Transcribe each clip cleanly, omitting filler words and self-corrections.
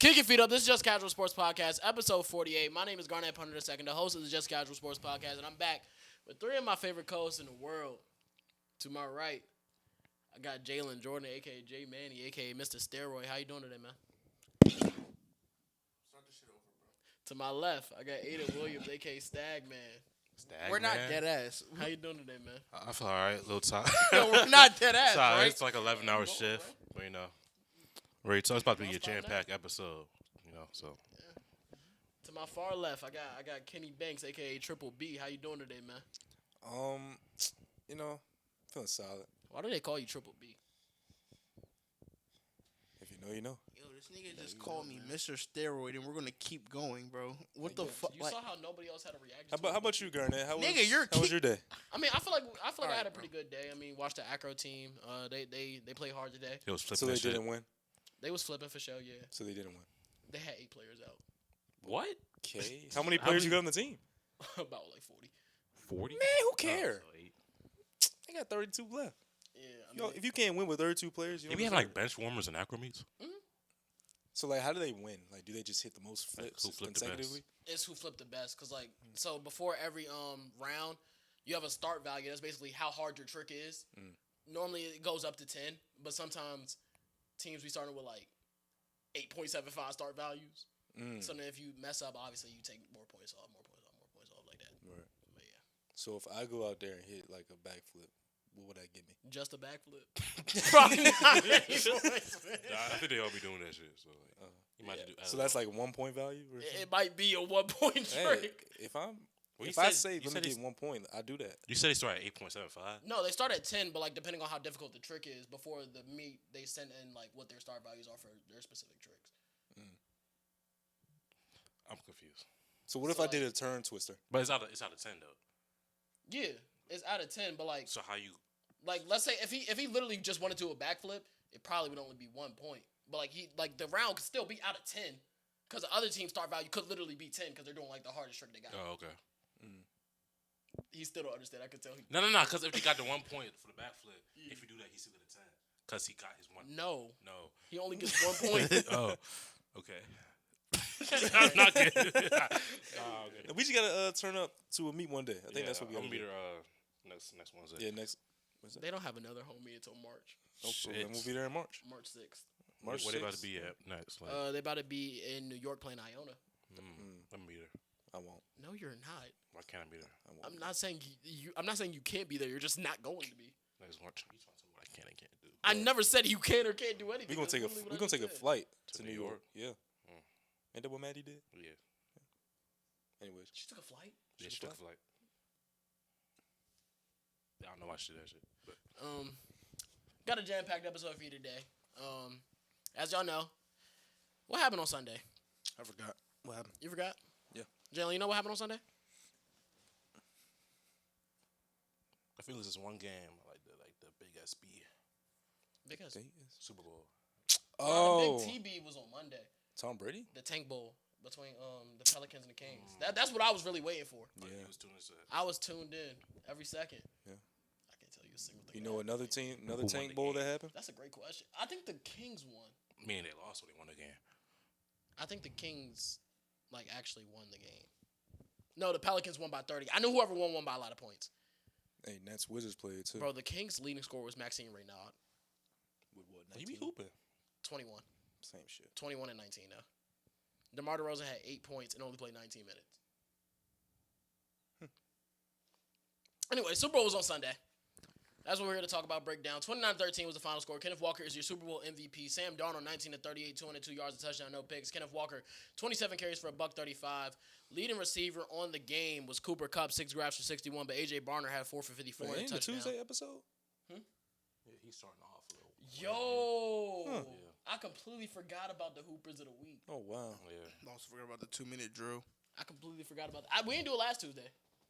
Kick your feet up. This is Just Casual Sports Podcast, episode 48. My name is Garnett Punter II, the host of the Just Casual Sports Podcast, and I'm back with three of my favorite co-hosts in the world. To my right, I got Jalen Jordan, a.k.a. J Manny, a.k.a. Mr. Steroid. How you doing today, man? Start this shit over, bro. To my left, I got Aiden Williams, a.k.a. Stag Man. We're not dead ass. How you doing today, man? I feel all right, a little tired. No, we're not dead ass, Sorry, right? it's like 11-hour shift, but you know, so it's about to be a jam-packed episode, so. To my far left, I got Kenny Banks, a.k.a. Triple B. How you doing today, man? Feeling solid. Why do they call you Triple B? If you know, you know. Yo, this nigga just called me Mr. Steroid, and we're gonna keep going, bro. What the fuck? You saw how nobody else had a reaction. How about you, Garnett? How Nigga, was your day? I mean, I feel like I Alright, had a pretty good day. I mean, watched the Acro team. They played hard today. It was flipping So they that shit. didn't win. They was flipping for show, yeah. So they didn't win. They had 8 players out. What? Okay. How many players you got on the team? About like 40. 40? Man, who cares? Oh, so 8. They got 32 left. Yeah, If you can't win with 32 players, you Maybe don't have deserve like bench warmers and acro meets. So how do they win? Like, do they just hit the most flips who flipped the best? consecutively? it's who flipped the best. Cause like, so before every round, you have a start value. That's basically how hard your trick is. Normally it goes up to 10, but sometimes teams be starting with like 8.75 start values. So then if you mess up, obviously you take more points off like that. Right. But yeah, So if I go out there and hit like a backflip, what would that give me? just a backflip. Probably not. I think they all be doing that shit. So you might have to do. So that's like 1 point value? Or It might be a 1 point hey, trick. if you I said- say you let said me it's- get 1 point, I do that. You said they start at 8.75. No, they start at 10, but like depending on how difficult the trick is, before the meet, they send in like what their start values are for their specific tricks. I'm confused. So what if So, I did a turn twister? But it's out of 10 though. Yeah, it's out of 10, but like So how you? let's say if he literally just wanted to do a backflip, it probably would only be 1 point. But like the round could still be out of 10, because the other team's start value could literally be 10 because they're doing like the hardest trick they got. Oh, okay. He still don't understand. I could tell. No. Because if he got the 1 point for the backflip, if you do that, he's still at a 10. Because he got his one. No, No. he only gets 1 point. Oh. Okay. I'm not kidding. Okay. We just gotta turn up to a meet one day. I think that's what we I'm gotta gonna be do. there next Wednesday. Yeah, next. What's that? They don't have another home meet until March Oh, Shit. then we'll be there in March. 6th. March What they about 6th. to be at next? Like, They about to be in New York playing Iona. I'm gonna be there. I won't. No, you're not. Why can't I be there? I won't. I'm not saying I'm not saying you can't be there. You're just not going to be. Next March. You trying to tell me what I can and can't do? I never said you can or can't do anything. We're gonna That's take literally what we're I gonna take a just said. flight To to New New York. Yeah. Mm. Ain't that what Maddie did? Yeah. Anyways. She took a flight. Yeah, she took a flight. I don't know why she did that shit. But Got a jam-packed episode for you today. As y'all know, what happened on Sunday? I forgot. What happened? You forgot? Yeah. Jalen, you know what happened on Sunday? I feel this is one game like the big SB Because Super Bowl. Oh, the Big TB was on Monday. Tom Brady? The Tank Bowl between the Pelicans and the Kings. That's what I was really waiting for. Like, Yeah. he was doing this. I was tuned in every second. Yeah. I can't tell you a single thing. You know about another the Kings. team, another Who won tank the bowl game? that happened? That's a great question. I think the Kings won. Meaning they lost or they won the game. I think the Kings actually won the game. No, the Pelicans won by 30. I knew whoever won by a lot of points. Hey, Nets Wizards played too. Bro, the Kings' leading scorer was Maxime Reynaud, With what? You be 19? hooping. 21. Same shit. 21 and 19 now. DeMar DeRozan had 8 points and only played 19 minutes. Anyway, Super Bowl was on Sunday. That's what we're here to talk about, breakdown. 29-13 was the final score. Kenneth Walker is your Super Bowl MVP. Sam Darnold, 19-38, 202 yards, a touchdown, no picks. Kenneth Walker, 27 carries for $135. Leading receiver on the game was Cooper Kupp, 6 grabs for 61, but A.J. Barner had 4 for 54 and a Ain't the touchdown. Tuesday episode? Yeah, he's starting off a little. Yo! Huh. I completely forgot about the Hoopers of the week. Oh wow. Yeah. Also forgot about the 2-minute drill. I completely forgot about that. We didn't do it last Tuesday.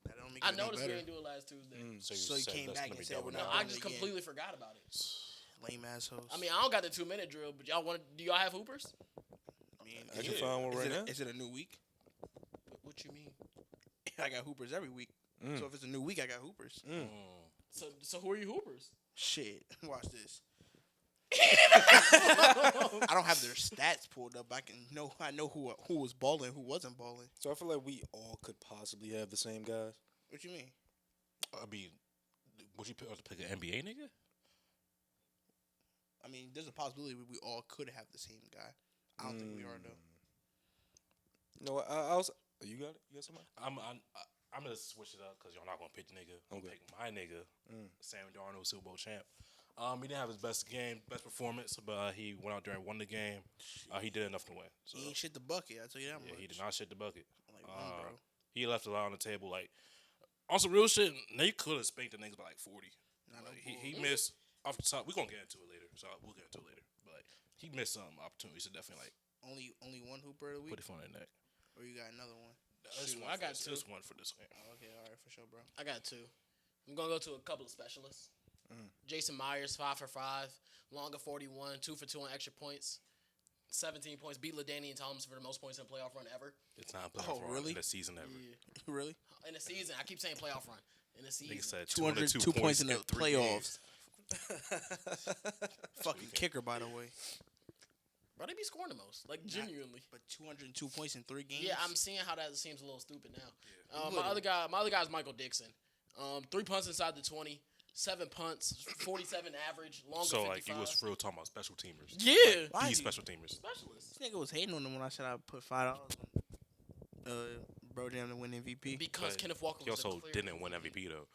That don't make I it no noticed we better. didn't do it last Tuesday. So he said came that's back gonna and be said double we're No, not I doing just it again. completely forgot about it. Lame assholes. I mean, I don't got the 2-minute drill, but y'all want? Do y'all have hoopers? I mean, I can find one right now. Is it a new week? What you mean? I got hoopers every week. So if it's a new week, I got hoopers. So who are you hoopers? Shit. Watch this. I don't have their stats pulled up. I know who was balling, who wasn't balling. So I feel like we all could possibly have the same guys. What you mean? I mean, would you pick an NBA nigga? I mean, there's a possibility we all could have the same guy. I don't think we are though. No, I was. You got it. You got somebody? I'm gonna switch it up because y'all not gonna pick the nigga. I'm gonna pick my nigga, Sam Darnold, Super Bowl champ. He didn't have his best performance, but he went out there and won the game. He did enough to win. So, He ain't shit the bucket. I tell you that much. he did not shit the bucket. Like, bro. He left a lot on the table. Like on some real shit, they could have spanked the niggas by like 40. Like, he missed off the top. We're gonna get into it later, so we'll get into it later. But like, he missed some opportunities to definitely like Only one hooper of the week, put it on their neck. or you got another one? I got two. This one for this game. Oh, okay, all right, for sure, bro. I got two. I'm gonna go to a couple of specialists. Jason Myers, 5 for 5, longer 41, 2 for 2 on extra points, 17 points. Beat LaDainian Thomas for the most points in a playoff run ever. It's not a playoff run really? in the season ever. Yeah. Really? In the season, I keep saying playoff run. In the season, Nigga said 202 points in the 3 playoffs. games. Fucking kicker, by the way. bro, they be scoring the most, like genuinely. But 202 points in 3 games. Yeah, I'm seeing how that seems a little stupid now. Yeah. My other guy is Michael Dixon. 3 punts inside the 20, 7 punts, 47 average, longer. So 55. like you was for real talking about special teamers. Yeah, Why These you- special teamers. specialist. This nigga was hating on them when I said I put $5. Bro, damn to win MVP. Because But Kenneth Walker He was also a clear didn't win MVP though.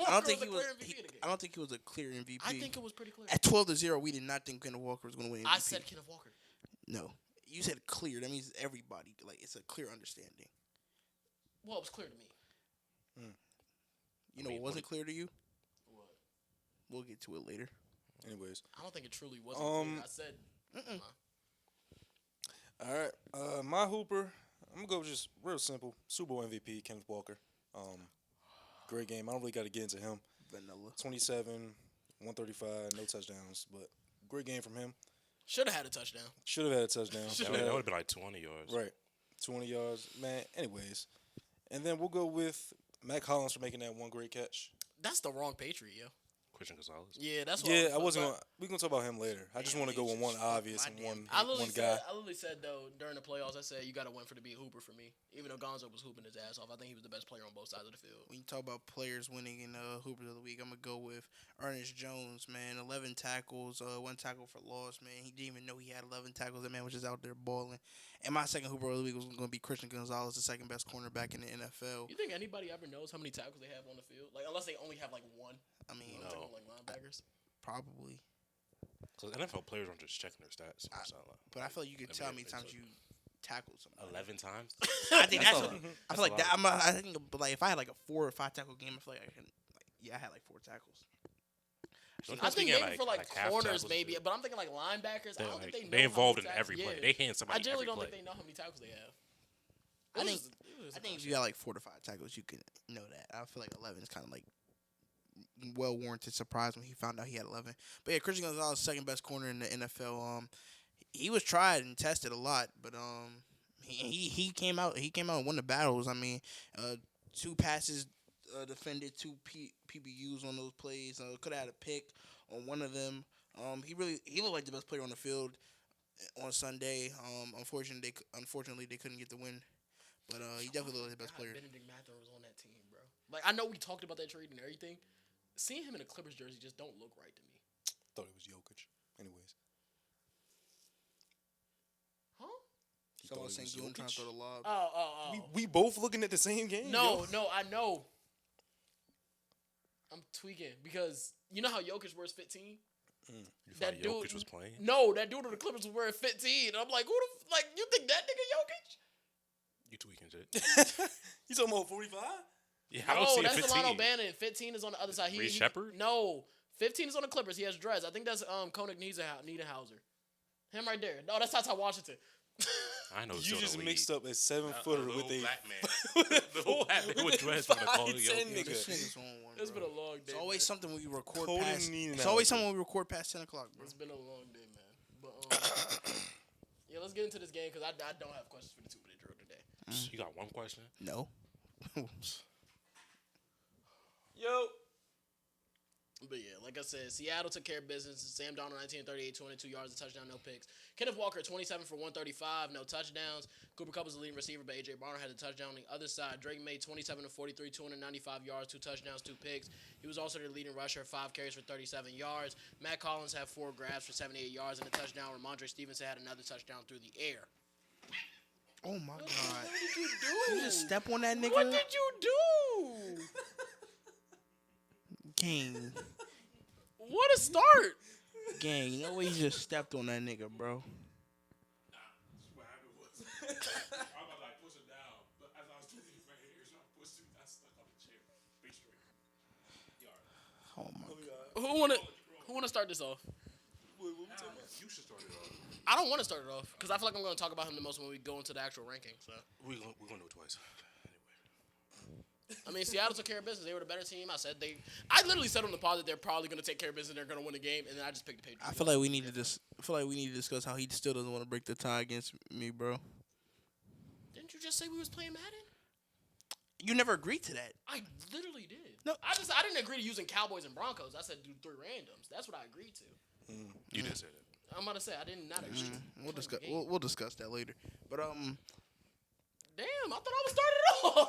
I don't think he was. clear MVP of the game. I don't think he was a clear MVP. I think it was pretty clear. At 12-0, we did not think Kenneth Walker was going to win MVP. I said Kenneth Walker. No. You said clear. That means everybody. Like, it's a clear understanding. Well, it was clear to me. You know mean, what wasn't what clear to you? What? We'll get to it later. Anyways, I don't think it truly wasn't clear. I said. all right. My hooper, I'm gonna go just real simple. Super Bowl MVP Kenneth Walker. Great game. I don't really got to get into him. Vanilla. 27, 135, no touchdowns, but great game from him. Should have had a touchdown. Should have had a touchdown. That would have been like 20 yards. Right. 20 yards. Man, anyways. And then we'll go with Mac Hollins for making that one great catch. That's the wrong Patriot, yo. Christian Gonzalez. Yeah, that's what Yeah, I was wasn't about. going to. We can talk about him later. I just Damn, want to go he with one just fucked obvious my and damn one, game. I literally one guy. said though during the playoffs, I said you got to win for to be a hooper for me. Even though Gonzo was hooping his ass off, I think he was the best player on both sides of the field. When you talk about players winning in Hoopers of the Week, I'm going to go with Ernest Jones, man. 11 tackles, 1 tackle for loss, man. He didn't even know he had 11 tackles. That man was just out there balling. And my second Hooper of the Week was going to be Christian Gonzalez, the second best cornerback in the NFL. You think anybody ever knows how many tackles they have on the field? Like unless they only have like one. I mean, I'm talking like linebackers. probably. Because NFL players aren't just checking their stats. But I feel like you could tell how many it's times like- you tackled somebody. 11 times? I think that's. a lot. I feel like that. I think, but like if I had like a 4 or 5 tackle game, I feel like I can. Like, yeah, I had like 4 tackles. I think Yeah, maybe for like half corners, tackles, maybe, shit. but I'm thinking like linebackers. I don't think they know. They how involved in many every tackles- play. yeah. They hand I somebody generally every don't play. think they know how many tackles they have. I It think. was- it was a I think if question. you got like 4 to 5 tackles, you can know that. I feel like 11 is kind of like well warranted surprise when he found out he had 11. But yeah, Christian Gonzalez, second best corner in the NFL. He was tried and tested a lot, but he came out and won the battles. I mean, 2 passes defended, 2 PBUs on those plays. Could have had a pick on one of them. He looked like the best player on the field on Sunday. Unfortunately, they couldn't get the win. But he definitely looked like the best player. Benedict Mather was on that team, bro. Like I know we talked about that trade and everything. Seeing him in a Clippers jersey just don't look right to me. Thought it was Jokic. Anyways. Huh? You Someone thought it saying was Goon trying to Jokic? throw the lob. Oh. We both looking at the same game. No, yo. no, I know. I'm tweaking because you know how Jokic wears 15. You That thought dude Jokic was playing? No, that dude on the Clippers was wearing 15. And I'm like, you think that nigga Jokic? You tweaking shit. You talking about 45? Yeah, I don't see a that's 15. Delano Bannon. 15 is on the other side. Reed Shepherd? No, 15 is on the Clippers. He has dreads. I think that's Koenig Niederhauser. Him right there. No, that's Tata Washington. I know. You just mixed up a 7-footer with a black man. The whole black man with dreads on the call. 5'10" nigga. This nigga's on one, It's bro. been a long day. It's always man. something when we record Cody past. Neenan It's out always there. something when we record past 10 o'clock, bro. It's been a long day, man. But yeah, let's get into this game because I don't have questions for the 2-minute drill today. You got one question? No. Yo. But yeah, like I said, Seattle took care of business. Sam Darnold, 19 and 38, 202 yards, a touchdown, no picks. Kenneth Walker, 27 for 135, no touchdowns. Cooper Kupp was the leading receiver, but A.J. Barner had a touchdown on the other side. Drake made 27 to 43, 295 yards, two touchdowns, two picks. He was also the leading rusher, 5 carries for 37 yards. Matt Collins had 4 grabs for 78 yards and a touchdown. Ramondre Stevenson had another touchdown through the air. Oh my What God! did you do? You just step on that nigga. What did you do? Gang, What a start. gang. You know what? You just stepped on that nigga, bro. What happened was, I was about to like push him down, but as I was doing it right here, so I pushed him, I stuck on the chair. Be straight. Oh my God. Who wanna start this off? You should start it off. I don't want to start it off because I feel like I'm going to talk about him the most when we go into the actual ranking. So We're gonna do it twice. I mean, Seattle took care of business. They were the better team. I literally said on the pod that they're probably going to take care of business. They're going to win the game, and then I just picked the Patriots. I feel like we need to discuss how he still doesn't want to break the tie against me, bro. Didn't you just say we was playing Madden? You never agreed to that. I literally did. No. I didn't agree to using Cowboys and Broncos. I said do 3 randoms. That's what I agreed to. You did say that. I'm about to say I did not agree. We'll discuss that later. But Damn, I thought I was started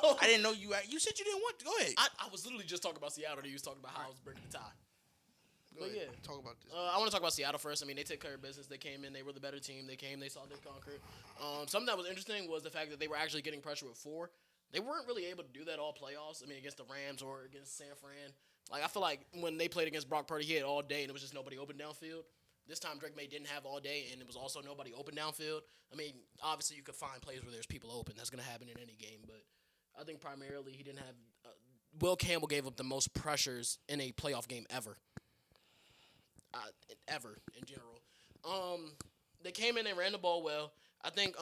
off. I didn't know you. You said you didn't want to. Go ahead. I was literally just talking about Seattle. And you was talking about how I was breaking the tie. Go But ahead. yeah. Talk about this. I want to talk about Seattle first. I mean, they took care of business. They came in. They were the better team. They came. They saw. They conquered. Something that was interesting was the fact that they were actually getting pressure with 4. They weren't really able to do that all playoffs. I mean, against the Rams or against San Fran. Like, I feel like when they played against Brock Purdy, he had all day, and it was just nobody open downfield. This time, Drake May didn't have all day, and it was also nobody open downfield. I mean, obviously, you could find plays where there's people open. That's going to happen in any game. But I think primarily he didn't have Will Campbell gave up the most pressures in a playoff game ever. Ever, in general. They came in and ran the ball well. I think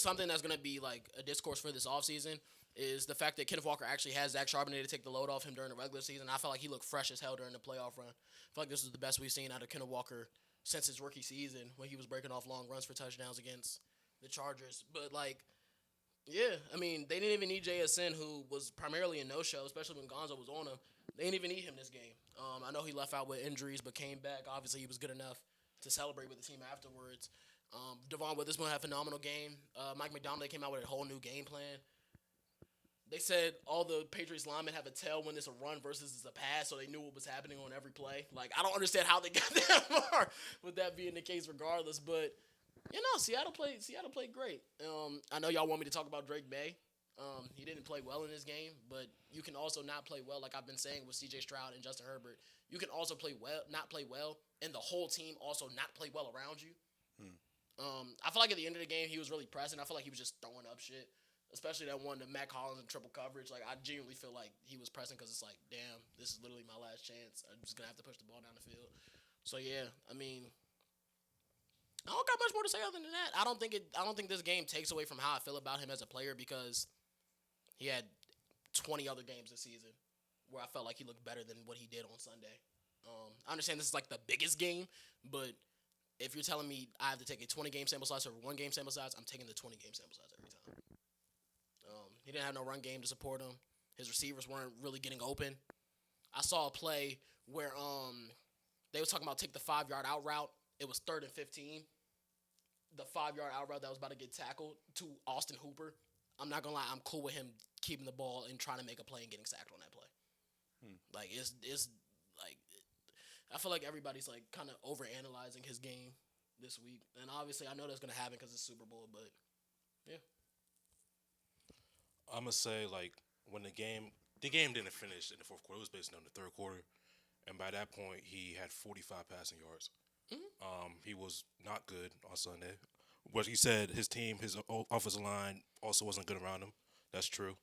something that's going to be like a discourse for this offseason is the fact that Kenneth Walker actually has Zach Charbonnet to take the load off him during the regular season. I felt like he looked fresh as hell during the playoff run. I feel like this was the best we've seen out of Kenneth Walker since his rookie season when he was breaking off long runs for touchdowns against the Chargers. But, like, yeah, I mean, they didn't even need JSN, who was primarily a no-show, especially when Gonzo was on him. They didn't even need him this game. I know he left out with injuries but came back. Obviously, he was good enough to celebrate with the team afterwards. Devon Witherspoon had a phenomenal game. Mike McDonald came out with a whole new game plan. They said all the Patriots linemen have a tell when it's a run versus it's a pass, so they knew what was happening on every play. Like, I don't understand how they got that far with that being the case regardless. But, Seattle played great. I know y'all want me to talk about Drake May. He didn't play well in this game, but you can also not play well, like I've been saying with C.J. Stroud and Justin Herbert. You can also not play well, and the whole team also not play well around you. I feel like at the end of the game, he was really pressing. I feel like he was just throwing up shit, especially that one to Matt Collins in triple coverage. Like, I genuinely feel like he was pressing because it's like, damn, this is literally my last chance. I'm just going to have to push the ball down the field. So, yeah, I mean, I don't got much more to say other than that. I don't think this game takes away from how I feel about him as a player because he had 20 other games this season where I felt like he looked better than what he did on Sunday. I understand this is like the biggest game, but if you're telling me I have to take a 20-game sample size or 1-game sample size, I'm taking the 20-game sample size every time. He didn't have no run game to support him. His receivers weren't really getting open. I saw a play where they was talking about take the 5-yard out route. It was 3rd and 15. The 5-yard out route that was about to get tackled to Austin Hooper. I'm not gonna lie, I'm cool with him keeping the ball and trying to make a play and getting sacked on that play. Like it's like I feel like everybody's like kind of overanalyzing his game this week, and obviously I know that's gonna happen because it's Super Bowl, but yeah. I'm gonna say like when the game didn't finish in the fourth quarter. It was basically on the third quarter, and by that point he had 45 passing yards. He was not good on Sunday. What he said, his team, his offensive line also wasn't good around him. That's true.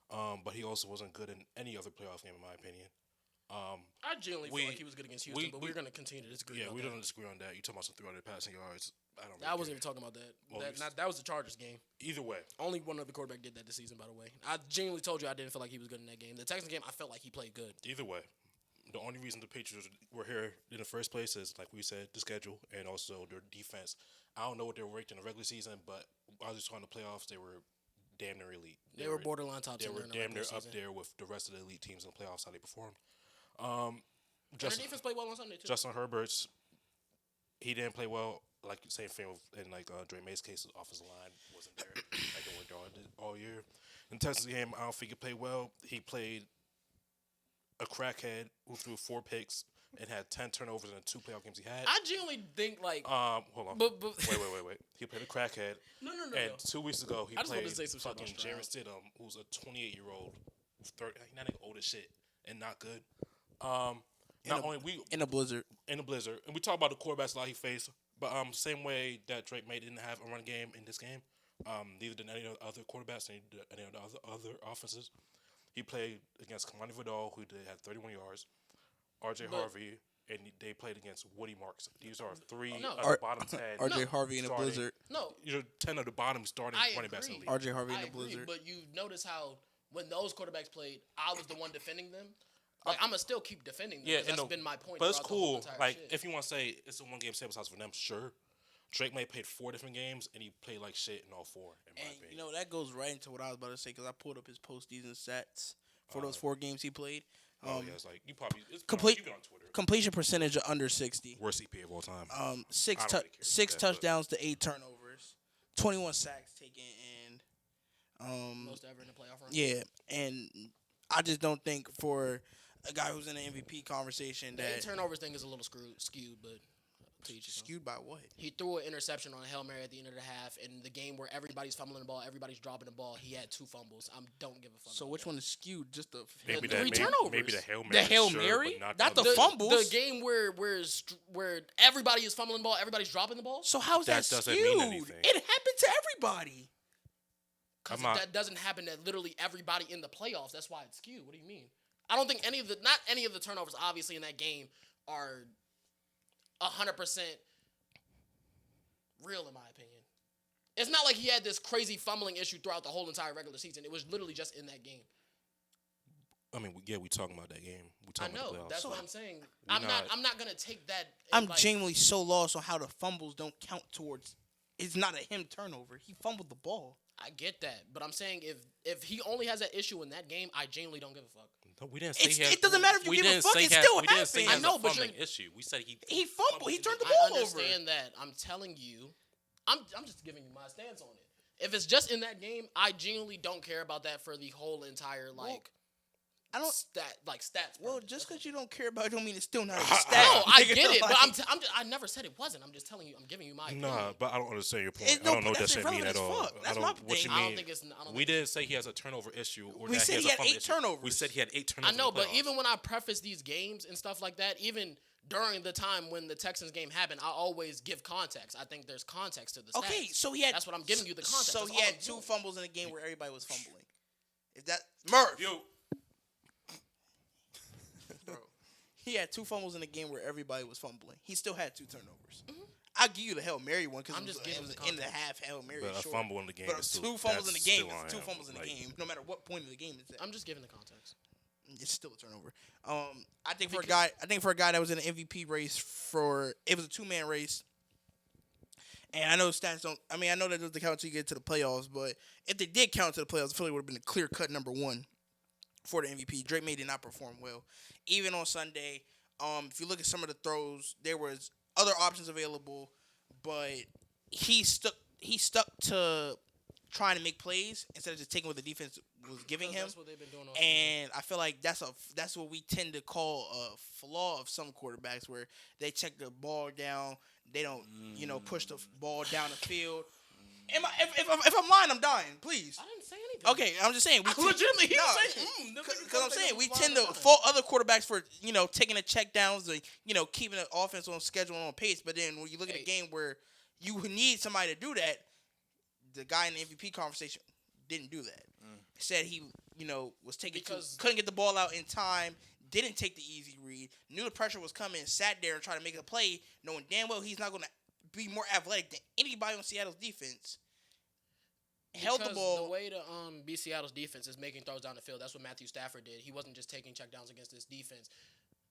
But he also wasn't good in any other playoff game, in my opinion. I genuinely feel like he was good against Houston, but we're going to continue to disagree. Yeah, about we that. don't disagree on that. You talking about some 300 passing yards? I don't. I wasn't even talking about that. Well, That was the Chargers game. Either way, Only one other quarterback did that this season, by the way. I genuinely told you I didn't feel like he was good in that game. The Texans game, I felt like he played good. either way, the only reason the Patriots were here in the first place is, like we said, the schedule and also their defense. I don't know what they were ranked in the regular season, but I was just on the playoffs. They were damn near elite. They were borderline top They 10 were during the damn near regular up season. there with the rest of the elite teams in the playoffs. How they performed. And their Justin, defense played well on Sunday too. Justin Herbert's, he didn't play well. Like same thing with in like Dre May's case, his offensive line wasn't there like they were all year. In the Texas game, I don't think he played well. He played a crackhead who threw 4 picks and had 10 turnovers in the 2 playoff games he had. I genuinely think like. Hold on. But Wait. He played a crackhead. No. And 2 weeks ago, he I just played wanted to say some shit fucking about Stroud. Jaron Stidham, who's a 28-year-old, not even old as shit, and not good. In a blizzard. In a blizzard, and we talk about the quarterbacks a lot he faced, but same way that Drake May didn't have a run game in this game, neither did any other quarterbacks, any of the other offenses. He played against Kamani Vidal, who had 31 yards, R.J. Harvey, and they played against Woody Marks. These are 3 of the bottom 10. R.J. Harvey in a starting- blizzard. No, You're 10 of the bottom starting I running backs in the agree. league. R.J. Harvey in I a agree, blizzard. but you notice how when those quarterbacks played, I was the one defending them. Like I'm gonna still keep defending them. Yeah, 'cause that's been my point. but it's throughout the whole cool. entire Like shit. if you want to say it's a 1-game sample size for them, sure. Drake May played 4 different games and he played like shit in all 4. In my And opinion, you know that goes right into what I was about to say because I pulled up his postseason stats for those 4 games he played. yeah, it's like you probably it's complete- You get on Twitter. Completion percentage of under 60. Worst CP of all time. Six I don't really care six about that, but- touchdowns to 8 turnovers, 21 sacks taken, and most ever in the playoff run. yeah, and I just don't think for a guy who's in the MVP conversation The that turnovers thing is a little skewed, but to each his own. skewed by what? He threw an interception on a Hail Mary at the end of the half. In the game where everybody's fumbling the ball, everybody's dropping the ball, he had 2 fumbles. I don't give a fuck. So about which that. one is skewed? Just the maybe the 3 maybe, turnovers. maybe the Hail Mary. The Hail sure, Mary? but Not the the fumble. The game where everybody is fumbling the ball, everybody's dropping the ball. So how's that, That doesn't skewed? mean anything. It happened to everybody. Because I'm not- that doesn't happen to literally everybody in the playoffs. That's why it's skewed. What do you mean? I don't think not any of the turnovers obviously in that game are 100% real in my opinion. It's not like he had this crazy fumbling issue throughout the whole entire regular season. It was literally just in that game. I mean, we talking about that game. We I talking about know. the playoffs. That's what I'm saying. We I'm not- not gonna take that. I'm like, genuinely so lost on how the fumbles don't count towards. It's not a him turnover. He fumbled the ball. I get that, but I'm saying if he only has that issue in that game, I genuinely don't give a fuck. No, we didn't say It's- he had, it doesn't matter if you we give a didn't fuck, say it he had- still we didn't say he happened. has I know, a but fumbling you're- issue. We said He fumbled. He turned the I ball over. understand that. I'm telling you, I'm just giving you my stance on it. If it's just in that game, I genuinely don't care about that for the whole entire I don't. stats. Well, purpose. just That's because you don't care about it don't mean it's still not a I- stat. No, I nigga. get it, but Like, I never said it wasn't. I'm just telling you. I'm giving you my opinion. Nah, but I don't understand your point. It's I don't no- know what that that's shit mean at irrelevant as all. fuck. I That's don't my what thing. you I mean. don't think it's. I don't We think didn't say he has a turnover issue or We that said he has he a had fumbling 8 issue. turnovers. We said he had 8 I turnovers. know, in the but playoffs. even when I preface these games and stuff like that, even during the time when the Texans game happened, I always give context. I think there's context to the stats. okay, so he had. That's what I'm giving you the context. So That's he all had I'm 2 doing. fumbles in a game where everybody was fumbling. Is that Murph? Yo, Bro. He had 2 fumbles in a game where everybody was fumbling. He still had 2 turnovers. I'll give you the Hail Mary one because I'm just giving the in the context. half Hail Mary. but a sure. fumble in the game. But is still, 2 fumbles in the that's game still is 2 on him. fumbles in the Like, game. No matter what point of the game it's at. I'm just giving the context. It's still a turnover. I think for a guy that was in an MVP race it was a 2-man race. And I know stats don't. I mean, I know that doesn't count until you get to the playoffs. But if they did count to the playoffs, I feel like it would have been a clear cut number 1 for the MVP. Drake May did not perform well, even on Sunday. If you look at some of the throws, there was other options available, but he stuck to trying to make plays instead of just taking what the defense was giving him. That's what they've been doing all season. And I feel like that's what we tend to call a flaw of some quarterbacks, where they check the ball down, they don't push the ball down the field. If I'm lying, I'm dying. Please. I didn't say anything. Okay, I'm just saying. Legitimately, he was saying, Because I'm saying we tend to fault other quarterbacks for taking the check downs or keeping the offense on schedule and on pace. But then when you look at a game where you need somebody to do that, the guy in the MVP conversation didn't do that. Said he was taking couldn't get the ball out in time. Didn't take the easy read. Knew the pressure was coming. Sat there and tried to make a play, knowing damn well he's not going to be more athletic than anybody on Seattle's defense. Held the ball. The way to be Seattle's defense is making throws down the field. That's what Matthew Stafford did. He wasn't just taking checkdowns against this defense.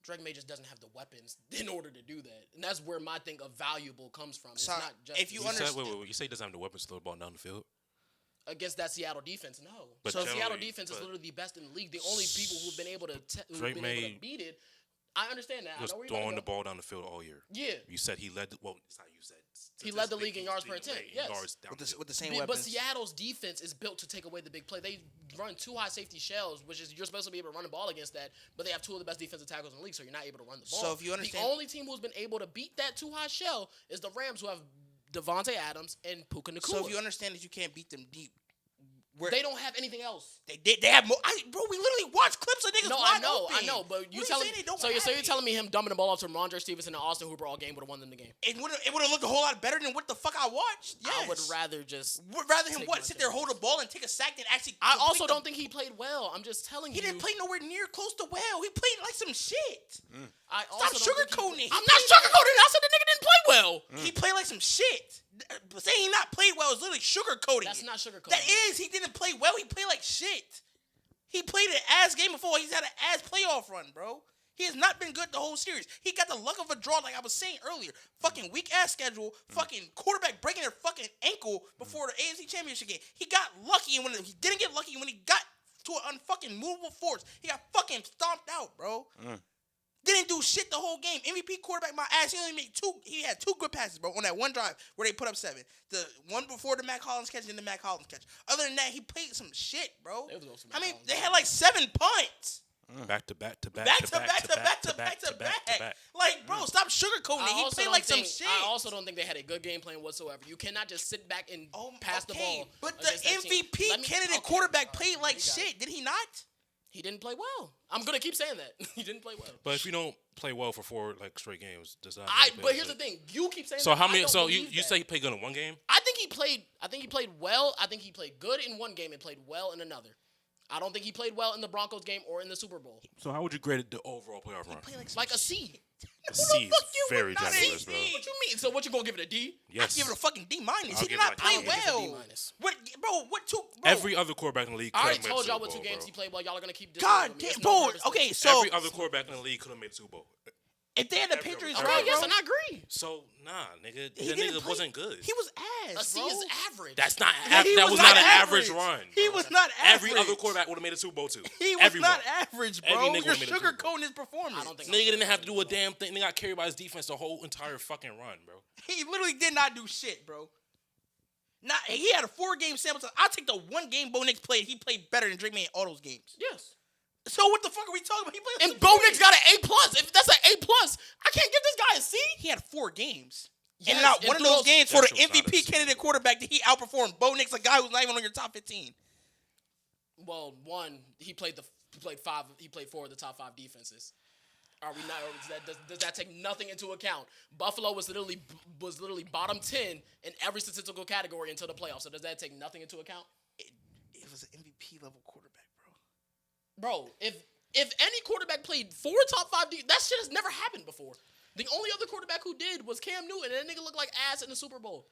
Drake May just doesn't have the weapons in order to do that, and that's where my thing of valuable comes from. It's not just if you you said, understand- wait, you say he doesn't have the weapons to throw the ball down the field? against that Seattle defense. No, But so Seattle generally- defense is but- literally the best in the league. The only people who've been able to Drake able May- to beat it I understand that. He was I know where you're throwing the about to go. ball down the field all year. Yeah. You said he led. Well, it's not you said. He led the league in yards per Statistically, attempt. he led Yes. yards downfield. with the same But weapons. Seattle's defense is built to take away the big play. They run two high safety shells, which is you're supposed to be able to run the ball against that. But they have two of the best defensive tackles in the league, so you're not able to run the ball. So if you understand- the only team who's been able to beat that two high shell is the Rams, who have Devontae Adams and Puka Nacua. So if you understand that you can't beat them deep, They don't have anything else. they have more. Bro, we literally watched clips of niggas No, wide I know, open. but you What telling saying they don't so have you're it? telling me him dumping the ball off to Ramondre Stevenson and Austin Hooper all game would have won them the game? It would have looked a whole lot better than what the fuck I watched. Yes. I would rather just. Rather him take what my sit there, chances. hold the ball, and take a sack than actually. I complete also the- don't think he played well. I'm just telling he you. didn't play nowhere near close to well. He played like some shit. I Stop also don't think sugarcoating it. I'm not sugarcoating it. I said the nigga didn't play well. He played like some shit. But saying he not played well is literally sugarcoating. That's it. not sugarcoating. That is. He didn't play well. He played like shit. He played an ass game before. He's had an ass playoff run, bro. He has not been good the whole series. He got the luck of a draw, like I was saying earlier. Fucking weak ass schedule. Fucking quarterback breaking their fucking ankle before the AFC Championship game. He got lucky, and when he didn't get lucky, when he got to an unfucking movable force, he got fucking stomped out, bro. Didn't do shit the whole game. MVP quarterback, my ass. He only made two. He had two good passes, bro, on that one drive where they put up 7. The one before the Mac Hollins catch and the Mac Hollins catch. Other than that, he played some shit, bro. They was on some I mean, Mac they Hollins. had like 7 punts. Back to back to back Back to back to back to back to back. Like, bro, stop sugarcoating it. He also played don't like some think- shit. I also don't think they had a good game plan whatsoever. You cannot just sit back and pass the ball. But the against that team. MVP Let me- candidate okay, quarterback all right, played like we got it. shit. Did he not? He didn't play well. I'm gonna keep saying that. He didn't play well. But if you don't play well for 4 straight games, does that? But here's the thing. You keep saying So that. how I many? don't So you believe that. say he played good in one game? I think he played well. I think he played good in one game and played well in another. I don't think he played well in the Broncos game or in the Super Bowl. So how would you grade the overall playoff run? Like a C. A C is fuck you very would not generous, say bro. C? What you mean? So what you gonna give it a D? Yes. Give it a fucking D-. I'll He give did it not like- play I'll give it a well. D-. What, bro? What two? Bro, Every other quarterback in the league. I already could have told made y'all the what Super 2 Bowl, games he bro. played well. Y'all are gonna keep God disagreeing damn, with me. bro. It's no Okay, purpose. so Every other quarterback in the league could have made the Super Bowl. if they had the every- Patriots, every- right, Okay, yes, bro, and I agree. So nah, nigga, he that didn't nigga play- wasn't good. He was A ass, C bro. is average. That's not. Yeah, he that was was not not an average. average run. He bro. was not Every average. other quarterback would have made a Super Bowl too. He was Everyone. not average, Every bro. nigga You're would've made a Super Bowl. sugarcoating his performance. I don't think Nigga didn't have to do a damn thing. Nigga got carried by his defense the whole entire fucking run, bro. He literally did not do shit, bro. Not he had a 4-game sample size. I'll take the 1 game Bo Nix played. He played better than Drake May in all those games. Yes. So what the fuck are we talking about? He played. And Bo Nix got an A+. If that's an A+, I can't give this guy a C. He had 4 games. Yes, and not and one of through those those- games for That the shit was not a MVP C. candidate quarterback that he outperformed Bo Nix, a guy who's not even on your top 15. Well, one, he played 4 of the top 5 defenses. Are we not? Or does that take nothing into account? Buffalo was literally bottom 10 in every statistical category until the playoffs. So does that take nothing into account? It was an MVP level quarterback, bro. Bro, if any quarterback played 4 top 5 that shit has never happened before. The only other quarterback who did was Cam Newton, and that nigga looked like ass in the Super Bowl.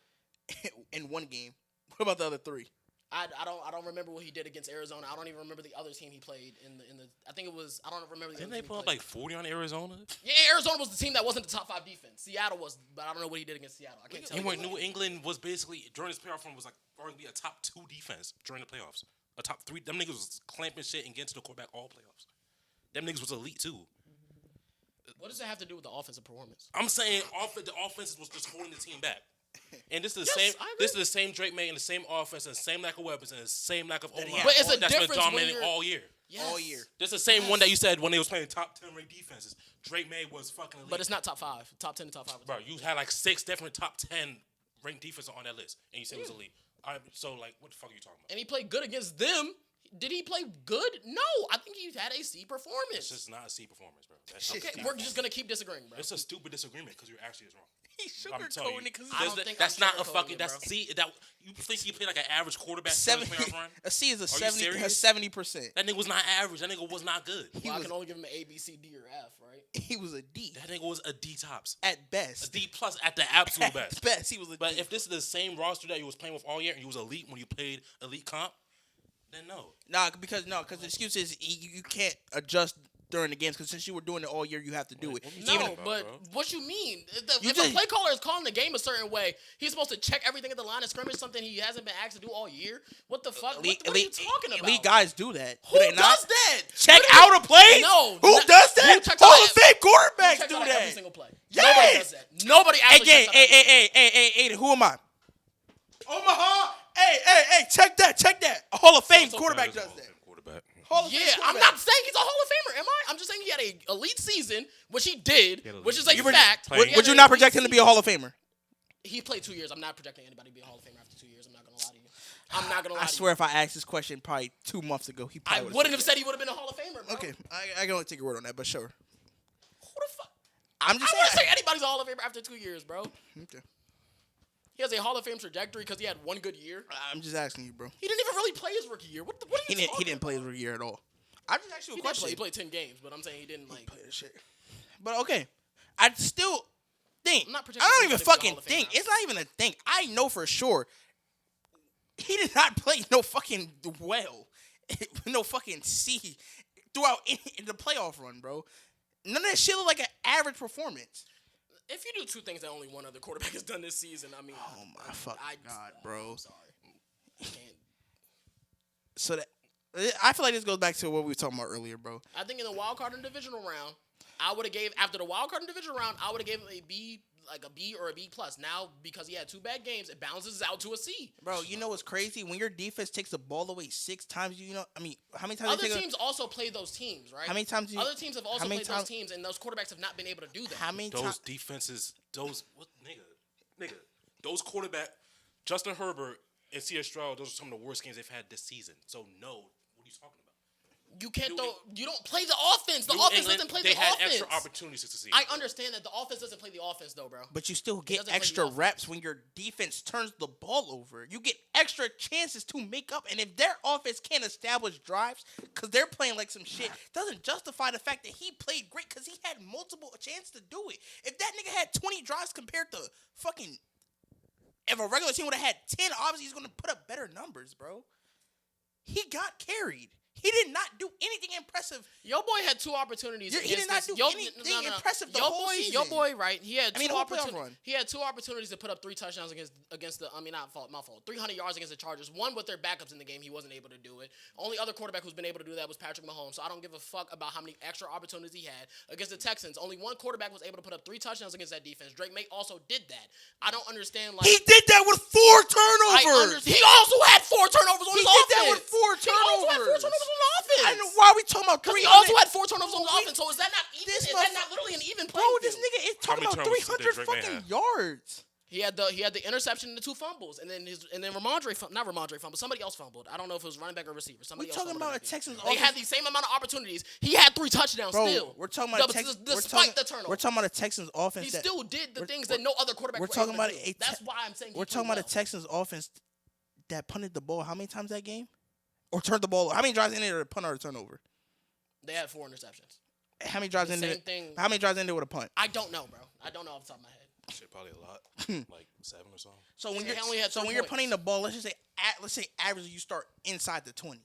In 1 game. What about the other 3? I don't remember what he did against Arizona. I don't even remember the other team he played in the. I think it was. I don't remember the. Didn't other they team put he up played. like 40 on Arizona? Yeah, Arizona was the team that wasn't the top 5 defense. Seattle was, but I don't know what he did against Seattle. I can't tell And you. when New England was basically during his playoff run was like arguably a top 2 defense during the playoffs. A top 3. Them niggas was clamping shit and getting to the quarterback all playoffs. Them niggas was elite too. What does that have to do with the offensive performance? I'm saying the offense was just holding the team back. And this is the Yes, same. I agree. This is the same Drake May and the same offense and the same lack of weapons and the same lack of O line. But it's a that's been difference when dominating you're- all year. Yes. All year. This is the same one that you said when they was playing top 10 ranked defenses. Drake May was fucking elite. But it's not top 5. Top 10 to top 5. Bro, you had like 6 different top 10 ranked defenses on that list, and you said it was elite. All right, so like, what the fuck are you talking about? And he played good against them. Did he play good? No. I think he had a C It's performance. just not a C performance, bro. That's not a Okay, C we're performance. just going to keep disagreeing, bro. It's a stupid disagreement because you're actually is wrong. He's I'm telling you. sugarcoating it because I don't think That's I'm not a sugarcoating fucking. it, That's bro. see that you think he played like an average quarterback during his playoff run? a C is a Are you 70. serious? Has 70%. That nigga was not average. That nigga was not good. Well, I was- can only give him an A, B, C, D, or F, right? He was a D That nigga was a D tops, at best. a D plus at the absolute At best. best, he was a But D. if this is the same roster that you was playing with all year and you was elite when you played elite comp, then no. Because the excuse is you can't adjust during the games because since you were doing it all year, you have to do it. What you No, talking about, but bro? what you mean? You If just- a play caller is calling the game a certain way, he's supposed to check everything at the line of scrimmage, something he hasn't been asked to do all year. What the fuck? What are you talking about? Elite guys do that. Who do they not? does that? Check Literally- out a play? No. Who not- does that? Who checks out Hall of Fame Who quarterbacks checks do out that. every single play? Yes. Nobody does that. Nobody Hey, actually gang, checks out every single play. hey, who am I? Omaha. Hey, check that. A Hall of Fame quarterback does that. Quarterback. Hall of Fame Yeah, I'm quarterback. not saying he's a Hall of Famer, am I? I'm just saying he had a elite season, which he did, He had a which elite is a season. fact. Would- He had Would you an not elite project him to be a season. Hall of Famer? He played 2 years. I'm not projecting anybody to be a Hall of Famer after 2 years. I'm not gonna lie to you. I'm not gonna lie I to swear, you. if I asked this question probably 2 months ago, he I probably wouldn't have said he would have been a Hall of Famer, bro. Okay, I can only take your word on that, but sure. Who the fuck? I'm I just wouldn't say saying. anybody's a Hall of Famer after 2 years, bro. Okay. He has a Hall of Fame trajectory because he had one good year. I'm just asking you, bro. He didn't even really play his rookie year. What are you He talking didn't play his about? rookie year at all. I just asked you a He did question. play. He played 10 games, but I'm saying he didn't like. Play this shit. But okay, I still think. I'm not I projecting don't him even to be a Hall fucking of Famer think. after It's not even a think. I know for sure. He did not play no fucking well, no fucking C throughout in the playoff run, bro. None of that shit look like an average performance. If you do two things that only one other quarterback has done this season, I mean, Oh my fucking god, bro. I'm sorry. I can't. So that I feel like this goes back to what we were talking about earlier, bro. I think in the wild card and divisional round, I would have gave after the wild card and divisional round, I would have gave him a B, like a B or a B plus. Now because he had 2 bad games, it balances out to a C. Bro, you know what's crazy? When your defense takes the ball away 6 times, you know, I mean, how many times? Other they take teams also play those teams, right? How many times? Other teams have also how many played those times- teams, and those quarterbacks have not been able to do that. How many Those times? defenses, nigga, those quarterback, Justin Herbert and C.S. Stroud, those are some of the worst games they've had this season. So no, what are you talking about? You can't New throw. Eng- You don't play the offense. The New offense England, doesn't play they the had offense. extra opportunities to succeed. I understand that the offense doesn't play the offense, though, bro. But you still get doesn't play the extra offense. reps when your defense turns the ball over. You get extra chances to make up. And if their offense can't establish drives because they're playing like some shit, doesn't justify the fact that he played great because he had multiple chances to do it. If that nigga had 20 drives compared to fucking... If a regular team would have had 10, obviously he's going to put up better numbers, bro. He got carried. He did not do anything impressive. Your boy had 2 opportunities. He did against not this- do anything impressive the your whole boy, season. Your boy, right? He had I mean, two the whole playoff opportunities. run. He had 2 opportunities to put up 3 touchdowns against the. I mean, not fault, my fault. 300 yards against the Chargers. One with their backups in the game, he wasn't able to do it. Only other quarterback who's been able to do that was Patrick Mahomes. So I don't give a fuck about how many extra opportunities he had against the Texans. Only one quarterback was able to put up 3 touchdowns against that defense. Drake May also did that. I don't understand. Like He did that with 4 turnovers. He also had 4 turnovers on He his did offense. that with 4 He also had 4 turnovers. turnovers on the offense. I know, why are we talking about 'Cause 300? he also had 4 turnovers on the We- offense. So is that not even? This Is that not literally an even Bro, playing this field? nigga is talking many about turnovers did 300 Drake May fucking have? yards. He had the interception and the 2 fumbles, and then Ramondre not Ramondre fumbled. Somebody else fumbled. I don't know if it was running back or receiver. We Somebody else talking fumbled about a that game. Texans They had the same amount of opportunities. He had 3 touchdowns Bro, still. we're talking about a Despite Texans. the turnover. We're talking about a Texans offense. He that, still did the we're- things that no other quarterback. we're were talking able to about do. a That's why I'm saying We're talking about a Texans offense that punted the ball how many times that game, or turned the ball? How many drives ended with a punt or a turnover? They had 4 interceptions. How many drives The ended? same thing. How many drives ended with a punt? I don't know, bro. I don't know off the top of my head. Shit, probably a lot, like 7 or something. So when They you're only had so 3 when you're points. punting the ball, let's say averagely you start inside the 20,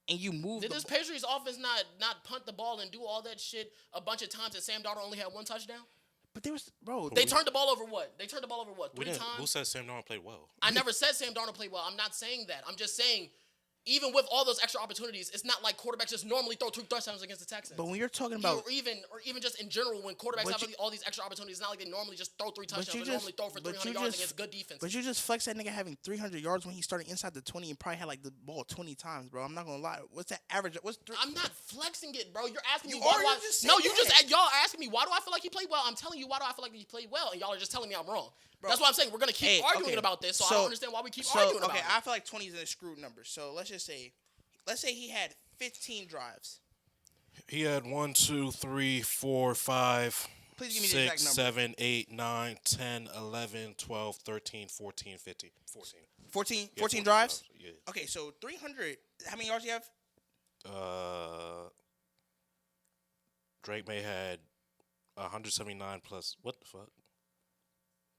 and you move Did the this ball. Patriots offense not punt the ball and do all that shit a bunch of times, and Sam Darnold only had 1 touchdown? But there was bro. They turned the ball over what? They turned the ball over what? We 3 didn't. Who times? said Sam Darnold played well? I never said Sam Darnold played well. I'm not saying that. I'm just saying, even with all those extra opportunities, it's not like quarterbacks just normally throw 2 touchdowns against the Texans. But when you're talking about or even just in general, when quarterbacks But have you- all these extra opportunities, it's not like they normally just throw 3 touchdowns. you They just- normally throw for but 300 you yards just- against good defense. But you just flex that nigga having 300 yards when he started inside the 20 and probably had like the ball 20 times, bro. I'm not gonna lie. What's that average? What's I'm not flexing it, bro. You're asking me You why are, do you I? just said No, you that. just y'all are asking me why do I feel like he played well. I'm telling you why do I feel like he played well, and y'all are just telling me I'm wrong. That's why I'm saying we're gonna keep arguing okay. about this. So I don't understand why we keep So, arguing about okay, it. I feel like 20 is a screwed number. So let's say he had 15 drives. He had 1, 2, 3, 4, 5, Please give me the exact 6, number. 7, 8, 9, 10, 11, 12, 13, 14, 15, 14. 14 Yeah, 14 drives? Yeah. Okay, so 300. How many yards do you have? Drake May had 179 plus. What the fuck?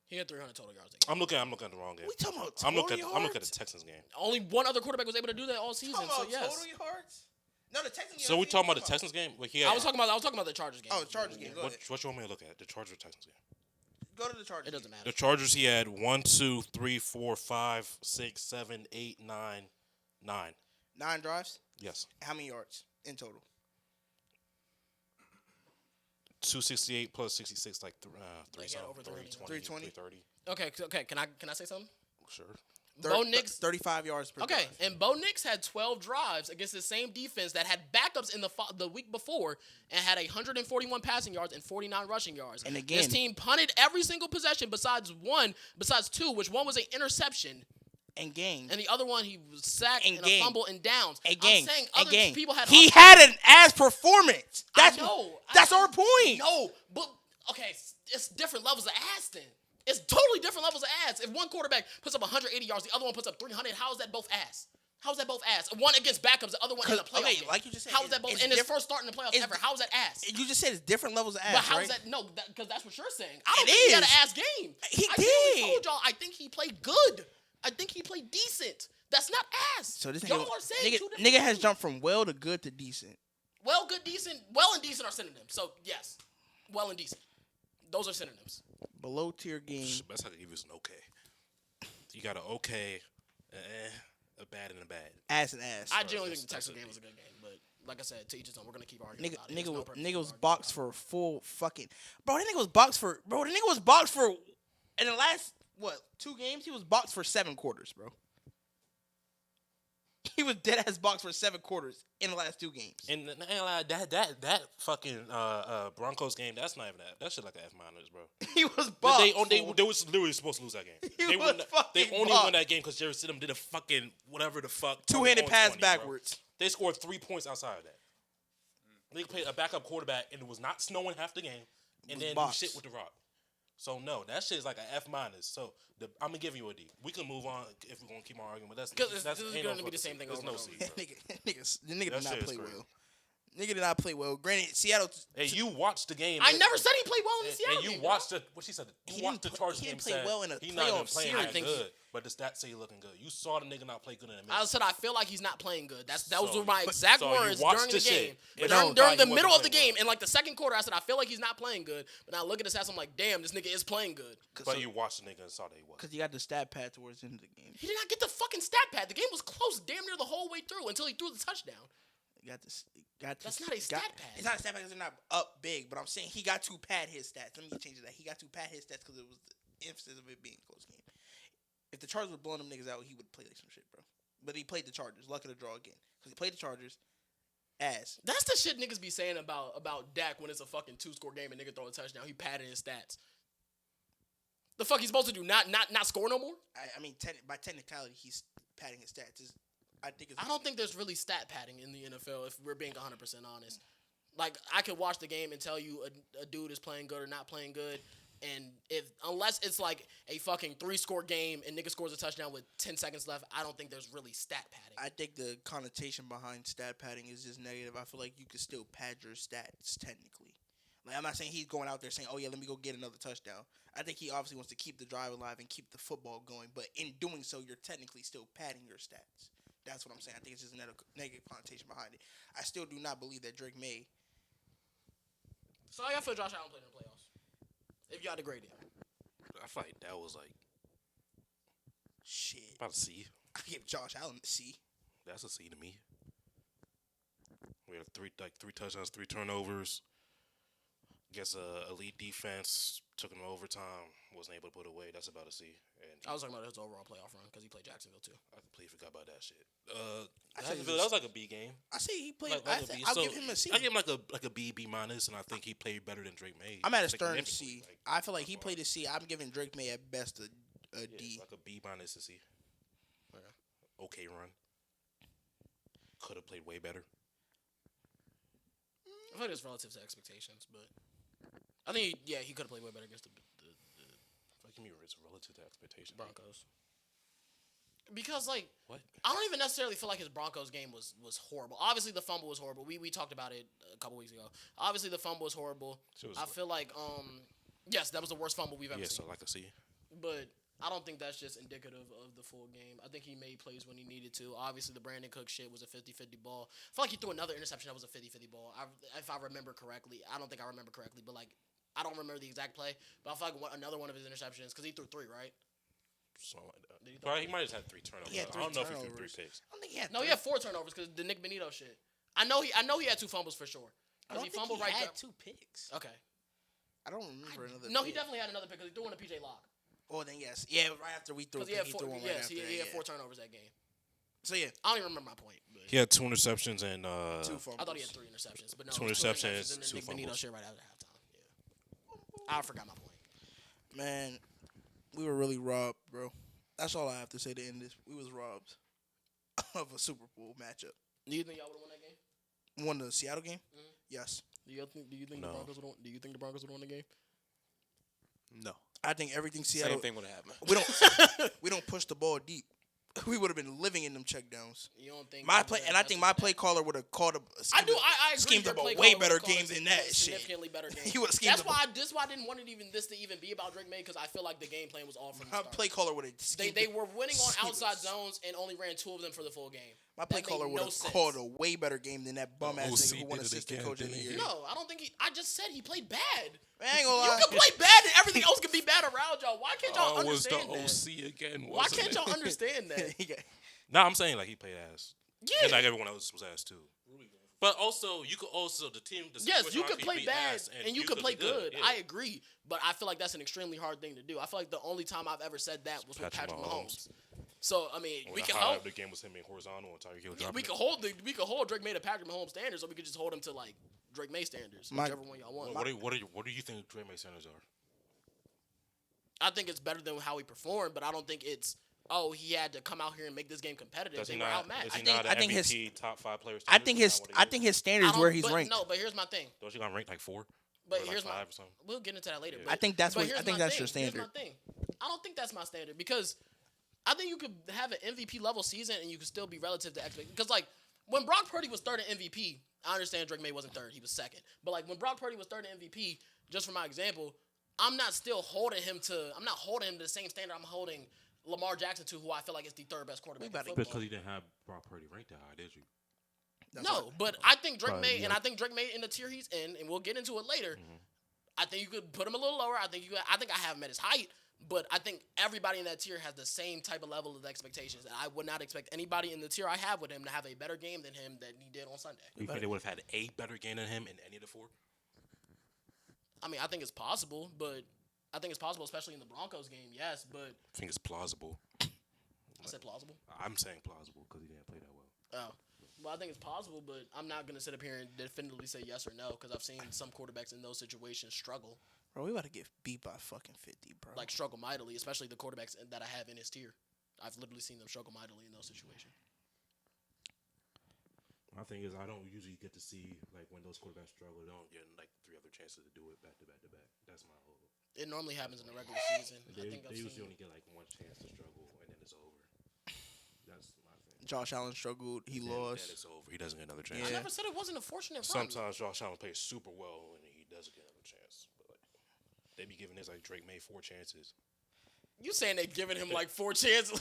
He had 300 total yards. I'm looking at the wrong game. We talking about I'm total looking at yards? the Texans game. Only one other quarterback was able to do that all season. Talking So about yes, total yards? No, the Texans. So we talking about the Texans game? Like I was talking about the Chargers game. Oh, Chargers game. Go ahead. What you want me to look at? The Chargers or Texans game? Go to the Chargers. It doesn't matter. The Chargers, he had 1, 2, 3, 4, 5, 6, 7, 8, 9, 9. 9 drives. Yes. How many yards in total? 268 plus 66, like Like, yeah, over 320. 320. 330. Okay. Can I say something? Sure. Bo Nix. 35 yards per Okay, drive. and Bo Nix had 12 drives against the same defense that had backups in the week before and had 141 passing yards and 49 rushing yards. And again, this team punted every single possession besides two, which one was an interception. And gang. And the other one, he was sacked And and gang. a fumble and downs. And gang. I'm saying And other gang. people had. He had an ass performance. That's I know. That's our point. No, but okay, it's different levels of ass then. It's totally different levels of ass. If one quarterback puts up 180 yards, the other one puts up 300, how is that both ass? How is that both ass? One against backups, the other one in the playoff game. like you just said, how is that both? it's And his different- first start in the playoffs ever. How is that ass? You just said it's different levels of ass, But how right? is that? No, because that's what you're saying. I don't It think he had an is. ass game. He I clearly did. told y'all I think he played good. I think he played decent. That's not ass. So this y'all nigga, are saying two different nigga has things. jumped from well to good to decent. Well, good, decent. Well and decent are synonyms. So yes, well and decent. Those are synonyms. Below tier game. Best I could give you is an okay. You got an okay, a bad, and a bad. Ass and ass. I genuinely think the that's Texas it. game was a good game, but like I said, to each his own. We're gonna keep arguing. about it. There's Nigga, no purpose nigga to was argue boxed about for a full fucking. Bro, that nigga was boxed for. In the last, 2 games, he was boxed for 7 quarters, bro. He was dead ass boxed for 7 quarters in the last 2 games. And that fucking Broncos game, that's not even that. That shit like an F minus, bro. He was boxed. They was literally supposed to lose that game. He was They fucking only boxed. won that game because Jerry Stidham did a fucking whatever the fuck. 2-handed on pass 20, bro. backwards. They scored 3 points outside of that. They played a backup quarterback and it was not snowing half the game, and then do boxed. shit with the rock. So no, that shit is like an F minus. So I'm gonna give you a D. We can move on if we're gonna keep on arguing, but that's 'Cause that's this is ain't gonna no be the fucking same C. thing There's over no and C, over. bro. the nigga That did not shit is play crazy. well. Nigga did not play well. Granted, Seattle. Hey, you watched the game. I never said he played well in the Seattle And you game. watched the what she said. He You watched the didn't Chargers he game. didn't play Said well in a he not even playoff playing series. that I think good, but the stats say he looking good. You saw the nigga not play good in a minute. I said I feel like he's not playing good. Those So- were my exact so you words watched during the the shit, game. and But you during thought the he middle of the wasn't playing game, in like the second quarter, I said I feel like he's not playing good. But now I look at the stats, I'm like, damn, this nigga is playing good. But you watched the nigga and saw that he was. Because he got the stat pad towards the end of the game. He did not get the fucking stat pad. The game was close damn near the whole way through until he threw the touchdown. That's not a stat pad. It's not a stat pad because they're not up big, but I'm saying he got to pad his stats. Let me change that. He got to pad his stats because it was the emphasis of it being a close game. If the Chargers were blowing them niggas out, he would play like some shit, bro. But he played the Chargers. Luck of the draw again. Because he played the Chargers. Ass. That's the shit niggas be saying about Dak when it's a fucking 2-score game and nigga throw a touchdown. He padded his stats. The fuck he's supposed to do? Not score no more? I mean, by technicality, he's padding his stats. I don't think there's really stat padding in the NFL if we're being 100% honest. Like, I could watch the game and tell you a dude is playing good or not playing good, and unless it's like a fucking 3-score game and nigga scores a touchdown with 10 seconds left, I don't think there's really stat padding. I think the connotation behind stat padding is just negative. I feel like you could still pad your stats technically. Like, I'm not saying he's going out there saying, oh, yeah, let me go get another touchdown. I think he obviously wants to keep the drive alive and keep the football going, but in doing so, you're technically still padding your stats. That's what I'm saying. I think it's just a negative connotation behind it. I still do not believe that Drake May. So how y'all feel Josh Allen played in the playoffs? If y'all degrade it. I feel like that was like Shit. about a C. I give Josh Allen a C. That's a C to me. We had three touchdowns, 3 turnovers. Guess elite defense took him to overtime. Wasn't able to put away. That's about a C. And I was talking about his overall playoff run because he played Jacksonville too. I completely forgot about that shit. say That was like a B game. I say he played. Like a B. I'll So give him a C. I give him like a B minus, and I think he played better than Drake May. I'm at a stern significantly. C. Like, I feel like he played a C. I'm giving Drake May at best a yeah, D. like a B minus to C. Okay run. Could have played way better. I feel like it's relative to expectations, but I think he could have played way better against the Fucking me, it's relative to expectation. Broncos. Because like What? I don't even necessarily feel like his Broncos game was horrible. Obviously the fumble was horrible. We talked about it a couple weeks ago. Obviously the fumble was horrible. So it was I feel like yes, that was the worst fumble we've ever Yeah, seen. so like a C. But I don't think that's just indicative of the full game. I think he made plays when he needed to. Obviously, the Brandon Cook shit was a 50-50 ball. I feel like he threw another interception that was a 50-50 ball. If I remember correctly. I don't think I remember correctly, but like I don't remember the exact play. But I feel like another one of his interceptions, because he threw 3, right? Something like that. Did he But he might have had 3 turnovers. He had I don't know if he threw turnovers. 3 picks. I don't think he had. No, he had 4 turnovers because the Nick Benito shit. I know he had 2 fumbles for sure. I don't He think fumbled he right had there. 2 picks. Okay. I don't remember another. No, he pick. definitely had another pick because he threw one to PJ Locke. Oh, then yes, yeah. Right after we threw, Because he had 4. threw one right Yes, after he had that, 4 turnovers that game. So yeah, I don't even remember my point. But He had 2 interceptions and 2 fumbles. I thought he had 3 interceptions, but no, 2 it was interceptions, and then 2 Nick Benito fumbles. shit right after halftime. Yeah, I forgot my point. Man, we were really robbed, bro. That's all I have to say to end this. We was robbed of a Super Bowl matchup. Do you think y'all would have won that game? Won the Seattle game? Mhm. Yes. Do you think No. the Broncos would? Do you think the Broncos would win the game? No. I think everything Seattle. Same thing would happen. We don't push the ball deep. We would have been living in them checkdowns. You don't think My that play, was- and I that's think what my that- play caller would have called a. I do. I agree. schemed your up a play way caller better would've called game a than that shit. significantly better game. He would've schemed That's up why. This why I didn't want this to even be about Drake May because I feel like the game plan was all from the My start. play caller would have. They were winning on schemed outside us. zones and only ran 2 of them for the full game. My play That made caller would no have sense. called a way better game than that bum ass OC nigga who won did it assistant again, coach of the didn't year. he? No, I don't think he. I just said he played bad. I ain't gonna You lie. can play bad and everything else can be bad around y'all. Why can't y'all Oh, was the understand that? OC again? Why wasn't can't it? y'all understand that? He got- No, I'm saying like he played ass. Yeah. And like everyone else was ass too. But also, you could also the team. The Yes, situation you could could play be bad ass and you could play be good. Yeah. I agree, but I feel like that's an extremely hard thing to do. I feel like the only time I've ever said that was with Patrick Patrick Mahomes. Mahomes. So I mean, When we the can highlight hold. of the game was him being horizontal and Tyreek Hill Yeah, dropping we it. could hold Drake May to Patrick Mahomes standards, or we could just hold him to like Drake May standards, My- whichever one y'all want. What do you think Drake May centers are? I think it's better than how he performed, but I don't think it's he had to come out here and make this game competitive. Does They he were not? outmatched. Is he think- not I an think his- MVP top 5 players? I think his standards where he's but ranked. No, but here's my thing. Don't you got ranked like 4? But Or like here's my. 5 or something? We'll get into that later. Yeah. But, I think that's but what- here's I think my that's your thing. Here's my standard. thing. I don't think that's my standard because I think you could have an MVP level season and you could still be relative to expectations. Because like when Brock Purdy was third in MVP, I understand Drake May wasn't third; he was second. But like when Brock Purdy was third in MVP, just for my example, I'm not holding him to the same standard I'm holding Lamar Jackson to, who I feel like is the third best quarterback in better- football. Because he didn't have Brock Purdy ranked that high, did you? No, but I think Drake Probably, May, yeah. and I think Drake May in the tier he's in, and we'll get into it later. Mm-hmm. I think you could put him a little lower. I think I have him at his height, but I think everybody in that tier has the same type of level of expectations. And I would not expect anybody in the tier I have with him to have a better game than him than he did on Sunday. You think they would have had a better game than him in any of the 4? I mean, I think it's possible, especially in the Broncos game. Yes, but I think it's plausible. I said plausible. I'm saying plausible because he didn't play that well. Oh. Well, I think it's possible, but I'm not going to sit up here and definitively say yes or no because I've seen some quarterbacks in those situations struggle, Bro, we about to get beat by fucking 50, bro. like struggle mightily, especially the quarterbacks that I have in his tier. I've literally seen them struggle mightily in those situations. My thing is, I don't usually get to see like when those quarterbacks struggle. They don't get like 3 other chances to do it back to back to back. That's my whole. It normally happens in the regular season. I They, think I've they usually seen. only get like 1 chance to struggle and then it's over. That's my thing. Josh Allen struggled. He Then lost. it's over. He doesn't get another chance. I Yeah. never said it wasn't a fortunate run. Sometimes Josh Allen plays super well and he doesn't get another chance. But like, they be giving this like Drake May 4 chances. You saying they giving him like 4 chances?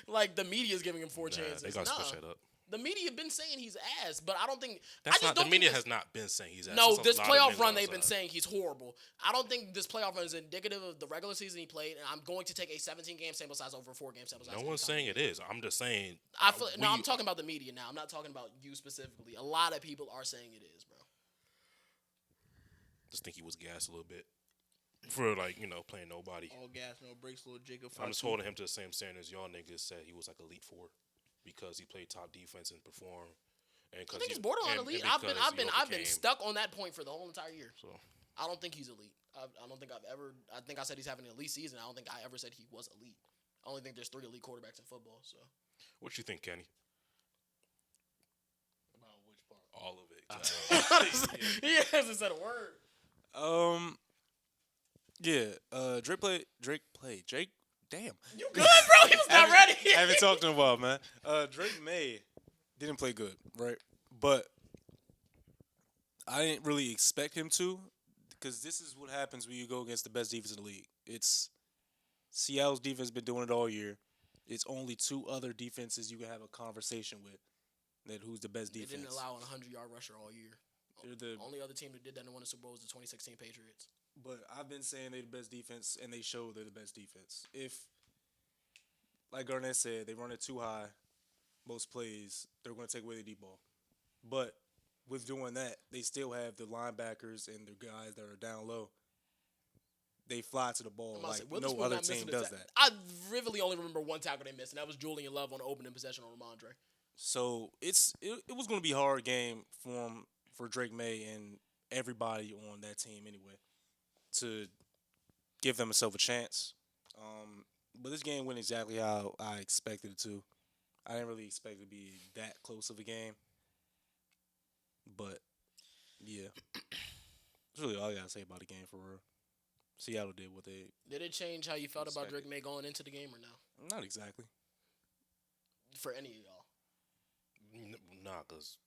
like the media's giving him 4 chances. They gotta Nah. switch that up. The media been saying he's ass, but I don't think That's I just not. don't The think media this- has not been saying he's. No, There's a this lot of playoff men run they've been outside. saying he's horrible. I don't think this playoff run is indicative of the regular season he played, and I'm going to take a 17-game sample size over a 4-game sample size. No one's saying it is. I'm just saying. I'm talking about the media now. I'm not talking about you specifically. A lot of people are saying it is, bro. Just think he was gassed a little bit for like playing nobody. All gas, no brakes, little Jacob. I'm just holding him to the same standards y'all niggas said he was like elite 4 because he played top defense and performed. And I think he's borderline elite. I've been stuck on that point for the whole entire year. So I don't think he's elite. I don't think I've ever. I think I said he's having an elite season. I don't think I ever said he was elite. I only think there's 3 elite quarterbacks in football. So what you think, Kenny? About which part? All of it. he hasn't said a word. Yeah. Drake played. Jake. Damn. You good, bro? He was not ready. I haven't talked in a while, man. Drake May didn't play good, right? But I didn't really expect him to, because this is what happens when you go against the best defense in the league. It's Seattle's defense been doing it all year. It's only two other defenses you can have a conversation with. That who's the best They defense? didn't allow a 100-yard rusher all year. They're the Only other team that did that and won the Super Bowl was the 2016 Patriots. But I've been saying they're the best defense, and they show they're the best defense. If, like Garnett said, they run it too high, most plays, they're going to take away the deep ball. But with doing that, they still have the linebackers and the guys that are down low. They fly to the ball like no other team does that. I vividly only remember one tackle they missed, and that was Julian Love on the opening possession on Ramondre. So it was going to be a hard game for Drake May and everybody on that team anyway to give themselves a chance. But this game went exactly how I expected it to. I didn't really expect it to be that close of a game. But, yeah. That's really all I got to say about the game for real. Seattle did what they... Did it change how you felt about Drake May going into the game or no? Not exactly. For any of y'all? Nah, because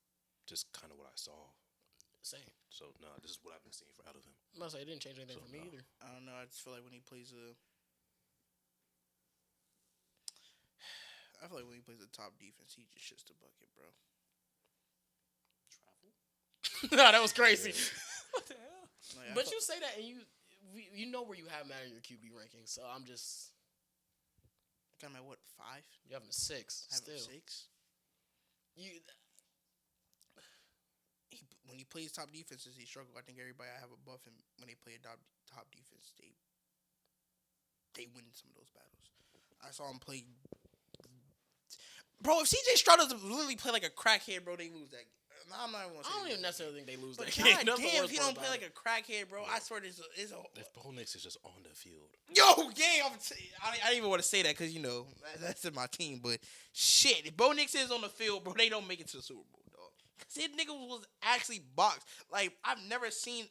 just kind of what I saw. Same. So, nah, this is what I've been seeing out of him. I'm about to say, it didn't change anything for me either. I don't know. I just feel like when he plays I feel like when he plays the top defense, he just shits the bucket, bro. No, that was crazy. What the hell? Like, But you say that, and you know where you have him at in your QB ranking. So I'm just... I got him at what, 5? You have him at 6. I have him Still. 6. When he plays top defenses, he struggles. I think everybody I have above him when they play a top defense, they win some of those battles. I saw him play. Bro, if CJ Stroud doesn't literally play like a crackhead, bro, they lose that. I'm not even gonna say I don't they even lose. necessarily think they lose But that God game. damn, That's the if worst he part don't play about like a crackhead, bro, I swear this is a. If Bo Nix is just on the field. Yo, gang, I didn't even want to say that because, you know, that's in my team. But shit, if Bo Nix is on the field, bro, they don't make it to the Super Bowl, dog. Because his nigga was actually boxed. Like, I've never seen,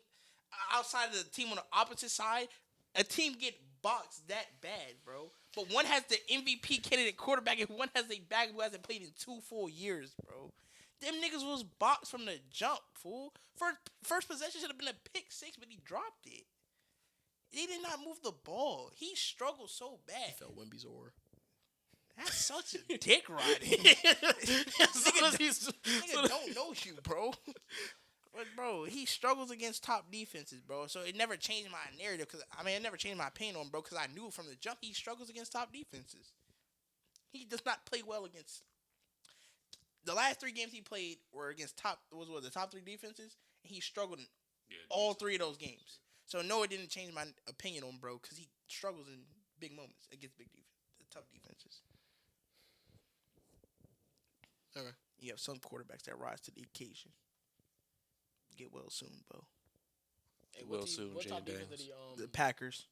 outside of the team on the opposite side, a team get boxed that bad, bro. But one has the MVP candidate quarterback and one has a back who hasn't played in 2 full years, bro. Them niggas was boxed from the jump, fool. First possession should have been a pick 6, but he dropped it. He did not move the ball. He struggled so bad. He felt Wemby's aura. That's such a dick riding. Nigga don't know you, bro. But, bro, he struggles against top defenses, bro. So it never changed my narrative. It never changed my opinion on him, bro, because I knew from the jump he struggles against top defenses. He does not play well against... The last 3 games he played were against the top 3 defenses, and he struggled in all 3 of those games. So, no, it didn't change my opinion on him, bro, because he struggles in big moments against tough defenses. Okay. You have some quarterbacks that rise to the occasion. Get well soon, bro. Hey, Well, soon, what Jay top defense Daniels. did he... The Packers,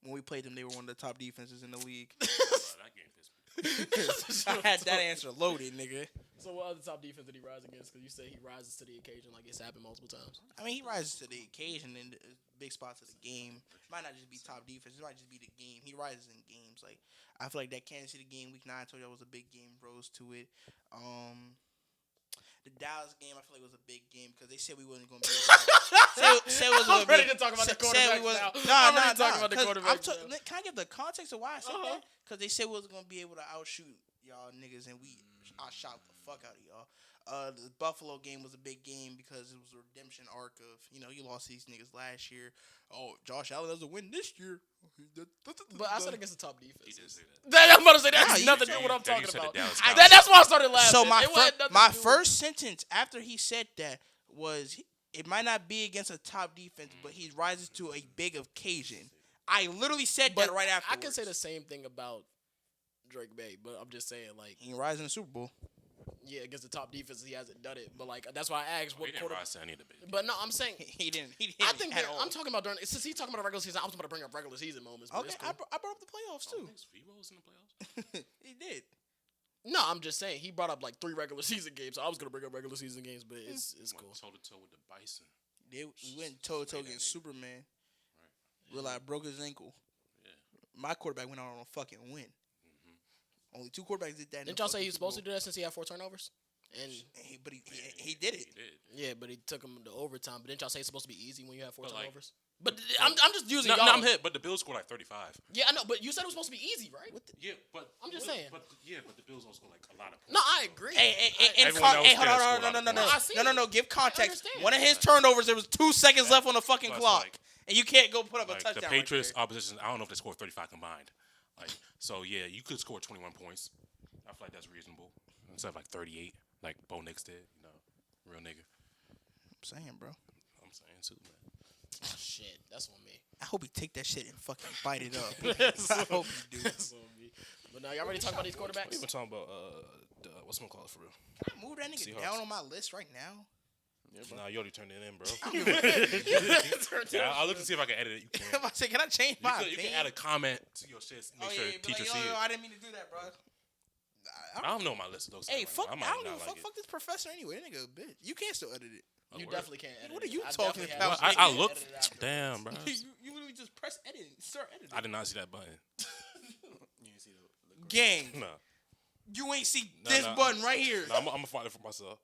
when we played them, they were one of the top defenses in the league. That game pissed me. I had that answer loaded, nigga. So what other top defense did he rise against? Because you say he rises to the occasion like it's happened multiple times. I mean, he rises to the occasion in the big spots of the game. It might not just be top defense. It might just be the game. He rises in games. Like, I feel like that Kansas City game, week 9, I told you was a big game, rose to it. The Dallas game, I feel like was a big game because they said we wasn't going to be able to... I'm ready to talk about the quarterbacks now. I'm ready to talk about the quarterbacks now. Can I give the context of why I said that? Because they said we wasn't going to be able to outshoot y'all niggas, and we outshot the fuck out of y'all. The Buffalo game was a big game because it was a redemption arc of, you lost these niggas last year. Oh, Josh Allen doesn't win this year. But I said against the top defense. He did say that. I'm about to say that has nothing to do with what I'm Then you talking said about. the Dallas That's why I started laughing. So It had nothing my to do with- first sentence after he said that was, it might not be against a top defense, but he rises to a big occasion. I literally said But that right after. I can say the same thing about Drake May, but I'm just saying, like, He rising in the Super Bowl. yeah, against the top defense, he hasn't done it. But like, that's why I asked He what didn't quarter. rise to any of the big. But no, I'm saying He didn't. I think at that all. I'm talking about since he's talking about a regular season. I was about to bring up regular season moments. But Okay, it's cool. I brought up the playoffs too. Febo's in the playoffs. He did. No, I'm just saying he brought up like 3 regular season games. So I was gonna bring up regular season games, but it's cool. Toe to toe with the Bison. They went toe to toe against Superman. Realized broke his ankle. Yeah. My quarterback went out on a fucking win. Only 2 quarterbacks did that. Didn't y'all say he was supposed to do that since he had 4 turnovers? And But he did it. He did. yeah, but he took him to overtime. But didn't y'all say it's supposed to be easy when you have 4 But, like- turnovers? But I'm just using No, y'all. no, I'm hit, but the Bills scored like 35. Yeah, I know, but you said it was supposed to be easy, right? Yeah, but I'm just saying. But the Bills don't score like a lot of points. No, I agree. Everyone else hold there on, scored a lot no, of no, no, points. I see no, no, it. no. Give context. understand. One of his turnovers, there was 2 seconds left on the fucking Plus, clock, like- and you can't go put up a Like touchdown. the Patriots right opposition, I don't know if they scored 35 combined. Like, so yeah, you could score 21 points. I feel like that's reasonable instead of like 38, like Bo Nix did. You know, real nigga. I'm saying, bro. I'm saying too, man. Shit, that's on me. I hope he take that shit and fucking bite it up. That's I hope he do. That's on me. But now y'all ready to talk about these quarterbacks? We've been talking about what's my call for real? Can I move that nigga Seahawks. down on my list right now? Nah, you already turned it in, bro. Yeah, Yeah, I'll look to see if I can edit it. You can. I say, can I change You my can, you can opinion? add a comment to your shit. Make sure but teacher like, see yo, it. I didn't mean to do that, bro. I don't know my list looks Hey, like. fuck! I might don't give a not fuck. like it. Fuck this professor anyway. That nigga a bitch. You can't still edit it. You word. definitely can't edit What are it. you I talking definitely about? have to I edit looked. it afterwards. Damn, bro. You literally just press edit, start editing. I did not see that button. You didn't see the Gang, No, you ain't see Nah, this nah. button right here. no, I'm gonna find it for myself.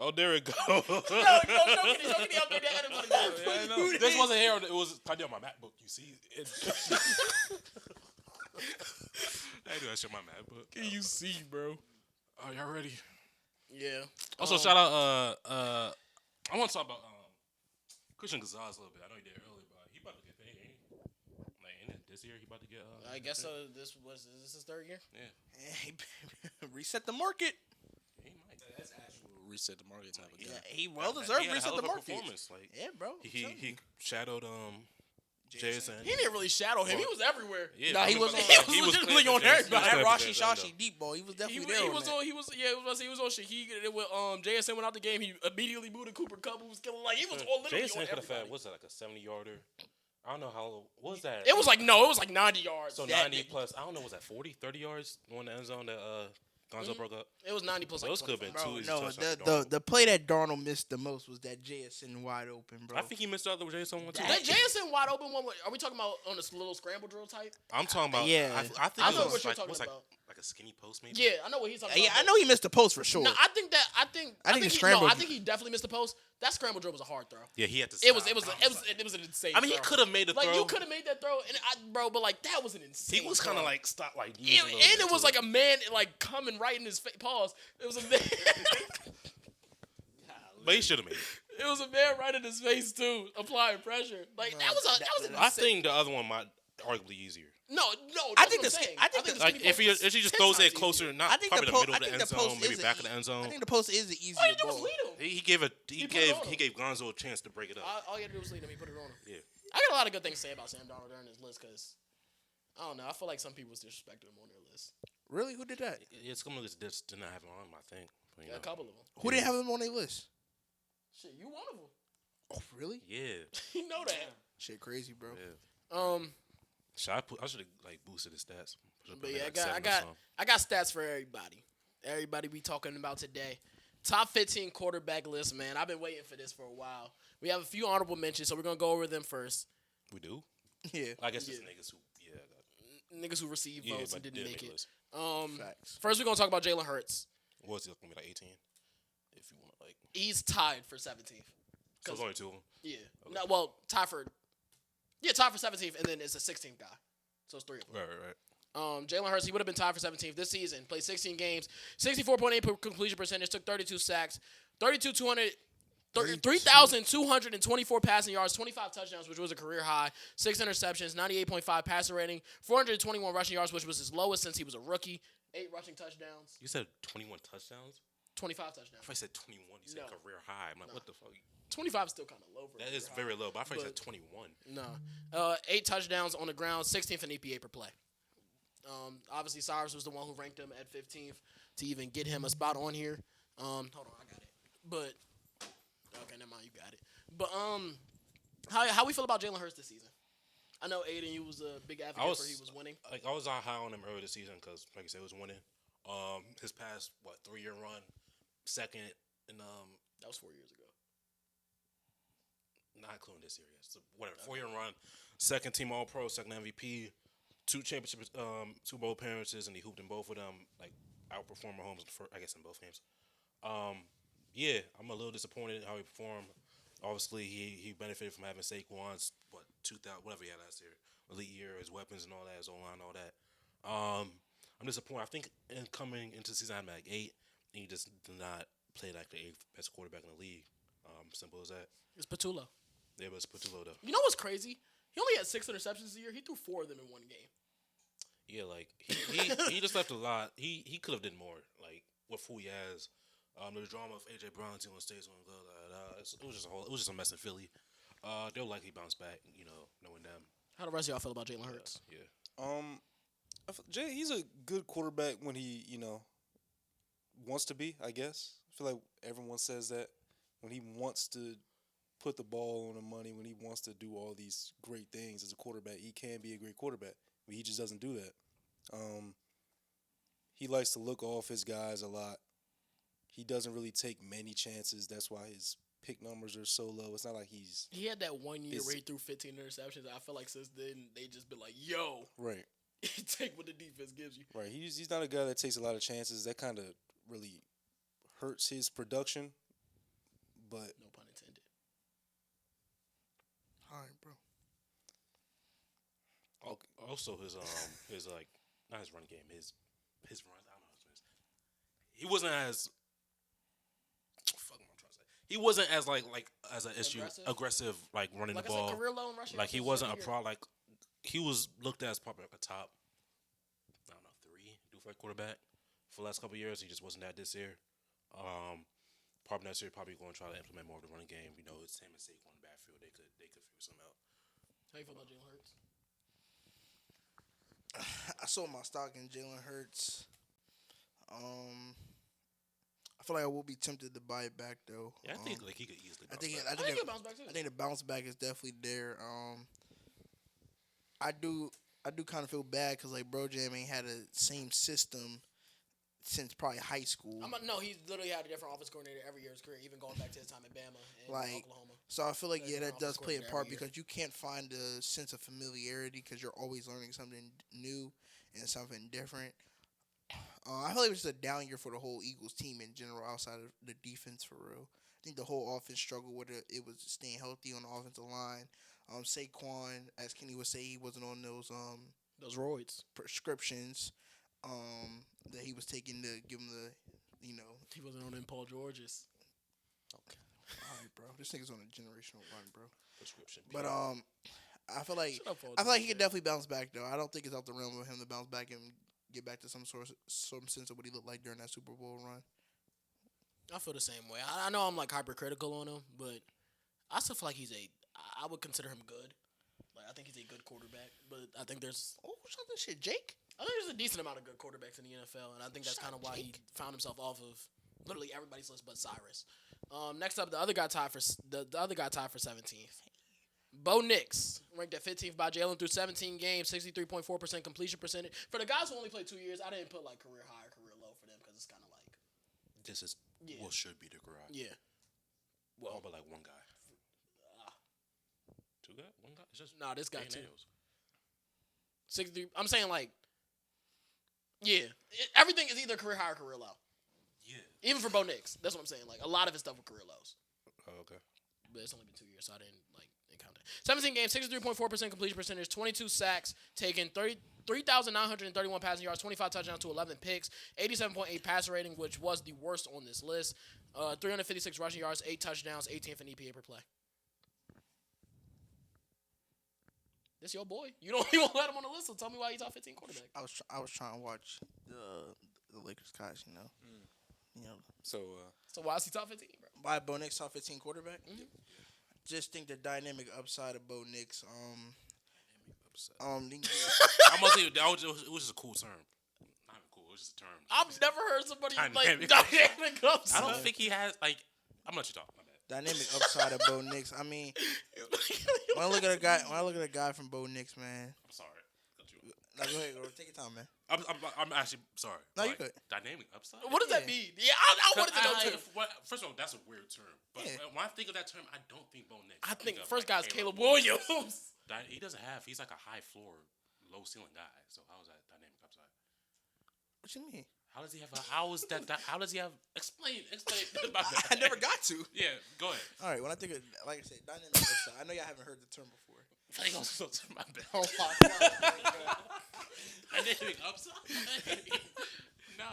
Oh, there it go. No, don't get the update that edit button. Yeah, I know. This wasn't here. It was kind of on my MacBook. You see? I do that shit on my MacBook. Can you see, bro? Are y'all ready? Yeah. Also, shout out. I want to talk about Christian Gonzalez a little bit. I know he did earlier, but he about to get paid. Ain't he? Like, ain't it this year he about to get? I guess so. Is this his 3rd year? Yeah, Hey, reset the market. he might. That's actual reset the market type of guy. Yeah, he well deserved He had a reset hell the of a market. performance. Like, Yeah, bro. I'm he telling you. shadowed JSN. He didn't really shadow him. He was everywhere. Yeah, Nah, I he mean, was but, on- like, he was clear literally on for JSN. everybody. He That was Rashi clear for JSN, Shashi deep ball. He was He, definitely was- there. he on was that. on. He was. Yeah, he was on Shaheed with JSN went out the game. He immediately moved to Cooper Cup, who was killing. Like he was all literally JSN on could have had, everybody. what's that, like a 70-yarder? I don't know how, what was that? It was like 90 yards. So That- 90 plus, I don't know, was that 40, 30 yards on the end zone that Gonzo broke up? It was 90 plus. Like Those could have been 25. two easy No, touchdowns for the Darnold. the play that Darnold missed the most was that JSN wide open, bro. I think he missed the other with JSN one too. That JSN wide open one. Are we talking about on this little scramble drill type? I'm talking about, Yeah. I think I it know was what you're like, talking what's about. like a skinny post maybe? Yeah, I know what he's talking Yeah, about. I know he missed the post for sure. No, I think I think the he, scramble- No, I think he definitely missed the post. That scramble drill was a hard throw. Yeah, he had to It was. stop. It was an insane. I mean, he throw. could have made the Like throw. you could have made that throw, bro. But like that was an insane. He was throw. kind of like stopped, like And, using a little and bit, it was too. like a man like coming right in his pause. It was a man. But he should have made it. It was a man right in his face too, applying pressure. Like that was an I insane. think the other one might arguably easier. No. I That's think what the I'm saying. I think the the- Like skinny if post he just 10 throws it times closer, easier. not I think probably the the post. middle I of the think end the post zone, maybe is back of the end zone. I think the post is the easier All you do was ball. lead him. He gave put it on him. Gonzo a chance to break it up. All you had to do was lead him. He put it on him. Yeah. I got a lot of good things to say about Sam Darnold during his list because I don't know. I feel like some people disrespected him on their list. Really? Who did that? It's some of this did not have him on him, I think. But, you Yeah, a know. couple of them. Who didn't have him on their list? Shit, you one of them. Oh, really? Yeah. You know that. Shit, crazy, bro. Yeah. I should have like boosted his stats. Should've But put yeah, him at, like, 7 or something. I got stats for everybody. Everybody we talking about today. Top 15 quarterback list, man. I've been waiting for this for a while. We have a few honorable mentions, so we're gonna go over them first. We do. Yeah. I guess it's Yeah. niggas who Niggas who received votes and but didn't make the it. list. Facts. First, we're gonna talk about Jalen Hurts. What's he gonna be like 18? If you want to like, He's tied for 17th. so it's only two of them. Yeah. No, well, tied for 17th, and then it's a 16th guy. So it's 3 of them. Right. Jalen Hurts, he would have been tied for 17th this season. Played 16 games, 64.8 completion percentage, took 32 sacks, 3,224 passing yards, 25 touchdowns, which was a career high, 6 interceptions, 98.5 passer rating, 421 rushing yards, which was his lowest since he was a rookie, 8 rushing touchdowns, You said 21 touchdowns. 25 touchdowns. If I said 21, you said No. career high. I'm like, what the fuck? 25 is still kind of low for a That is career very high. low. But I thought you said But- 21. No. 8 touchdowns on the ground, 16th in EPA per play. Obviously, Cyrus was the one who ranked him at 15th to even get him a spot on here. Hold on, I got it. But, okay, never mind, you got it. But, how we feel about Jalen Hurts this season? I know, Aiden, you was a big advocate for he was winning. Like I was high on him earlier this season because, like you said, he was winning. His past 3-year run, second in That was 4 years ago. not including this year. So whatever, 4-year run, second team All Pro, second MVP, 2 championships, 2 bowl appearances, and he hooped in both of them. Like outperformed Mahomes, I guess, in both games. Yeah, I'm a little disappointed how he performed. Obviously, he benefited from having Saquon's 2000 whatever he had last year, elite year, his weapons and all that, his O-line, all that. I'm disappointed. I think in coming into the season, I'm like 8, and he just did not play like the 8th best quarterback in the league. Simple as that. It's Petula. Yeah, but it's Patillo though. You know what's crazy? He only had 6 interceptions a year. He threw 4 of them in one game. Yeah, like he just left a lot. He could have did more. Like with who he has. The drama of AJ Brown on states on it was just a mess in Philly. They'll likely bounce back, knowing them. How the rest of y'all feel about Jalen Hurts? Yeah. Jay, he's a good quarterback when he, wants to be, I guess. I feel like everyone says that when he wants to put the ball on the money, when he wants to do all these great things as a quarterback, he can be a great quarterback. But he just doesn't do that. He likes to look off his guys a lot. He doesn't really take many chances. That's why his pick numbers are so low. It's not like He had that 1 year where he threw 15 interceptions. I feel like since then, they just been like, yo. Right. Take what the defense gives you. Right. He's not a guy that takes a lot of chances. That kind of really hurts his production. But No pun intended. All right, bro. Also, his not his run game, his runs. I don't know what it is. He wasn't as fuck. What I'm trying to say. He wasn't as as an issue aggressive like running like the ball. Career low in rushing. Like he wasn't a pro. Like he was looked at as probably like a top. I don't know 3 do-for quarterback for the last couple of years. He just wasn't that this year. Probably next year, probably going to try to implement more of the running game. It's him and Saquon in the backfield. They could figure something out. How you feel about Jalen Hurts? I sold my stock in Jalen Hurts. I feel like I will be tempted to buy it back though. Yeah, I think he could easily. I think he'll bounce back too. I think the bounce back is definitely there. I do kind of feel bad because like Bro Jam ain't had the same system since probably high school. No, he's literally had a different offense coordinator every year of his career, even going back to his time in Bama and Oklahoma. So I feel like Yeah, that does play a offense part coordinator every because you can't find a sense of familiarity because you're always learning something new and something different. I feel like it was just a down year for the whole Eagles team in general outside of the defense for real. I think the whole offense struggled with it. It was staying healthy on the offensive line. Saquon, as Kenny would say, he wasn't on those roids prescriptions that he was taking to give him the, He wasn't on them Paul Georges. Okay. All right, bro. This nigga's on a generational run, bro. Prescription. But I feel like he could definitely bounce back though. I don't think it's out the realm of him to bounce back and get back to some sense of what he looked like during that Super Bowl run. I feel the same way. I know I'm like hypercritical on him, but I still feel like I would consider him good. Like I think he's a good quarterback, but I think there's Shut this shit, Jake. I think there's a decent amount of good quarterbacks in the NFL, and I think that's kind of why he found himself off of literally everybody's list but Cyrus. Next up, the other guy tied for 17th. Bo Nix, ranked at 15th by Jalen through 17 games, 63.4% completion percentage. For the guys who only played 2 years, I didn't put like career high or career low for them because it's kind of like this is what should be the garage. Yeah. Well, but like one guy. 2 guys? One guy? It's just this guy too. nails. 63. I'm saying like, everything is either career high or career low. Yeah. Even for Bo Nix, that's what I'm saying. Like a lot of his stuff were career lows. Oh, okay. But it's only been 2 years, so I didn't count that. 17 games, 63.4% completion percentage, 22 sacks, taken 3,931 passing yards, 25 touchdowns to 11 picks, 87.8 passer rating, which was the worst on this list. 356 rushing yards, 8 touchdowns, 18th in EPA per play. This your boy. You don't even let him on the list, so tell me why he's top 15 quarterback. I was trying to watch the Lakers guys, So why is he top 15, bro? Why Bo Nix top 15 quarterback? Mm-hmm. Just think the dynamic upside of Bo Nix. I'm gonna say it was just a cool term. Not even cool. It was just a term. I've never heard somebody Dynamic dynamic upside. I don't think he has I'm gonna let you talk. My bad. Dynamic upside of Bo Nix. I mean, when I look at a guy from Bo Nix, man. I'm sorry. Cut you off. Go ahead, bro. Take your time, man. I'm actually sorry. No, you good. Dynamic upside. What does that mean? Yeah, I wanted to know too. First of all, that's a weird term. But when I think of that term, I don't think Bo Nix. I think of, first guy's Caleb Williams. He doesn't have. He's like a high floor, low ceiling guy. So how is that dynamic upside? What you mean? How does he have? How is that? How does he have? Explain. My I bad. never got to. Yeah, go ahead. All right, when I think of, like I said, dynamic upside, I know y'all haven't heard the term before. My bad. Oh my god. Dynamic upside. Nah.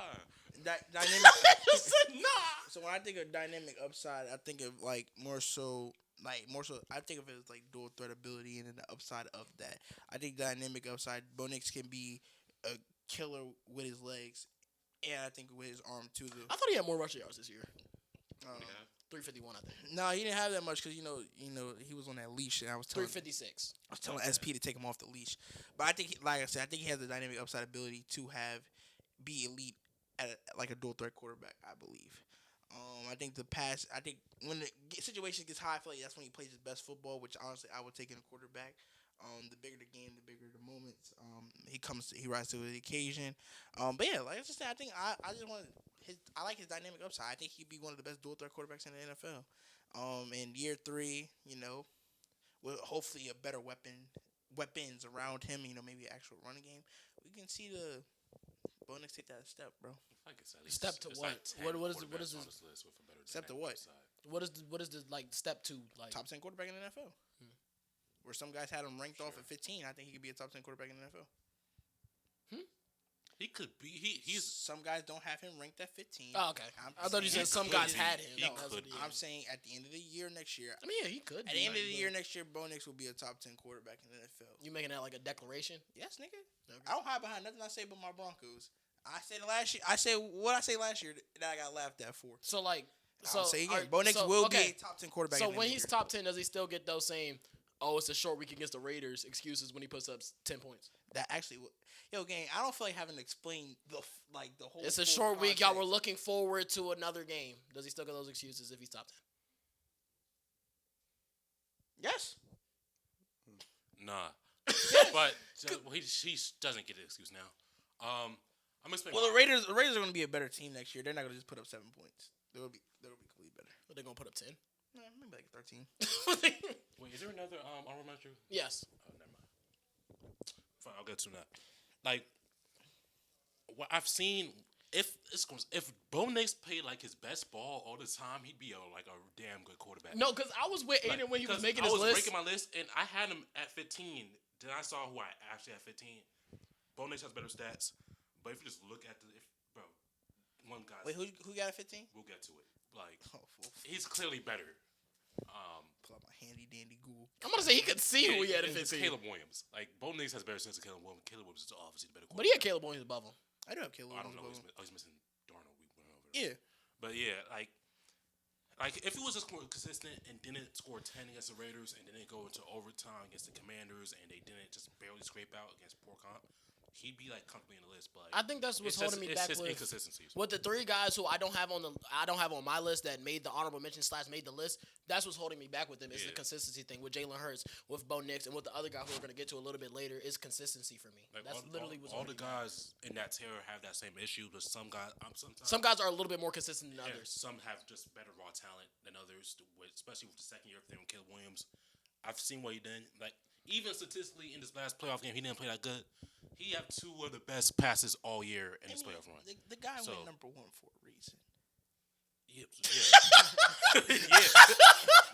Dynamic. You said nah. So when I think of dynamic upside, I think of like more so. I think of it as like dual threat ability, and then the upside of that. I think dynamic upside, Bo Nix can be a killer with his legs, and I think with his arm too. I thought he had more rushing yards this year. Um, 351, I think. No, he didn't have that much because you know he was on that leash, and I was telling 356. SP to take him off the leash. But I think, like I said, I think he has the dynamic upside ability to be elite at like a dual threat quarterback. I believe. I think I think when the situation gets high, I feel like that's when he plays his best football. Which honestly, I would take in a quarterback. The bigger the game, the bigger the moments. He rises to the occasion. But yeah, like I just said, I just want I like his dynamic upside. I think he'd be one of the best dual threat quarterbacks in the NFL. In year 3, with hopefully a better weapons around him. Maybe an actual running game. We can see the Bo Nix take that step, bro. I think it's at least, Step to it's what? Like What is on this? this list with a better Step to dynamic what? upside. What is the like step 2 like? Top 10 quarterback in the NFL. Where some guys had him ranked off at 15, I think he could be a top 10 quarterback in the NFL. He could be. He's. Some guys don't have him ranked at 15. Oh, okay. I thought you said He some could guys be. had him. He No, that's could what be. I'm saying at the end of the year next year. I mean, yeah, he could. At the end of the year next year, Bo Nix will be a top 10 quarterback in the NFL. You making that like a declaration? Yes, nigga. Okay. I don't hide behind nothing I say about my Broncos. I said last year. I said what I say last year that I got laughed at for. So like, I'll say again, Bo Nix will be a top 10 quarterback. So in the when end he's of the year. top 10, does he still get those same? Oh, it's a short week against the Raiders excuses when he puts up 10 points. That actually, gang, I don't feel like having to explain the whole. It's a full short week. Y'all context. were looking forward to another game. Does he still get those excuses if he's top 10? Yes. Nah. But he doesn't get an excuse now. I'm expecting. Well, the Raiders are going to be a better team next year. They're not going to just put up 7 points. They'll be completely better. But they're gonna put up 10. Nah, maybe like 13. Wait, is there another honorable mention? Yes. Oh, never mind. Fine, I'll get to that. Like, what I've seen, if Bo Nix played like his best ball all the time, he'd be a damn good quarterback. No, because I was with Aiden when he was making his I was list. breaking my list, and I had him at 15. Then I saw who I actually had 15. Bo Nix has better stats, but if you just look at one guy. Wait, who got a 15? We'll get to it. Like, he's clearly better. Pull out my handy dandy Google. I'm gonna say he could see who he had at It's 15. Caleb Williams. Like, Bo Nix has better sense of Caleb Williams. Caleb Williams is obviously the better quarterback. But he had Caleb Williams above him. I do have Caleb. I don't know. Williams. He's missing Darnold. We went over that. Yeah. But yeah, like if he was just consistent and didn't score 10 against the Raiders and didn't go into overtime against the Commanders and they didn't just barely scrape out against poor comp, he'd be like comfortably in the list. But I think that's what's holding me back It's with inconsistencies. the 3 guys who I don't have on my list that made the honorable mention / made the list. That's what's holding me back with them. It's the consistency thing with Jalen Hurts, with Bo Nix, and with the other guy who we're gonna get to a little bit later is consistency for me. Like That's literally what's all holding the me back. guys in that tier have that same issue, but some guys Some guys are a little bit more consistent than yeah, others. some have just better raw talent than others, especially with the second year of them, Caleb Williams. I've seen what he did. Like, even statistically in this last playoff game, he didn't play that good. He had 2 of the best passes all year in this playoff run. The guy went number 1 for a reason.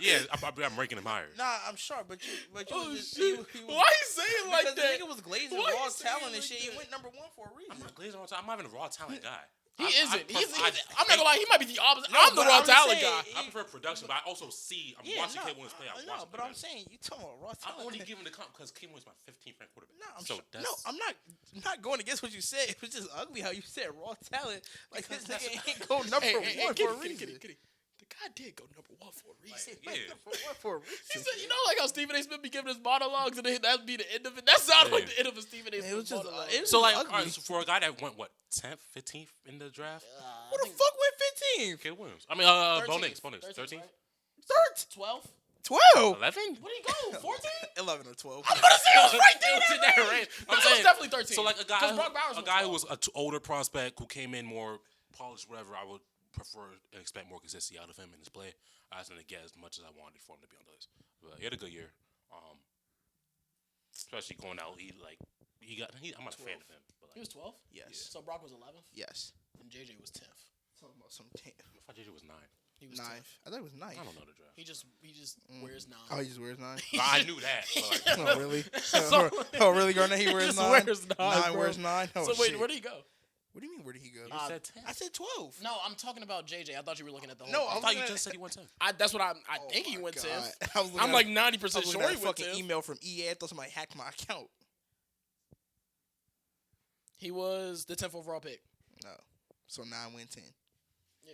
Yeah. I'm ranking him higher. Nah, I'm sure, but you Oh was just, shit! he was, Why you saying like because that? the nigga was glazing Why raw you saying talent and like shit. He that? went number 1 for a reason. I'm not glazing all the time. I'm not even a raw talent guy. He isn't. I'm not hate- gonna lie. He might be the opposite. No, I'm the but raw I'm just talent saying, guy. I prefer production, but I also see. I'm watching Caleb Williams play. I'm watching. but I'm saying you talking about raw I'm talent. only giving the comp because Caleb Williams is my 15th ranked quarterback. No, I'm I'm not going against what you said. It was just ugly how you said raw talent. Like this Because nigga ain't go number 1 for a reason. The guy did go number 1 for a reason. Yeah. Number 1 for a He reason. said, you know, like how Stephen A. Smith be giving his monologues and then that'd be the end of it. That sounded like the end of a Stephen A. It was Smith just- monologue. it was So like, ugly. all right, so for a guy that went 10th, 15th in the draft, Who the fuck went 15? Caleb Williams. I mean, Bo Nix, 13th, 12? 12? 11. What did he go? 14? 11 or 12. I'm gonna say it was right there. It's in that range. I'm It was saying, definitely 13. so like a guy, 'Cause Brock Bowers a was guy who 12. was an older prospect who came in more polished, whatever. I would prefer and expect more consistency out of him in his play. I was gonna get as much as I wanted for him to be on the list. But he had a good year. Especially going out, I'm not a fan of him, but He was 12th? Yes. So Brock was 11th? Yes. And JJ was 10th. Talking about some damn I thought JJ was 9. He was 9th. 10th. I thought it was 9th. I don't know the draft. He just wears 9. Oh, he just wears 9. Well, I knew that. But like, Oh, really? Oh, really, Garnett? He wears just 9? wears 9, 9 bro. wears 9? Oh, So wait, shit. where did he go? What do you mean, where did he go? you said 10. I said 12. No, I'm talking about JJ. I thought you were looking at the whole No, thing. I I'm thought you looking just said he went 10. That's what I Oh think he my went God. 10th. I'm like 90% I was looking sure at he a went fucking 10th. email from EA. I thought somebody hacked my account. He was the 10th overall pick. No. So 9 win 10. Yeah.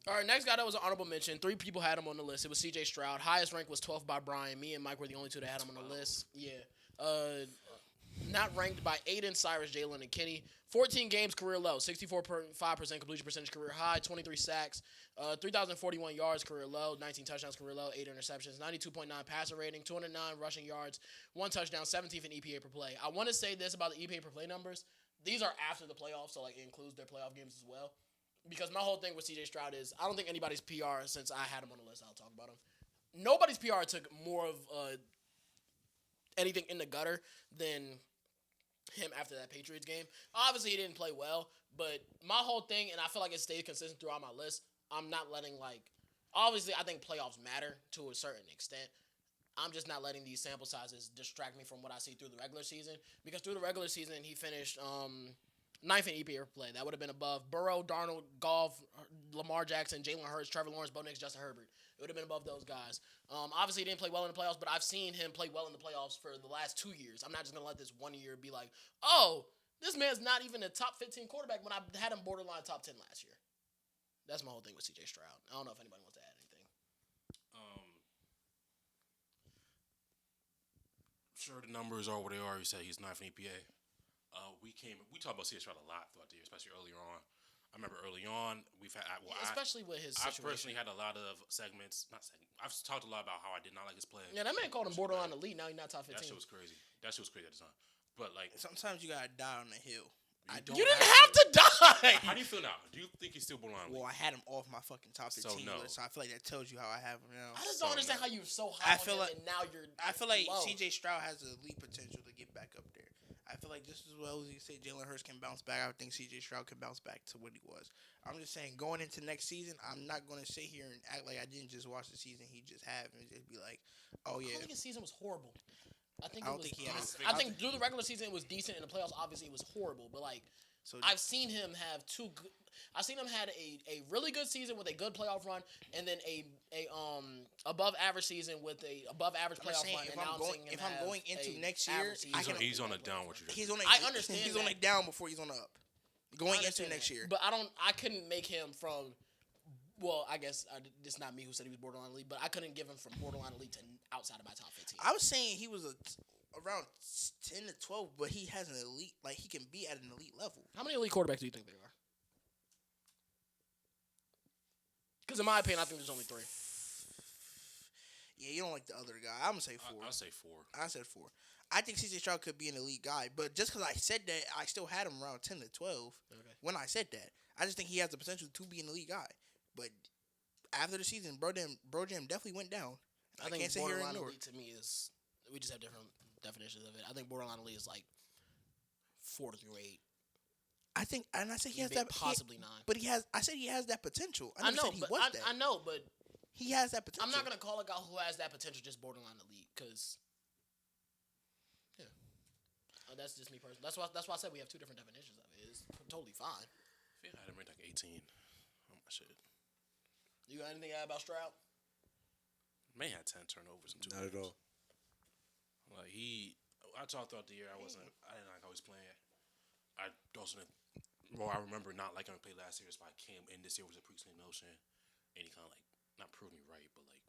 All right, next guy that was an honorable mention. 3 people had him on the list. It was C.J. Stroud. Highest rank was 12th by Brian. Me and Mike were the only 2 that had him on the list. Yeah. Not ranked by Aiden, Cyrus, Jalen, and Kenny. 14 games, career low. 64.5% completion percentage, career high. 23 sacks. 3,041 yards, career low. 19 touchdowns, career low. 8 interceptions. 92.9 passer rating. 209 rushing yards. 1 touchdown. 17th in EPA per play. I want to say this about the EPA per play numbers. These are after the playoffs, so like it includes their playoff games as well. Because my whole thing with C.J. Stroud is I don't think anybody's PR, since I had him on the list, I'll talk about him. Nobody's PR took more of anything in the gutter than him after that Patriots game. Obviously, he didn't play well, but my whole thing, and I feel like it stayed consistent throughout my list, I'm not letting, like, obviously, I think playoffs matter to a certain extent. I'm just not letting these sample sizes distract me from what I see through the regular season. Because through the regular season, he finished 9th in EPA per play. That would have been above Burrow, Darnold, Goff, Lamar Jackson, Jalen Hurts, Trevor Lawrence, Bo Nix, Justin Herbert. It would have been above those guys. Obviously, he didn't play well in the playoffs, but I've seen him play well in the playoffs for the last 2 years. I'm not just going to let this 1 year be like, oh, this man's not even a top 15 quarterback when I had him borderline top 10 last year. That's my whole thing with C.J. Stroud. I don't know if anybody wants to add anything. Sure, the numbers are what they are. You said he's 9th in EPA. We talked about C.J. Stroud a lot throughout the year, especially earlier on. I remember early on, Especially with his I situation. personally had a lot of segments. I've talked a lot about how I did not like his play. Yeah, that man called him borderline elite. Now he's not top 15. That shit was crazy. That shit was crazy at the time. But like, Sometimes you gotta die on the hill. You didn't have to die. How do you feel now? Do you think he's still borderline elite? Well, I had him off my fucking top 15 So, no. list, so I feel like that tells you how I have him now. I just don't understand how you're so high I feel on him like- and now you're I feel like low. C.J. Stroud has the elite potential to get back up there. I feel like just as well as you say Jalen Hurts can bounce back, I think C.J. Stroud can bounce back to what he was. I'm just saying, going into next season, I'm not going to sit here and act like I didn't just watch the season he just had and just be like, oh, I yeah. don't think his season was horrible. I think I it don't was think he had decent. a- I think through the regular season it was decent. In the playoffs, obviously it was horrible. But like, So I've seen him have two good. I've seen him had a really good season with a good playoff run, and then a above average season with a above average I'm playoff saying, run. if And now I'm going- seeing him if I'm have going into a next year, average season He's on a with a downward playoff run. trajectory. he's on a, I understand he's that. on a down before he's on a up. Going I into understand next that. year. But I couldn't make him from. Well, I guess it's not me who said he was borderline elite, but I couldn't give him from borderline elite to outside of my top 15. I was saying he was around 10 to 12, but he has an elite, like he can be at an elite level. How many elite quarterbacks do you think there are? Because in my opinion, I think there's only 3. Yeah, you don't like the other guy. I'm gonna say 4. I'll say 4. I said 4. I think CJ Stroud could be an elite guy, but just because I said that, I still had him around 10 to 12 Okay. when I said that. I just think he has the potential to be an elite guy. But after the season, Bro Jam definitely went down. I think can't sit here and borderline ignore elite to me is we just have different definitions of it. I think borderline elite is like 4 through 8, I think, and I said he has that possibly 9. But he has. I said he has that potential. I never know, said he but was that. I know, but He has that potential. I'm not gonna call a guy who has that potential just borderline elite because, yeah, that's just me personally. That's why I said we have 2 different definitions of it. It's totally fine. I feel I had him ranked like 18. Oh my shit. You got anything to add about Stroud? Man had 10 turnovers in 2 Not at games. all. Like I talked throughout the year. I didn't like how he was playing. I also didn't. Well, I remember not liking him play last year, so I came in this year with a preconceived notion, and he kind of like not proved me right, but like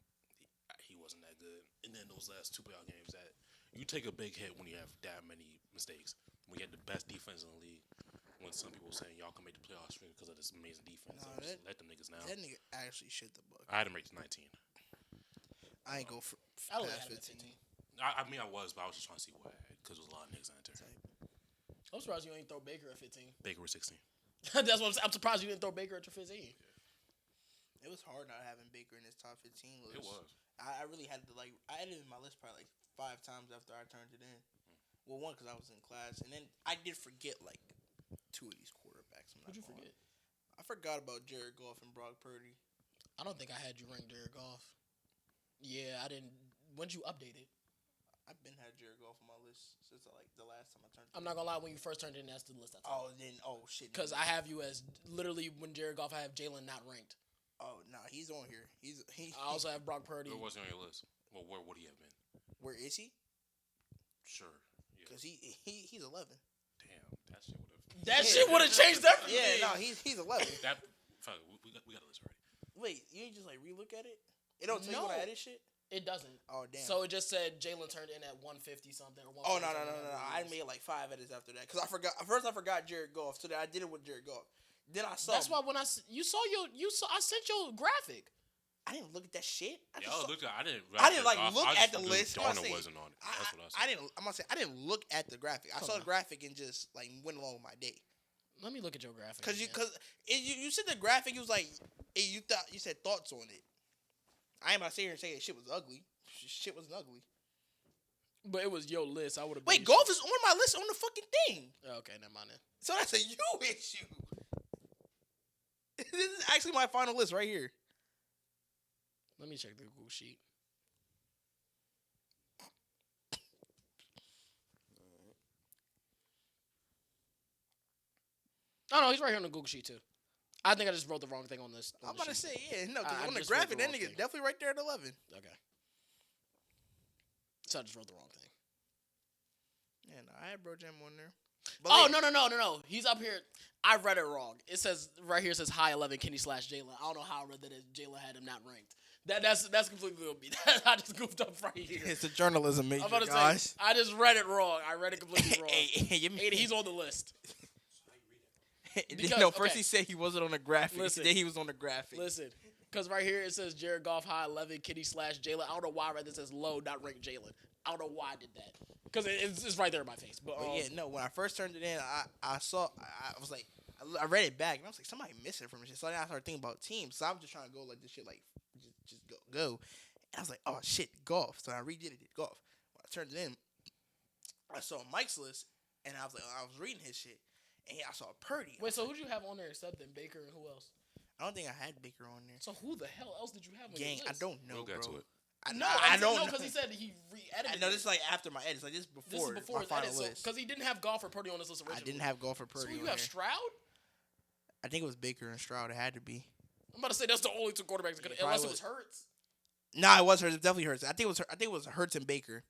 he wasn't that good. And then those last 2 playoff games, that you take a big hit when you have that many mistakes. When you had the best defense in the league, when some people saying y'all can make the playoffs because of this amazing defense, Nah, just let them niggas down. That nigga actually shit the buck. I had him rated 19. I ain't go for I would past have had him 15. at 15. I mean, I was, but I was just trying to see what I had because there was a lot of niggas out there. I'm surprised you ain't throw Baker at 15. Baker was 16. That's what I'm surprised you didn't throw Baker at your 15. It was hard not having Baker in his top 15 list. It was. I really had to I edited my list probably like 5 times after I turned it in. Well, one because I was in class, and then I did forget like two of these quarterbacks. I'm not What'd you gonna forget? lie. I forgot about Jared Goff and Brock Purdy. I don't think I had you ranked Jared Goff. Yeah, I didn't. When'd you update it? I've been had Jared Goff on my list since like the last time I turned. I'm not gonna lie. When you first turned in, that's the list I took. Shit. Because I have you as literally when Jared Goff, I have Jalen not ranked. Oh nah, he's on here. He. I also have Brock Purdy. Where was he on your list? Well, where would he have been? Where is he? Sure. Yeah. Because he's 11. Damn, that shit would have. That shit would have changed everything. Yeah, no, he's 11. That. Fuck, we got a list already. Wait, you ain't just like relook at it? It don't tell you when I edit shit. It doesn't. Oh damn. So it just said Jalen turned in at 150 something or 150. Oh no. I made like 5 edits after that because I forgot. First I forgot Jared Goff, so then I did it with Jared Goff. Then I saw. That's why when I sent your graphic. I didn't look at that shit. I didn't like look at the list. Darnold wasn't on it. That's what I said. I'm gonna say I didn't look at the graphic. I saw the graphic and just like went along with my day. Let me look at your graphic. Cause you said the graphic. You was like you said thoughts on it. I ain't about to sit here and say that shit was ugly. Shit wasn't ugly. But it was your list. I would have. Wait, Golf is on my list on the fucking thing. Okay, never mind then. So that's a you issue. This is actually my final list right here. Let me check the Google sheet. Oh no, he's right here on the Google sheet too. I think I just wrote the wrong thing on this. I'm about to say, yeah, no, because I on the just wrote graphic, the that wrong nigga's thing. definitely right there at 11. Okay. So I just wrote the wrong thing. Yeah, no, I had Bro Jam on there. Oh, no. He's up here. I read it wrong. It says, right here, it says high 11 Kenny / Jalen. I don't know how I read that as Jalen had him not ranked. That's completely on me. I just goofed up right here. It's a journalism major, I'm about to guys. say, I just read it wrong. I read it completely wrong. Hey, He's on the list. First he said he wasn't on the graphic. Listen. Then he was on the graphic. Listen, because right here it says Jared Goff high 11 Kenny / Jalen. I don't know why I read this as low, not ranked Jalen. I don't know why I did that. Because it's right there in my face. But yeah, no, when I first turned it in, I saw, I was like, I read it back, and I was like, somebody missing from this shit. So then I started thinking about teams. So I was just trying to go like this shit, like, just go. And I was like, oh, shit, Golf. So I redid it, Golf. When I turned it in, I saw Mike's list, and I was like, I was reading his shit, and I saw Purdy. wait, so who did you have on there except then Baker and who else? I don't think I had Baker on there. So who the hell else did you have on Gang, your I list? don't know, We'll get bro. to it. I don't know. because he said he re-edited. I know this is like after my edits. Like this is before, This is before my final his edit, list. because he didn't have Goff or Purdy on his list I originally. didn't have Golf or So Purdy you on have there. Stroud? I think it was Baker and Stroud. It had to be. I'm about to say that's the only two quarterbacks that could, Yeah, unless it probably was Hurts. Nah, it was Hurts. It definitely Hurts. I think it was Hurts and Baker.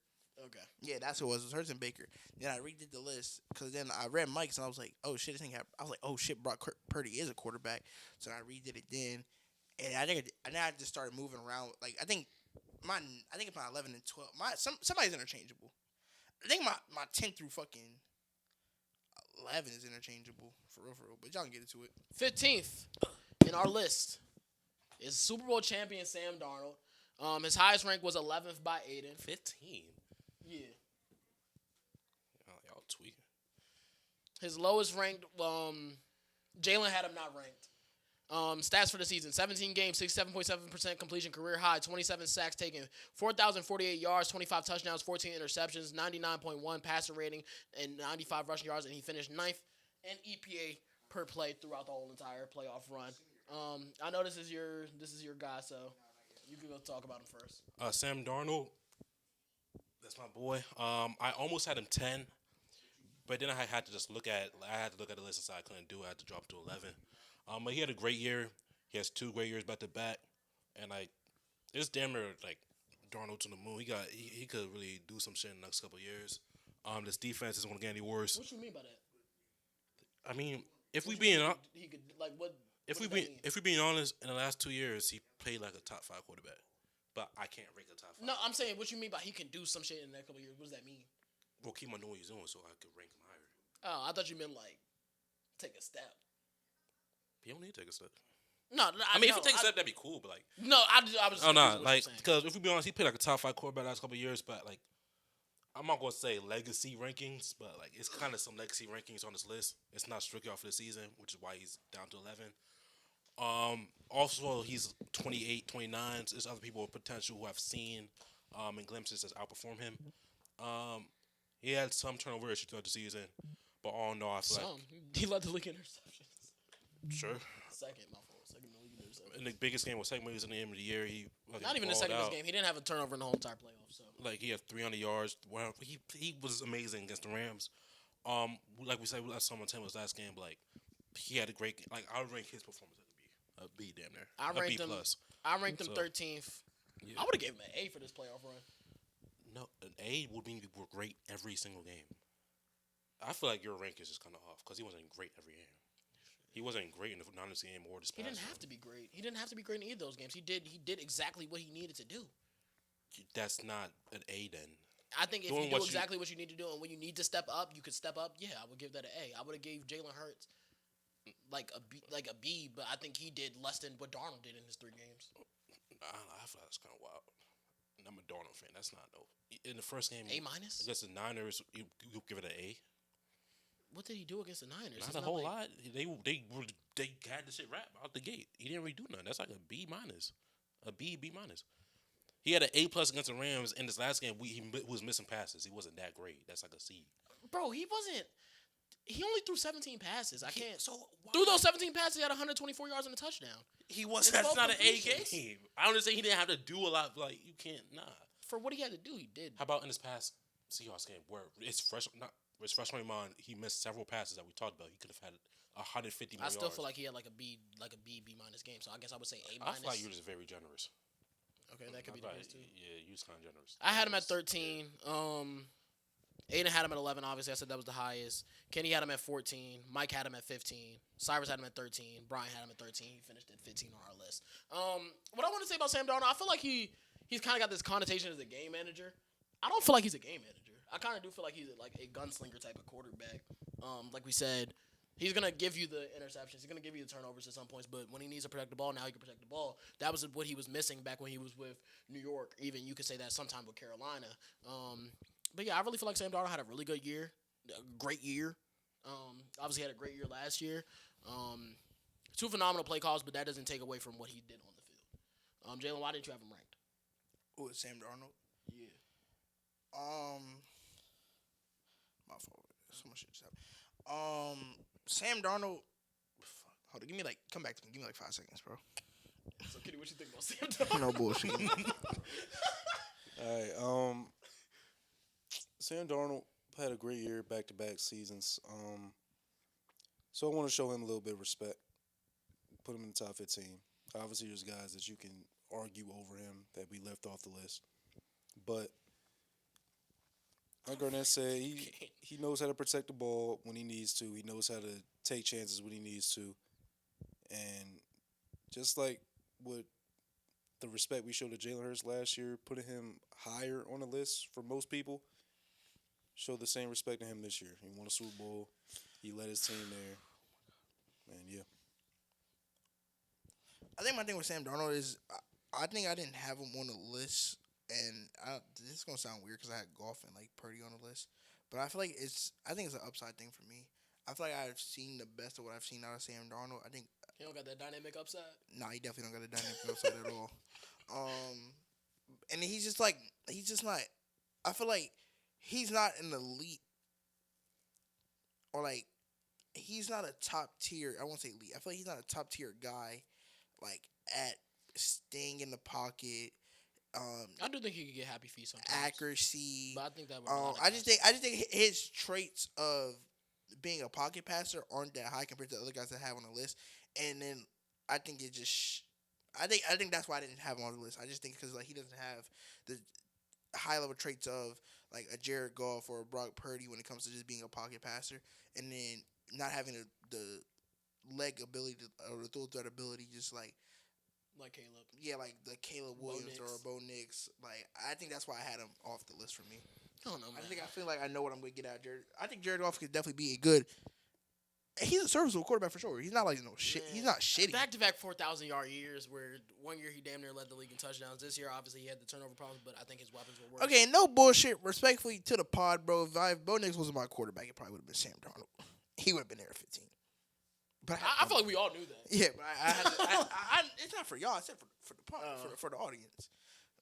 Okay. Yeah, that's who it was. It was Hurts and Baker. Then I redid the list because then I read Mike's and I was like, oh shit, this thing happened. I was like, oh shit, Brock Purdy is a quarterback. So I redid it then, and then I just started moving around. Like I think it's my 11 and 12. Somebody's interchangeable. I think my 10 through fucking 11 is interchangeable for real. But y'all can get into it. 15th in our list is Super Bowl champion Sam Darnold. His highest rank was 11th by Aiden. 15. Yeah. Y'all tweaking. His lowest ranked, Jalen had him not ranked. Stats for the season: 17 games, 67.7% completion, career high, 27 sacks taken, 4,048 yards, 25 touchdowns, 14 interceptions, 99.1 passer rating, and 95 rushing yards, and he finished 9th in EPA per play throughout the whole entire playoff run. I know this is your guy, so you can go talk about him first. Sam Darnold. That's my boy. I almost had him 10, but then I had to just look at the list and say I couldn't do it. I had to drop to 11. But he had a great year. He has 2 great years back to back, and like it's damn near like Darnold to the moon. He could really do some shit in the next couple of years. This defense isn't going to get any worse. What you mean by that? I mean, if we What you being mean he could like what? if what we does that be mean? if we being honest, in the last 2 years he played like a top 5 quarterback, but I can't rank a top 5. No, I'm saying what you mean by he can do some shit in the next couple of years. What does that mean? Well, keep on doing what he's doing, so I could rank him higher. Oh, I thought you meant like take a step. He don't need to take a step. No, I mean, if he takes a step, that'd be cool. But like, no, I was. oh no, confused with what like you're saying. because if we be honest, he played like a top 5 quarterback last couple of years. But like, I'm not gonna say legacy rankings, but like it's kind of some legacy rankings on this list. It's not strictly off of the season, which is why he's down to 11. Also, he's 28, 29. So there's other people with potential who I've seen in glimpses that outperform him. He had some turnover issues throughout the season, but all in all, I feel Some. He led the league in interceptions. like sure. Second, my fault. Second in the league in interceptions. And the biggest game was second was in the end of the year. He Not even the second best game. He didn't have a turnover in the whole entire playoff. So Like he had 300 yards. Well, he was amazing against the Rams. Like we said, we left someone tell his last game. But like he had a great. Like I would rank his performance as a B damn near. I A B ranked him. plus. I ranked him So, 13th. Yeah. I would have gave him an A for this playoff run. No, an A would mean we were great every single game. I feel like your rank is just kind of off because he wasn't great every game. He wasn't great in the Niners game or this He past didn't have one. to be great. He didn't have to be great in either of those games. He did exactly what he needed to do. That's not an A then. I think if Doing you do what you- exactly what you need to do, and when you need to step up, you could step up. Yeah, I would give that an A. I would have gave Jalen Hurts like a B, but I think he did less than what Darnold did in his 3 games. I feel like that's kind of wild. And I'm a Darnold fan. That's not no. In the first game A minus. against the Niners, you give it an A. What did he do against the Niners? Not It's a whole like- lot. They had the shit wrapped out the gate. He didn't really do nothing. That's like a B minus, B minus. He had an A plus against the Rams in this last game. He was missing passes. He wasn't that great. That's like a C. Bro, he wasn't. He only threw 17 passes. I can't. So Through those 17 passes, he had 124 yards and a touchdown. he was. It's That's both not an A completions. game. I understand he didn't have to do a lot. Like you can't. Nah. For what he had to do, he did. How about in this past Seahawks game where it's fresh on my mind? He missed several passes that we talked about. He could have had 150 more I still yards. feel like he had like a B minus game. So I guess I would say A I minus. feel like you're just very generous. Okay, that could be I the feel case like, too. Yeah, you was kind of generous. I had him at Just- 13. Aiden had him at 11. Obviously, I said that was the highest. Kenny had him at 14. Mike had him at 15. Cyrus had him at 13. Brian had him at 13. He finished at 15 on our list. What I want to say about Sam Darnold, I feel like he's kind of got this connotation as a game manager. I don't feel like he's a game manager. I kind of do feel like he's like a gunslinger type of quarterback. Like we said, he's gonna give you the interceptions. He's gonna give you the turnovers at some points. But when he needs to protect the ball, now he can protect the ball. That was what he was missing back when he was with New York. Even you could say that sometime with Carolina. But yeah, I really feel like Sam Darnold had a really good year, a great year. Obviously had a great year last year. 2 phenomenal play calls, but that doesn't take away from what he did on the field. Jalen, why didn't you have him ranked? Who is Sam Darnold? Yeah. My fault. So much shit just happened. Sam Darnold. Fuck. Hold on. Come back to me. Give me like 5 seconds, bro. So, Kitty, what you think about Sam Darnold? No bullshit. All right. Sam Darnold had a great year, back-to-back seasons. So I want to show him a little bit of respect. Put him in the top 15. Obviously, there's guys that you can argue over him that we left off the list. But like Garnett said, he knows how to protect the ball when he needs to. He knows how to take chances when he needs to. And just like what the respect we showed to Jalen Hurts last year, putting him higher on the list for most people, show the same respect to him this year. He won a Super Bowl. He led his team there. And yeah. I think my thing with Sam Darnold is I think I didn't have him on the list, and this is gonna sound weird because I had Goff and like Purdy on the list, but I feel like I think it's an upside thing for me. I feel like I've seen the best of what I've seen out of Sam Darnold. I think He don't got that dynamic upside. he definitely don't got a dynamic upside at all. And he's just not. I feel like he's not an elite, or like he's not a top tier. I won't say elite. I feel like he's not a top tier guy, like at staying in the pocket, I do think he could get happy feet sometimes. accuracy. But I think that would I just think his traits of being a pocket passer aren't that high compared to the other guys that I have on the list. And then I think it just, I think that's why I didn't have him on the list. I just think because like he doesn't have the high level traits of like a Jared Goff or a Brock Purdy when it comes to just being a pocket passer, and then not having the leg ability or the throw threat ability, just like Caleb. yeah, like the Caleb Williams Nix. or Bo Nix. Like I think that's why I had him off the list for me. I don't know, man. I feel like I know what I'm going to get out of Jared. I think Jared Goff could definitely be a good. He's a serviceable quarterback for sure. He's not like no shit. Man. He's not shitty. Back-to-back 4,000-yard years where one year he damn near led the league in touchdowns. This year, obviously, he had the turnover problems, but I think his weapons were worse. Okay, no bullshit. Respectfully to the pod, bro. If Bo Nix wasn't my quarterback, it probably would have been Sam Darnold. He would have been there at 15. But I feel like we all knew that. yeah, but I had to, it's not for y'all. I said for the pod, for the audience.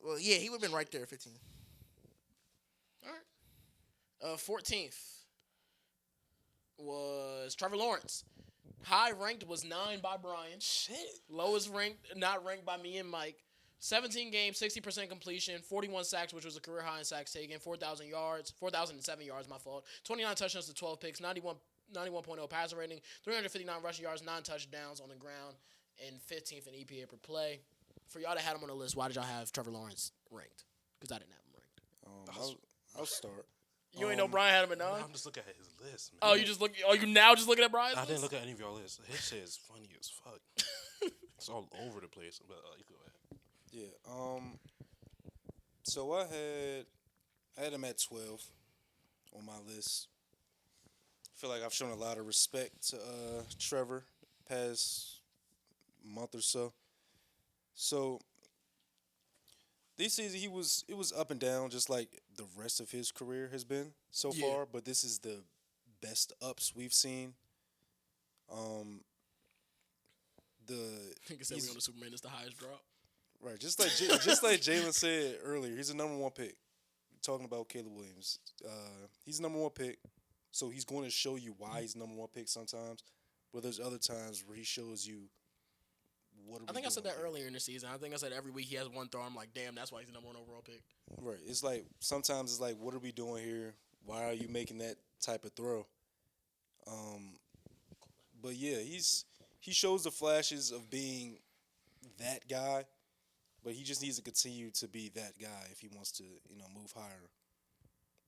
Well, yeah, he would have been right there at 15. All right. 14th was Trevor Lawrence. High ranked was 9 by Brian. Shit. Lowest ranked, not ranked by me and Mike. 17 games, 60% completion, 41 sacks, which was a career high in sacks taken, 4,000 yards, 4,007 yards, my fault. 29 touchdowns to 12 picks, 91.0 passer rating, 359 rushing yards, 9 touchdowns on the ground, and 15th in EPA per play. For y'all that had him on the list, why did y'all have Trevor Lawrence ranked? Because I didn't have him ranked. I'll start. You ain't know Brian had him at 9? No, I'm just looking at his list, man. Oh, you now just looking at Brian's I list? didn't look at any of y'all lists. His shit is funny as fuck. It's all over the place. But you go ahead. Yeah. So I had him at 12 on my list. I feel like I've shown a lot of respect to Trevor the past month or so. So this season it was up and down just like the rest of his career has been so Yeah. far, but this is the best ups we've seen. Nigga said we on the Superman is the highest drop. Right, just like Jalen said earlier, he's the number 1 pick. Talking about Caleb Williams, he's the number 1 pick, so he's going to show you why he's number 1 pick sometimes, but there's other times where he shows you what. I think I said that earlier in the season. I think I said every week he has one throw. I'm like, damn, that's why he's the number 1 overall pick. Right, it's like sometimes it's like, what are we doing here? Why are you making that type of throw? But yeah, he shows the flashes of being that guy. But he just needs to continue to be that guy if he wants to, move higher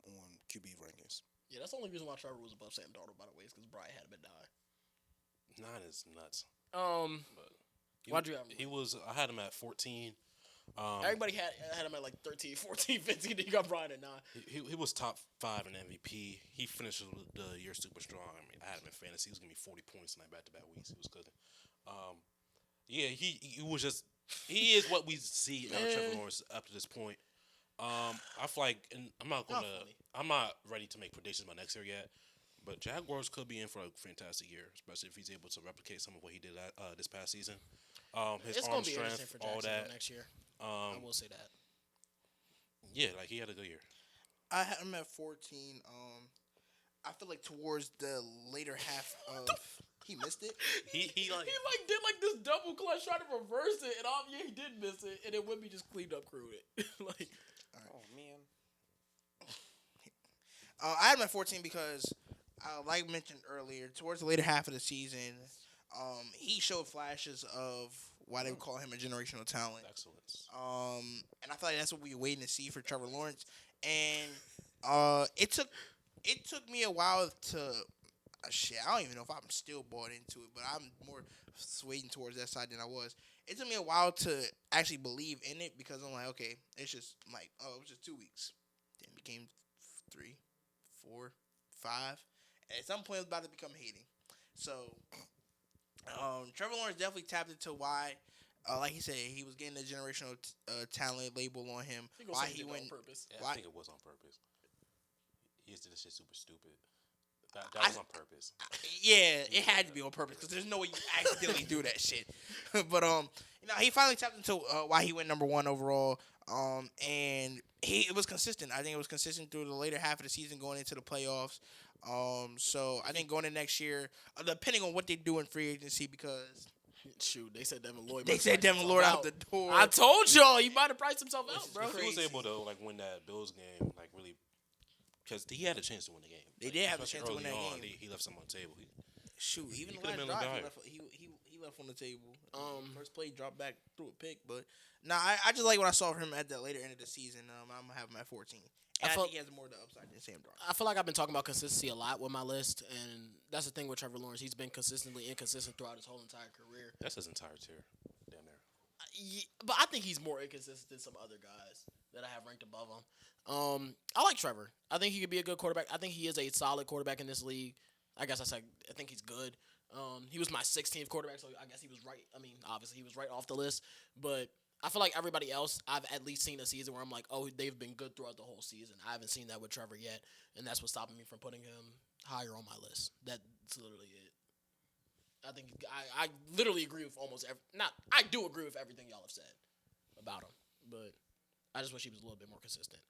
on QB rankings. Yeah, that's the only reason why Trevor was above Sam Darnold, by the way, is because Brian had him at 9. 9 is nuts. But why'd you have him? He was. I had him at 14. Everybody had him at like 13, 14, 15. Then you got Brian at 9. He was top 5 in MVP. He finished the year super strong. I mean, I had him in fantasy. He was gonna be 40 points in that back-to-back weeks. He was cooking. Yeah, he was just. He is what we see out of Trevor Lawrence up to this point. I feel like, and I'm not ready to make predictions about next year yet, but Jaguars could be in for a fantastic year, especially if he's able to replicate some of what he did this past season. His It's arm gonna be interesting strength, for all Jacksonville that. next year. I will say that. Yeah, like he had a good year. I had him at 14. I feel like towards the later half of he missed it. He He did this double clutch, trying to reverse it, and he did miss it, and then Wimby just cleaned up crewed it. Oh man. I had him at 14 because, like mentioned earlier, towards the later half of the season, he showed flashes of why they would call him a generational talent. excellence. And I feel like that's what we were waiting to see for Trevor Lawrence. And it took me a while to shit. I don't even know if I'm still bought into it, but I'm more swaying towards that side than I was. It took me a while to actually believe in it because I'm like, okay, it's just like, oh, it was just 2 weeks. Then it became 3, 4, 5. And at some point, it was about to become hating. So, Trevor Lawrence definitely tapped into why, like he said, he was getting a generational talent label on him. Why he went on purpose. Yeah, Why- I think it was on purpose. He just did this shit super stupid. That was on purpose. Yeah, it had to be on purpose because there's no way you accidentally do that shit. But he finally tapped into why he went number 1 overall. And it was consistent. I think it was consistent through the later half of the season, going into the playoffs. So I think going into next year, depending on what they do in free agency, because Shoot, they said Devin Lloyd. they said Devin Lloyd out the door. I told y'all he might have priced himself out, bro. If he was Crazy. able to win that Bills game, really, because he had a chance to win the game. They did have a especially chance to win early that on, game. He left some on the table. Shoot, even He the last could've been drive, the guy. he left on the table. First play, dropped back, threw a pick. But I just like what I saw from him at the later end of the season. I'm gonna have him at 14. And I think he has more of the upside than Sam Darnold. I feel like I've been talking about consistency a lot with my list, and that's the thing with Trevor Lawrence. He's been consistently inconsistent throughout his whole entire career. That's his entire tier. Damn near. But I think he's more inconsistent than some other guys that I have ranked above him. I like Trevor. I think he could be a good quarterback. I think he is a solid quarterback in this league. I guess I think he's good. He was my 16th quarterback, so I guess he was right. I mean, obviously he was right off the list, but I feel like everybody else, I've at least seen a season where I'm like, oh, they've been good throughout the whole season. I haven't seen that with Trevor yet, and that's what's stopping me from putting him higher on my list. That's literally it. I think I literally agree with I do agree with everything y'all have said about him, but I just wish he was a little bit more consistent.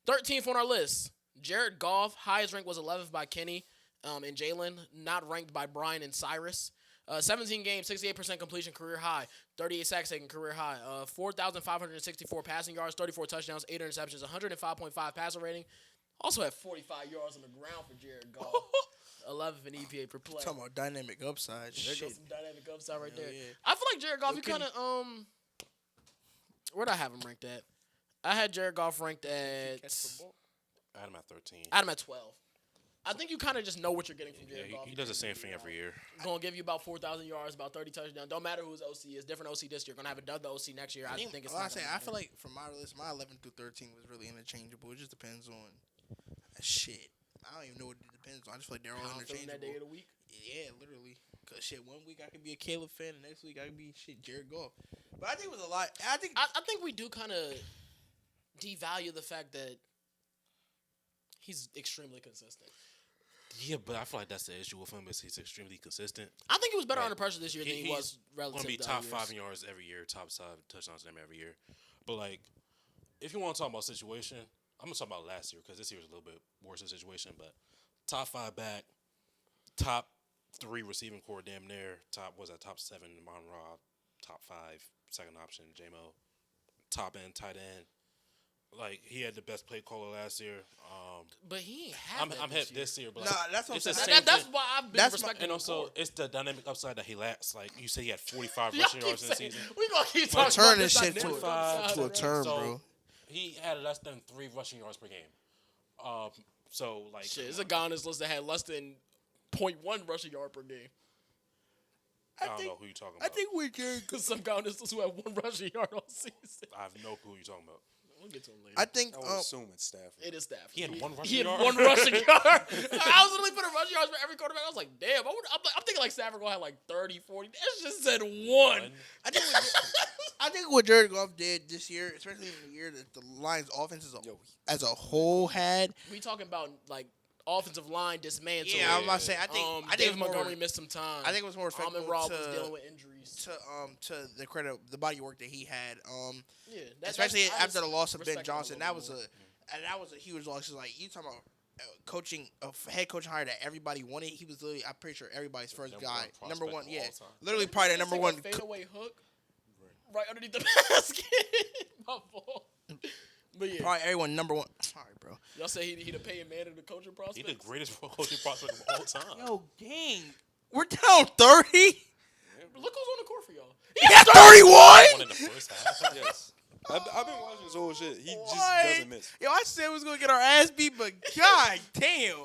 13th on our list, Jared Goff, highest ranked was 11th by Kenny and Jalen, not ranked by Brian and Cyrus. 17 games, 68% completion, career high. 38 sacks taken, career high. 4,564 passing yards, 34 touchdowns, 8 interceptions, 105.5 passer rating. Also had 45 yards on the ground for Jared Goff. 11th in EPA per play. Talking about dynamic upside. There Shit. goes some dynamic upside right there. Yeah. I feel like Jared Goff, Yo, you kind of where'd I have him ranked at? I had Jared Goff ranked at. I had him at 13. I had him at 12. I think you kind of just know what you're getting from Yeah, Jared Goff. he does the same thing every year. Going to give you about 4,000 yards, about 30 touchdowns. Don't matter who his OC is. Different OC this year. Going to have another OC next year. I think it's. Well, not gonna I matter. feel like from my list, my 11 through 13 was really interchangeable. It just depends on shit. I don't even know what it depends on. I just feel like they're all How I'm feeling that day of interchangeable. the week. Yeah, literally. Cause shit, one week I could be a Caleb fan, and next week I could be Jared Goff. But I think it was a lot. I think I think we do kind of devalue the fact that he's extremely consistent. Yeah, but I feel like that's the issue with him is he's extremely consistent. I think he was better Right. under pressure this year than he was relative Going to be to top other 5 years. in yards every year, top 5 touchdowns every year. But like, if you want to talk about situation, I'm gonna talk about last year because this year was a little bit worse of a situation. But top 5 back, top 3 receiving core, damn near top top 7 Monroe, top 5 second option JMO, top end tight end. Like he had the best play caller last year. But he ain't had that I'm this hip year. this year, but Nah, that's what it's I'm the saying. same That's thing. why I've been That's my- respecting And him also, for. it's the dynamic upside that he lacks. Like you say, he had 45 Y'all rushing keep yards in the saying- season. We gonna keep But talking turn about this shit dynamic to upside, a right? term, So, bro. He had less than 3 rushing yards per game. So like, Shit, there's a guy on this list that had less than 0.1 rushing yard per game. I don't know who you're talking I about. think with Jared Goff, Some guy on this list who had 1 rushing yard all season. I have no clue who you're talking about. We'll get to him later. I think I would assume it's Stafford. It is Stafford. He had 1 rushing He had yard? 1 rushing yard. I was literally putting rushing yards for every quarterback. I was like, damn. I'm thinking like Stafford gonna have like 30, 40. That just said 1. I think what Jared Goff did this year, especially in the year that the Lions' offense as a whole had. We talking about like offensive line dismantle. Yeah, I'm about to say. I think David it's more. Montgomery missed some time. I think it was more respectful Amon Rob to was dealing with injuries. to the credit, the body work that he had. Yeah, Especially I after the loss of Ben respect him a Johnson, little that bit was a huge loss. It's like you talking about coaching a head coach hire that everybody wanted. He was literally, I'm pretty sure, everybody's first Number guy, one number prospect one, of yeah, all time. literally probably the Just number take one. a fadeaway hook right underneath the basket. My fault. But yeah, Probably everyone number one. Sorry, bro. y'all say he the paying man of the coaching He's prospect. the greatest coaching prospect of all time. Yo, gang, we're down 30. Look who's on the court for y'all. He got 31. One in the first half. Yes. I've been watching his whole shit. He just What? doesn't miss. Yo, I said we was gonna get our ass beat, but god damn.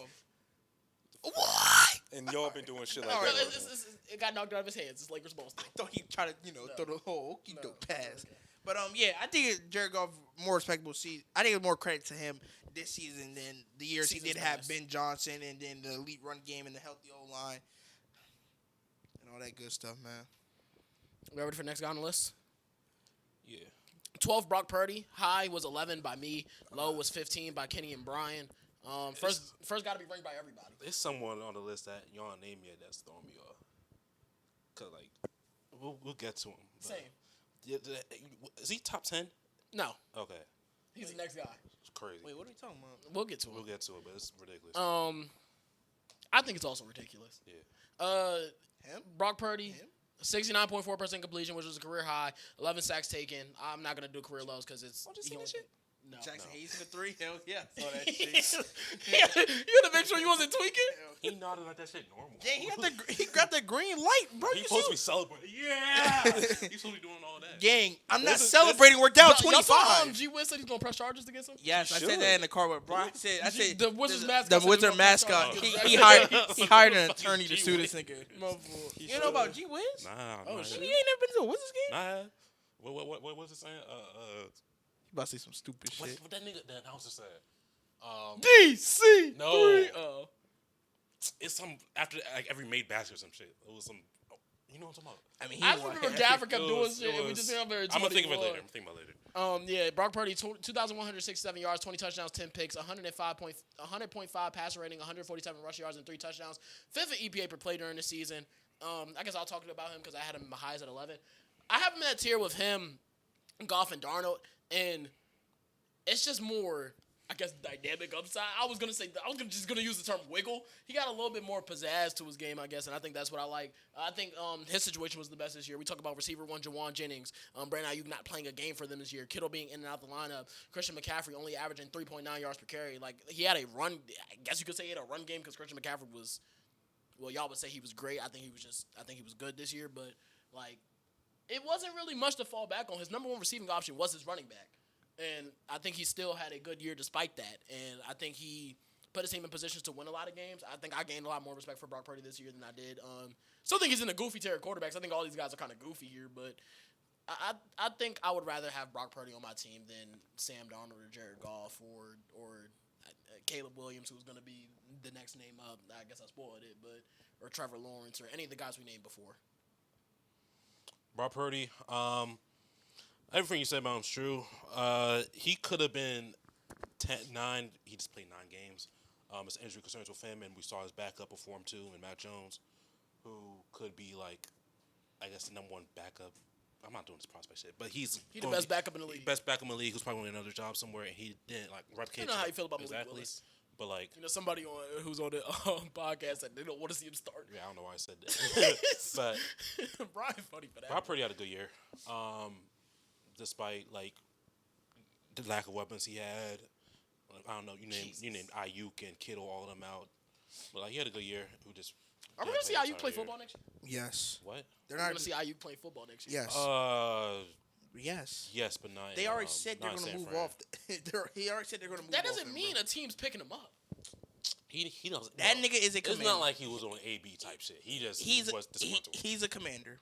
What? And y'all been doing shit like All No, right, that. it got knocked out of his hands. It's Lakers ball still. I thought he tried to, throw the whole okey doke No, pass. okay. But yeah, I think Jared Goff more respectable. I think it's more credit to him this season than the years he Seasons did have past. Ben Johnson and then the elite run game and the healthy O line and all that good stuff, man. We ready for the next guy on the list? Yeah. 12 Brock Purdy. High was 11 by me. Low was 15 by Kenny and Brian. First got to be ranked by everybody. There's someone on the list that y'all name yet that's throwing me off. Cause like, we'll get to him. but- Same. Yeah, is he top 10? No, Okay, he's the next guy. it's crazy. Wait, what are we talking about? We'll get to We'll him. get to it, but it's ridiculous. I think it's also ridiculous. yeah. Him? Brock Purdy, Him? 69.4% completion, which was a career high. 11 sacks taken. I'm not gonna do career lows because it's. Oh, just he see that only- shit? No. Jackson Hayes in the 3? Hell yeah. I saw that shit. You had to make sure you wasn't tweaking. He nodded like that shit normal. Yeah, he got the green light, bro. He's You supposed to see? be celebrating. Yeah! He's supposed to be doing all that. Gang, I'm not This- celebrating. We're down Y'all saw 25. G Wiz said he's gonna press charges against him. Yes, I should. said that in the car with Brian. I said The Wizards mascot. the said he Wizard was gonna press mascot. charges. He hired an attorney to sue this nigga. My fault. You don't know about G Wiz? Nah, Oh, nah, shit. You ain't never been to a Wizards game? Nah. What was it saying? You about to say some stupid What shit. that nigga, the announcer said? DC. No. It's some after like every made basket or some shit. It was some. You know what I'm talking about? I mean, I just remember Gaffer kept It doing was- shit, it and we was- just remember. I'm gonna think of it later. I'm thinking about it later. Yeah, Brock Purdy, 2,167 yards, 20 touchdowns, 10 picks, 100.5 passer rating, 147 rush yards, and 3 touchdowns. 5th in EPA per play during the season. I guess I'll talk about him because I had him in my highs at 11. I have him in that tier with him, Goff, and Darnold, and it's just more I guess dynamic upside. I was just gonna use the term wiggle. He got a little bit more pizzazz to his game, I guess, and I think that's what I like. I think his situation was the best this year. We talk about receiver one, Jawan Jennings, Brandon Ayuk not playing a game for them this year. Kittle being in and out the lineup. Christian McCaffrey only averaging 3.9 yards per carry. Like he had a run. I guess you could say he had a run game because Christian McCaffrey was. Well, y'all would say he was great. I think he was good this year, but like it wasn't really much to fall back on. His number one receiving option was his running back. And I think he still had a good year despite that. And I think he put his team in positions to win a lot of games. I think I gained a lot more respect for Brock Purdy this year than I did. Still think he's in a goofy tier of quarterbacks. I think all these guys are kind of goofy here, but I think I would rather have Brock Purdy on my team than Sam Darnold or Jared Goff or Caleb Williams, who's going to be the next name up. I guess I spoiled it, but or Trevor Lawrence or any of the guys we named before. Brock Purdy, everything you said about him is true. He could have been 10-9. He just played 9 games. His injury concerns with him, and we saw his backup perform too, and Matt Jones, who could be like, I guess the number one backup. I'm not doing this prospect shit, but he's the best backup in the league. Best backup in the league. Who's probably winning another job somewhere, and he didn't like replicate. I don't know how you feel about Malik exactly, Willis. but like somebody who's on the podcast that they don't want to see him start. Yeah, I don't know why I said that, but Brian funny for that. Brock Purdy had a good year, despite like the lack of weapons he had. I don't know. You named Ayuk and Kittle, all of them out, but like he had a good year. Who just are we gonna see Ayuk play football next year? Yes. What? They're We're not gonna see Ayuk play football next year. Yes. Yes. Yes, but not. They already said they're going to move off. He already said they're going to move off. That doesn't mean a team's picking him up. He doesn't. That nigga is a commander. It's not like he was on AB type shit. He just was disgruntled. He's a commander.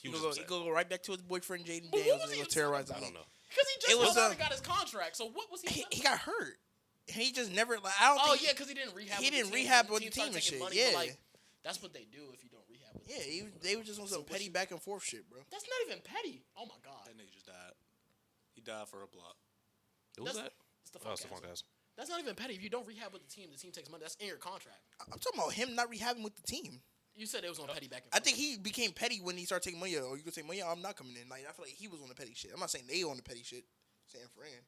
He go go right back to his boyfriend Jaden Daniels and go terrorize him. I don't know. Because he just got his contract. So what was he? He got hurt. He just never. Like, I don't. Oh think yeah, because he didn't rehab. He didn't rehab with the team and shit. Money, Yeah. like, that's what they do if you don't rehab with the team. They were just on some petty back and forth shit, bro. That's not even petty. Oh my god. That nigga just died. He died for a block. Who was that? Stephon Castle. That's not even petty. If you don't rehab with the team takes money. That's in your contract. I'm talking about him not rehabbing with the team. You said it was on petty back and I forth. think he became petty when he started taking money. Or you could say, money, I'm not coming in. Like I feel like he was on the petty shit. I'm not saying they on the petty shit. San Fran.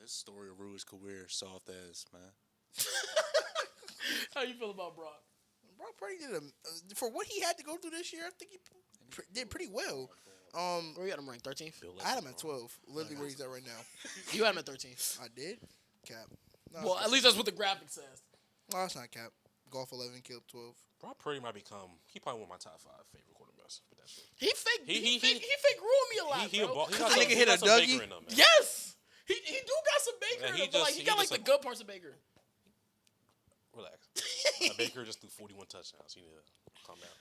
This story of Rui's career, soft ass, man. How you feel about Brock? Brock Purdy did for what he had to go through this year. I think he did pretty well. Where you got him ranked? 13th? I had him at 12. Literally where he's at right now. You had him at 13th. I did. Cap. No, Well, at least that's what the graphic says. No, that's not cap. Golf 11, Caleb 12. Brock Purdy might become. He probably one of my top 5 favorite quarterbacks. But that's it. He fake He ruined me a lot, He bro. got nigga hit a some Dougie? Baker in him, man. Yes! He do got some Baker Yeah, in him, but like, he got like the good parts of Baker. Relax. Baker just threw 41 touchdowns. You need to calm down.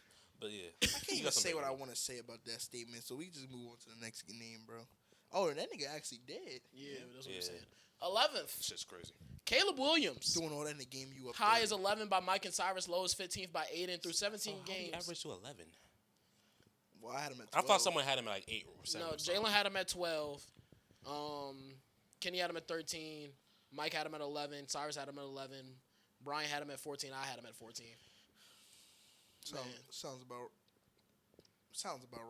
But yeah, I can't even say what I want to say about that statement, so we just move on to the next name, bro. Oh, that nigga actually did. Yeah, that's what I'm saying. 11th, Shit's crazy. Caleb Williams. Doing all that in the game you up High there. is 11 by Mike and Cyrus. Low is 15th by Aiden through 17 games. Average to 11. Well, I had him at 12. I thought someone had him at like 8 or 7. No, Jalen had him at 12. Kenny had him at 13. Mike had him at 11. Cyrus had him at 11. Brian had him at 14. I had him at 14. Sounds about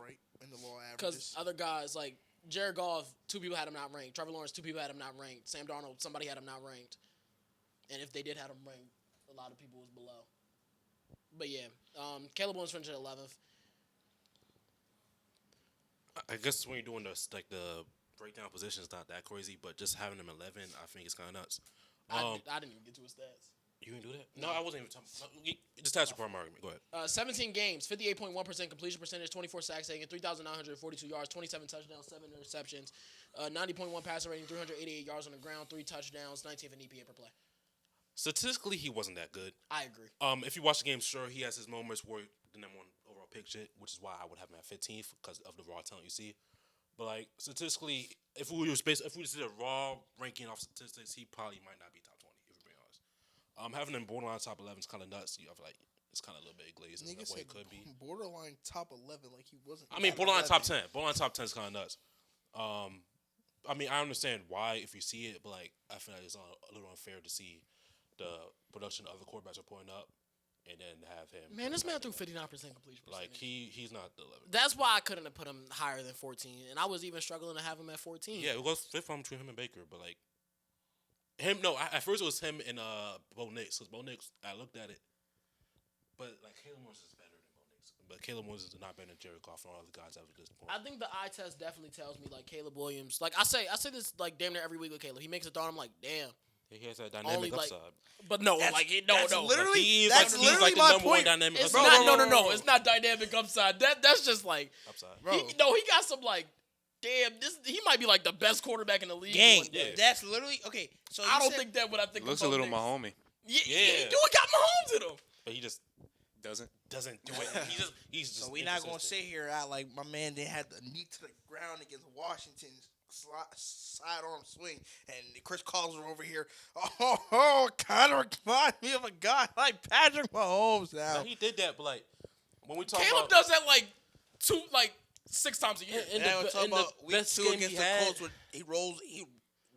right in the law averages. Because other guys like Jared Goff, 2 people had him not ranked. Trevor Lawrence, 2 people had him not ranked. Sam Darnold, somebody had him not ranked. And if they did have him ranked, a lot of people was below. But yeah, Caleb Williams finished at 11th. I guess when you're doing the breakdown positions, not that crazy, but just having him 11, I think it's kind of nuts. I didn't even get to his stats. You didn't do that? No, I wasn't even talking. Just that's your primary argument. Go ahead. 17 games, 58.1% completion percentage, 24 sacks taken, 3,942 yards, 27 touchdowns, 7 interceptions, 90.1 passer rating, 388 yards on the ground, 3 touchdowns, 19th in EPA per play. Statistically, he wasn't that good. I agree. If you watch the game, sure, he has his moments where the number 1 overall pick shit, which is why I would have him at 15th because of the raw talent you see. But like statistically, if we just did a raw ranking off statistics, he probably might not be top 20. If we're being honest, having him borderline top 11 is kind of nuts. I feel like it's kind of a little bit glazed in the way it could be. Borderline top 11, like he wasn't. I mean, borderline top 10. Borderline top 10 is kind of nuts. I mean, I understand why if you see it, but like I feel like it's a little unfair to see the production other quarterbacks are putting up, and then have him. Man, this man threw 59% completion percentage. Like he's not the 11. That's why I couldn't have put him higher than 14, and I was even struggling to have him at 14. Yeah, it was fifth between him and Baker, but like Him, no. At first, it was him and Bo Nix. Because Bo Nix, I looked at it, but like Caleb Morris is better than Bo Nix. But Caleb Morris is not better than Jared Goff and all the guys up to this point. I think the eye test definitely tells me like Caleb Williams. Like I say this like damn near every week with Caleb. He makes a throw, and I'm like, damn. He has that dynamic Only, like, upside. But no, That's- like that's no. literally- He's that's like, literally the my number one point. dynamic It's upside. not. It's not dynamic upside. That's just like Upside. Bro. he got some like damn. He might be like the best quarterback in the league. Gang, one day. that's literally okay. So I you don't said- think that when I think Looks of a little Bo Nix. Mahomey. Yeah, Yeah. he got Mahomes in him. But he just Doesn't. doesn't do it. He's just So we not gonna inconsistent. sit here out like my man didn't have the knee to the ground against Washington sidearm swing, and Chris Collinsworth over here. Kind of reminds me of a guy like Patrick Mahomes now. Now, he did that, but like when we talk Caleb about does that like 6 times a year. In Now the- we're talking in the about week best 2 game against he the had- Colts. He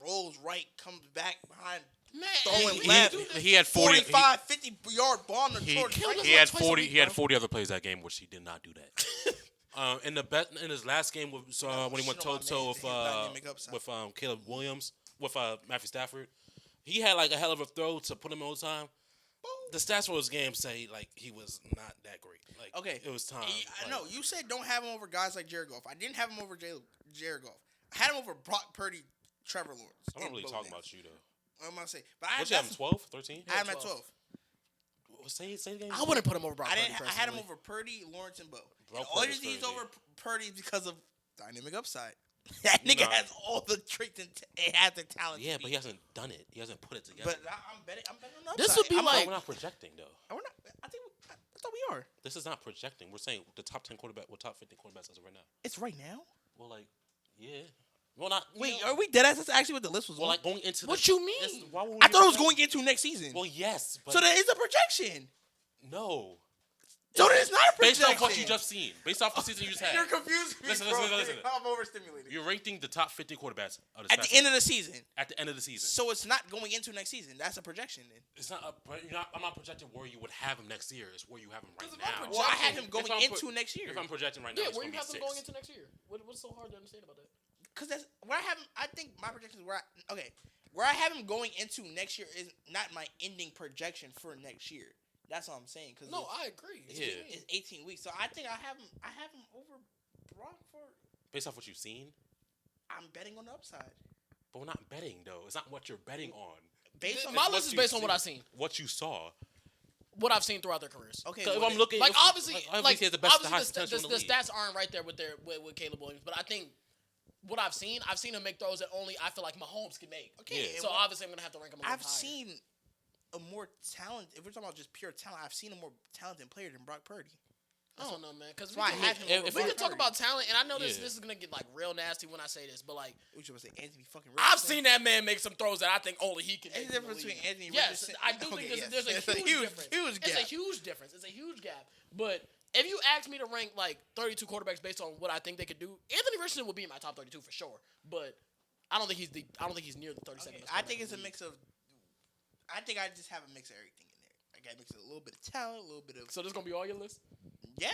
rolls right, comes back behind, Man, throwing he left. do that. he had 40. 45, 50-yard bomb to He, towards he, right. does he like had twice a 40. week, He had bro. 40 other plays that game, which he did not do that. In his last game with when he went Shit toe on to my toe man, with his dynamic upside. Caleb Williams with Matthew Stafford, he had like a hell of a throw to put him on time. The stats for his game say like he was not that great. Like Okay, it was time. I know you said don't have him over guys like Jared Goff. I didn't have him over Jared Goff. I had him over Brock Purdy, Trevor Lawrence. I'm not and really Bo talking Nix. about you though. I'm gonna say, but I What you have him 12, 13? I had him at 12. 12. Say the game. I wouldn't put him over Brock I Purdy. didn't. I had him personally. over Purdy, Lawrence, and Bo. Brock And all Purdy's reason he's crazy. over Purdy is because of dynamic upside. That nigga Nah. has all the traits and it has the talent. Yeah, to but be. he hasn't done it. He hasn't put it together. But I'm betting on the upside. This would be I'm like- we're not projecting though. We're not, I thought we are. This is not projecting. We're saying the top 10 quarterback, well, top 15 quarterbacks as of right now. It's right now. Well, like, yeah. Well, not. you Wait, know, are we dead ass? That's actually what the list was. well, on. like going into. What the, you mean? this- why would we I thought it was project? going into next season. Well, yes, but So that is a projection. no. So that is not a Based projection. off what you just seen, based off the season you just had, You're confusing me, Listen, bro. listen. I'm overstimulated. you're ranking the top 50 quarterbacks of the At the end of the season. At the end of the season, So it's not going into next season. That's a projection then. it's not. I'm not projecting where you would have him next year. It's where you have him right Because if I'm now. Well, I had him If going I'm into next year. If I'm projecting right now, Yeah, it's where you gonna have be them going 6. into next year? What's so hard to understand about that? Because that's where I have him. I think my projection is where I have him going into next year is not my ending projection for next year. That's what I'm saying. Cause No, I agree. Yeah. it's 18 weeks, so I think I have him over Brock for. Based off what you've seen, I'm betting on the upside. but we're not betting though. It's not what you're betting on. Based on My It's list what is you based on what see. I've seen, What you saw. what I've seen throughout their careers. okay, So if well, I'm looking, Like if- obviously, he has the best, the obviously highest potential in the the league. stats aren't right there with Caleb Williams, but I think what I've seen him make throws that only I feel like Mahomes can make. Okay, Yeah. So obviously I'm gonna have to rank him a little I've higher. seen a more talent. If we're talking about just pure talent, I've seen a more talented player than Brock Purdy. I don't know, man. Because That's why I have him over if we Brock can talk Purdy. about talent, and I know this Yeah. is gonna get like real nasty when I say this, but like What you want to say, Anthony fucking I've Richardson? seen that man make some throws that I think only he can There's make. a in the difference league. between Anthony Yes, Richardson. I do Okay, think yes. there's It's a a huge difference. huge It's a gap. huge difference. It's a huge gap. But if you ask me to rank like 32 quarterbacks based on what I think they could do, Anthony Richardson would be in my top 32 for sure. But I don't think he's near the 32nd. Okay, best I quarterback think in it's the a league. mix of. I think I just have a mix of everything in there. I got a mix of a little bit of talent, a little bit of. So this gonna be all your list? Yeah,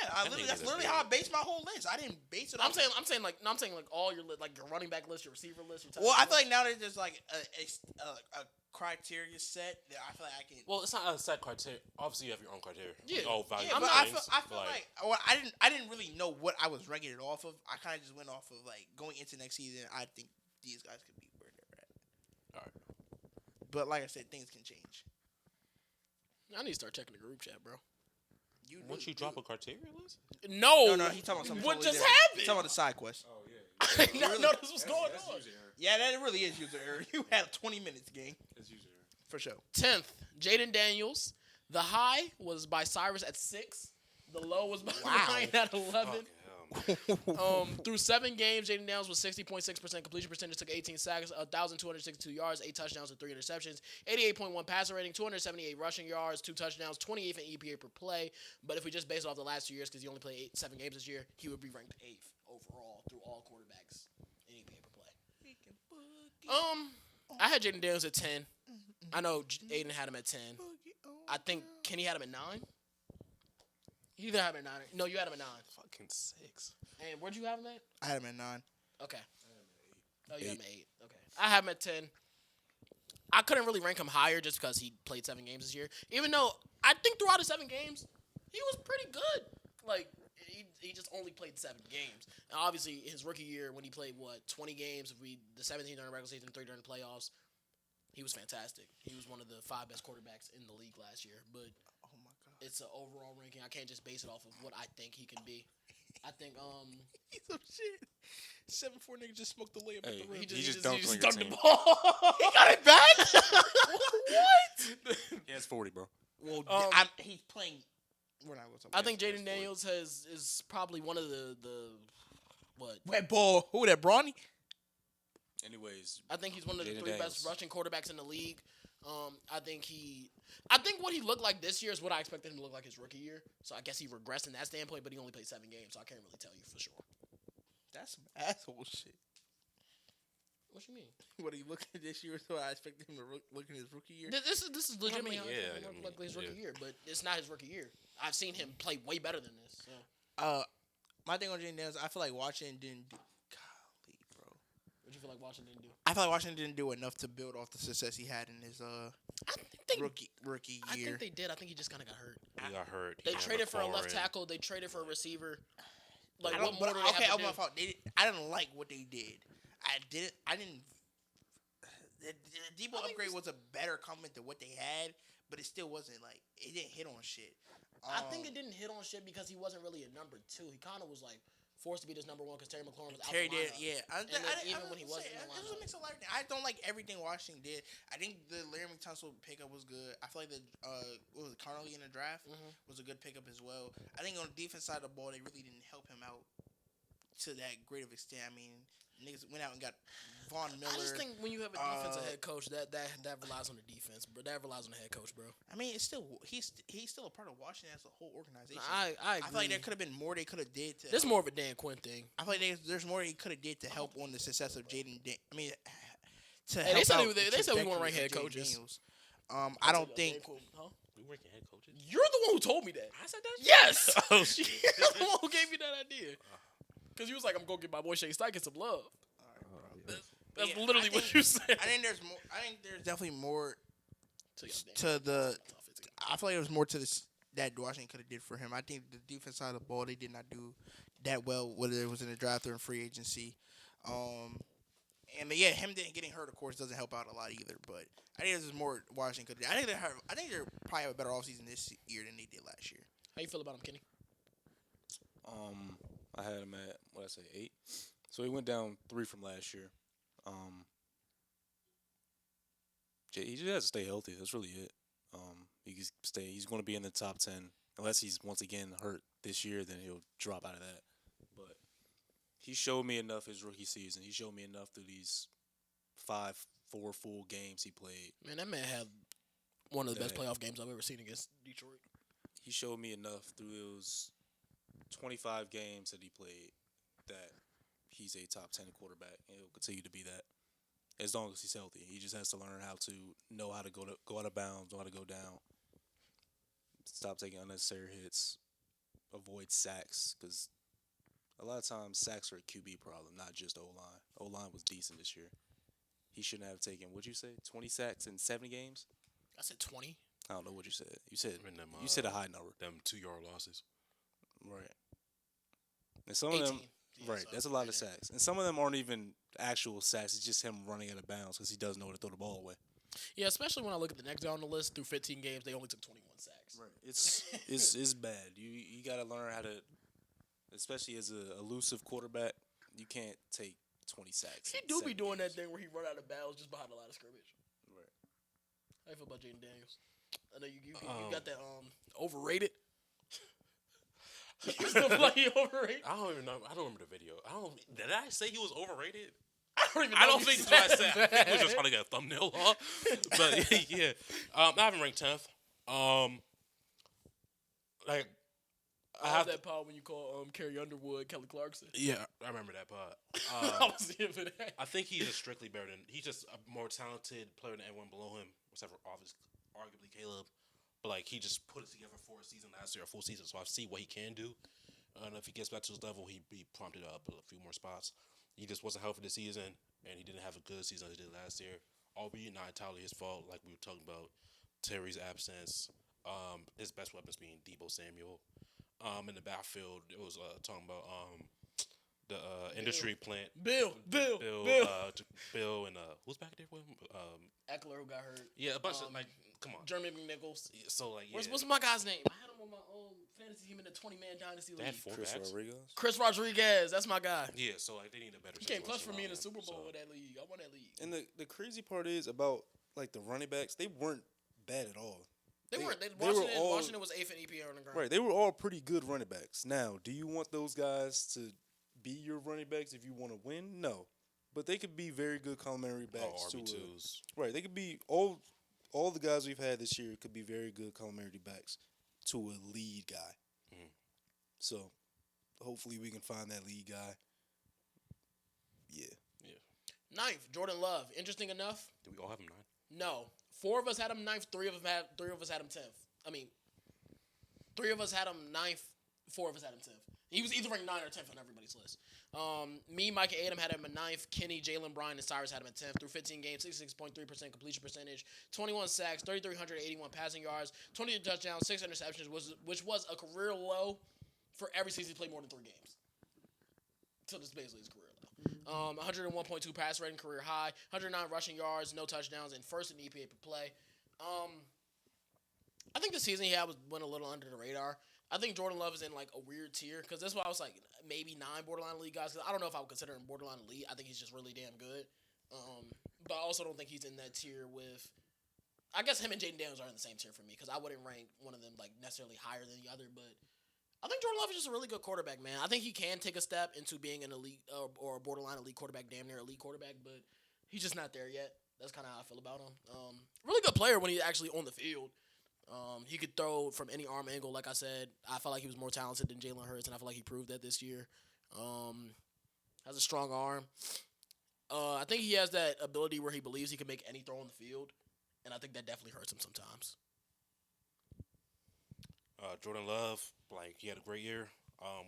that's literally how I based my whole list. I didn't base it. I'm on saying like all your like your running back list, your receiver list, your tight Well, I end feel list. like now there's just like a criteria set that I feel like I can. Well, it's not a set criteria. Obviously, you have your own criteria. Yeah. We all value Yeah, but different I things, feel but, like well, I didn't really know what I was ranking it off of. I kind of just went off of like going into next season. I think these guys could be where they're at. all right. But like I said, things can change. I need to start checking the group chat, bro. You Once do- you drop a criteria list, No, No, he's talking about something. What totally just different. happened? He's talking about the side quest. Oh yeah. I did not know this was going That's on. user error. Yeah, that really is user error. You had 20 minutes, gang, That's user error. for sure. 10th, Jaden Daniels. The high was by Cyrus at 6. The low was by Wow. Ryan at 11. fucking hell, man. Through 7 games, Jaden Daniels was 60.6% completion percentage, took 18 sacks, 1,262 yards, 8 touchdowns, and 3 interceptions, 88.1 passer rating, 278 rushing yards, 2 touchdowns, 28th in EPA per play. But if we just base it off the last 2 years, because he only played 7 games this year, he would be ranked 8th overall through all quarterbacks in EPA per play. I had Jaden Daniels at 10. I know Aiden had him at 10. I think Kenny had him at 9. You either had him at 9. No, you had him at 9. Fucking 6. And where'd you have him at? I had him at 9. Okay. Oh, you have him at 8. Okay. I have him at 10. I couldn't really rank him higher just because he played 7 games this year. Even though I think throughout the 7 games, he was pretty good. Like he just only played 7 games. And obviously, his rookie year when he played 20 games, if we the 17 during the regular season, 3 during the playoffs, he was fantastic. He was one of the 5 best quarterbacks in the league last year. But Oh my god. it's an overall ranking. I can't just base it off of what I think he can be. I think He's some shit. 7'4" nigga just smoked the layup Hey, at the rim. he just dunked on your dunked the team. ball. He got it back. What? He has 40, bro. Well, he's playing. We're not gonna talk I about think that. Jaden Daniels is probably one of the what? Wet ball. Who that? Bronny? Anyways, I think he's one of the Jaden 3 best Daniels. rushing quarterbacks in the league. I think what he looked like this year is what I expected him to look like his rookie year. So I guess he regressed in that standpoint, but he only played 7 games, so I can't really tell you for sure. That's some asshole shit. What you mean? What he looked at this year? So I expected him to look at his rookie year. This is legitimately how yeah, he I looked mean, like his rookie yeah. year, but it's not his rookie year. I've seen him play way better than this. So. My thing on Jaden Daniels, I feel like Washington didn't do. Golly, bro. What you feel like Washington didn't do? I feel like Washington didn't do enough to build off the success he had in his I think rookie I year. think they did. I think he just kind of got hurt. He got hurt. They He traded for a left foreign. tackle. They traded for a receiver. Like I don't, what more do they okay, have to my do? fault. I didn't like what they did. I didn't. The Debo upgrade was a better comment than what they had, but it still wasn't like it didn't hit on shit. I think it didn't hit on shit because he wasn't really a number 2. He kind of was like forced to be this number 1 because Terry McLaurin was out Terry the did, lineup. yeah. Even when he wasn't in the it was a lineup. mix of everything. I don't like everything Washington did. I think the Laramie Tunsil pickup was good. I feel like the what was it, Connolly in the draft was a good pickup as well. I think on the defense side of the ball, they really didn't help him out to that great of extent. I mean, niggas went out and got Von Miller. I just think when you have a defensive head coach, that relies on the defense, bro. That relies on the head coach, bro. I mean, it's still he's still a part of Washington as a whole organization. I agree. I feel like there could have been more they could have did to. This is more of a Dan Quinn thing. I feel like there's more he could have did to help on the success of Jaden. I mean, to Hey, they help said out they the said we want to trajectory rank head of Jaden coaches. Daniels. I don't think. Huh? We ranking head coaches. You're the one who told me that. I said that. Yes. Oh shit. You're the one who gave me that idea. Because you was like, I'm going to get my boy Shea Steichen some love. That's Yeah, literally what you said. I think there's more. I think there's definitely more So, yeah, to the. tough, isn't it? I feel like there was more to this that Washington could have did for him. I think the defense side of the ball they did not do that well, whether it was in the draft or in free agency. And yeah, him getting hurt, of course, doesn't help out a lot either. But I think there's more Washington could do. I think they're probably have a better offseason this year than they did last year. How you feel about him, Kenny? I had him at 8. So he went down 3 from last year. He just has to stay healthy. That's really it. He can stay. He's going to be in the top 10 unless he's once again hurt this year. Then he'll drop out of that. But he showed me enough his rookie season. He showed me enough through these 4 full games he played. Man, that man had one of the best That- playoff games I've ever seen against Detroit. He showed me enough through those 25 games that he played that he's a top 10 quarterback, and he'll continue to be that as long as he's healthy. He just has to learn how to know how to go out of bounds, know how to go down, stop taking unnecessary hits, avoid sacks, because a lot of times sacks are a QB problem, not just O-line. O-line was decent this year. He shouldn't have taken, what'd you say, 20 sacks in 70 games? I said 20. I don't know what you said. You said I mean, them, you said a high number. Them 2-yard losses. Right. And some of 18. them, Yeah, right, so that's a lot right of there. sacks. And some of them aren't even actual sacks. It's just him running out of bounds because he doesn't know how to throw the ball away. Yeah, especially when I look at the next guy on the list. Through 15 games, they only took 21 sacks. Right. It's bad. You got to learn how to, especially as a elusive quarterback, you can't take 20 sacks. He in do be 7 doing games. that thing where he run out of bounds just behind the line of scrimmage. Right. How you feel about Jaden Daniels? I know you got that overrated. You still feel like he overrated? I don't even know. I don't remember the video. Did I say he was overrated? I don't even know I don't if think you that's what I said. I think that. we was just trying to get a thumbnail off. But yeah, I haven't ranked 10th. Like I I have have that pod when you call Carrie Underwood Kelly Clarkson. yeah, I remember that part. I was here for that. I think he's just strictly better than he's just a more talented player than everyone below him, except for obviously arguably Caleb. But like he just put it together for a season last year, a full season. So I see what he can do. And if he gets back to his level, he prompted up a few more spots. He just wasn't healthy this season, and he didn't have a good season as he did last year. albeit not entirely his fault. Like we were talking about Terry's absence, his best weapons being Debo Samuel. In the backfield, it was talking about the industry plant. Bill. Bill, and who's back there with him? Eckler, who got hurt. Yeah, a bunch of like, come on. Jeremy McNichols. Yeah, so like, yeah, What's my guy's name? I had him on my fantasy team in the 20-man dynasty they had league. four Chris backs. Rodriguez. Chris Rodriguez, that's my guy. Yeah, so like they need a better. He came clutch for situation me in the around Super him, Bowl so. with that league. I won that league. And the crazy part is about like the running backs, they weren't bad at all. They weren't. they Washington was 8th in EPA on the ground. Right, they were all pretty good running backs. Now, do you want those guys to be your running backs if you want to win? No, but they could be very good complementary backs to RB2s. right. They could be all the guys we've had this year could be very good complementary backs to a lead guy. Mhm. So, hopefully, we can find that lead guy. Yeah. Ninth, Jordan Love. Interesting enough. Do we all have him 9? No, 4 of us had him ninth. 3 of us had him 10th. I mean, 3 of us had him ninth. 4 of us had him 10th. He was either ranked 9 or 10th on everybody's list. Me, Mike, and Adam had him at 9th. Kenny, Jalen, Bryan, and Cyrus had him at 10th. Through 15 games, 66.3% completion percentage, 21 sacks, 3,381 passing yards, 22 touchdowns, 6 interceptions, which was a career low for every season he played more than 3 games. So this is basically his career low. 101.2 pass rating, career high, 109 rushing yards, no touchdowns, and first in EPA per play. I think the season he had went a little under the radar. I think Jordan Love is in like a weird tier because that's why I was like maybe 9 borderline elite guys. Cause I don't know if I would consider him borderline elite. I think he's just really damn good. But I also don't think he's in that tier with. I guess him and Jaden Daniels are in the same tier for me because I wouldn't rank one of them like necessarily higher than the other. But I think Jordan Love is just a really good quarterback, man. I think he can take a step into being an elite or a borderline elite quarterback, damn near elite quarterback, but he's just not there yet. That's kind of how I feel about him. Really good player when he's actually on the field. He could throw from any arm angle. Like I said, I felt like he was more talented than Jalen Hurts, and I feel like he proved that this year. Has a strong arm. I think he has that ability where he believes he can make any throw on the field, and I think that definitely hurts him sometimes. Jordan Love, like he had a great year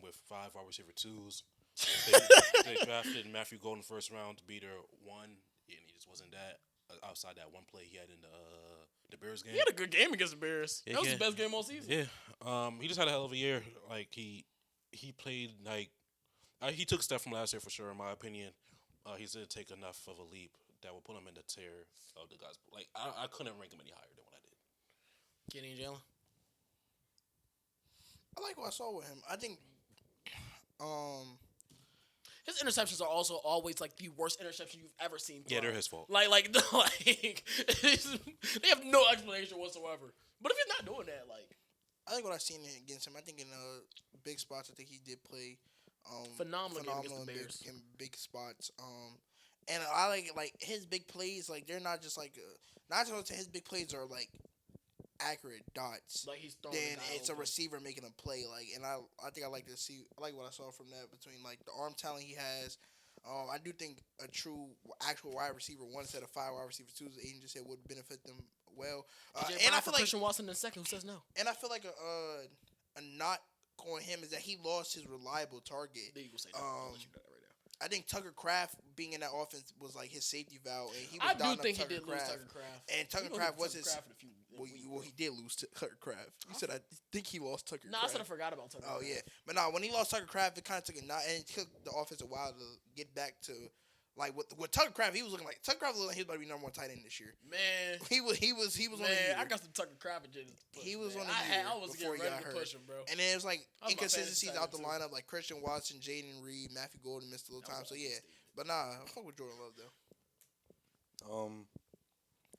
with 5 wide receiver 2s. They drafted Matthew Golden first round to be their one, and he just wasn't that. Outside that one play he had in the Bears game. He had a good game against the Bears. Yeah, that was his best game all season. Yeah. He just had a hell of a year. Like he played like he took a step from last year for sure, in my opinion. He didn't take enough of a leap that would put him in the tier of the guys. Like I couldn't rank him any higher than what I did. Kenny and Jalen. I like what I saw with him. I think, his interceptions are also always like the worst interception you've ever seen. Yeah, they're his fault. Like they have no explanation whatsoever. But if he's not doing that, like I think what I've seen against him. I think in big spots, I think he did play phenomenal against the Bears. in big spots. And I like his big plays. Like they're not just like not just his big plays are like accurate dots. Like he's throwing. Then the guy it's a over. receiver making a play. Like, and I think I like to see. I like what I saw from that between like the arm talent he has. I do think a true actual wide receiver, one set of 5 wide receiver 2s, Aiden just said would benefit them well. And I feel like Christian Watson in the second. Who says no? And I feel like a knock on him is that he lost his reliable target. The Eagles say no. I'll let you know that right now. I think Tucker Kraft being in that offense was like his safety valve, and he was I do dotting up think he Tucker did lose Kraft. Tucker Kraft. And Tucker He lost Kraft was Tucker his. Kraft in a few Well, he did lose to Tucker Kraft. You said I think he lost Tucker. No, I Kraft. said I forgot about Tucker. Oh Kraft. yeah, but no, when he lost Tucker Kraft, it kind of took a knot, and it took the offense a while to get back to like with Tucker Kraft. He was looking like Tucker Kraft looked like he was about to be number 1 tight end this year. Man, He was on a year. I got some Tucker Kraft and He was on a I year was before getting he ready got to hurt. push him, bro. And then it was like I was my inconsistencies fantasy out the tight end, lineup, like Christian Watson, Jaden Reed, Matthew Golden missed a little time. So yeah, but nah, I fuck with Jordan Love though.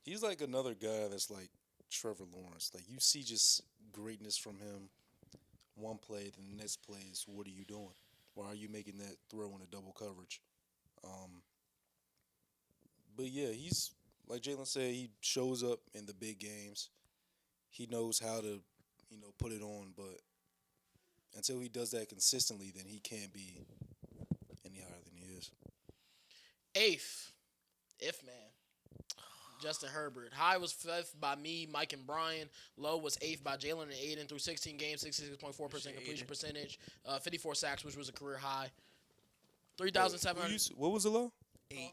He's like another guy that's like Trevor Lawrence. Like you see just greatness from him. One play, the next play is what are you doing? Why are you making that throw in a double coverage? But yeah, he's like Jalen said. He shows up in the big games. He knows how to, put it on. But until he does that consistently, then he can't be any higher than he is. 8th, if man. Justin Herbert. High was 5th by me, Mike, and Brian. Low was 8th by Jalen and Aiden through 16 games, 66.4% completion percentage, 54 sacks, which was a career high. 3,700. What was the low? 8.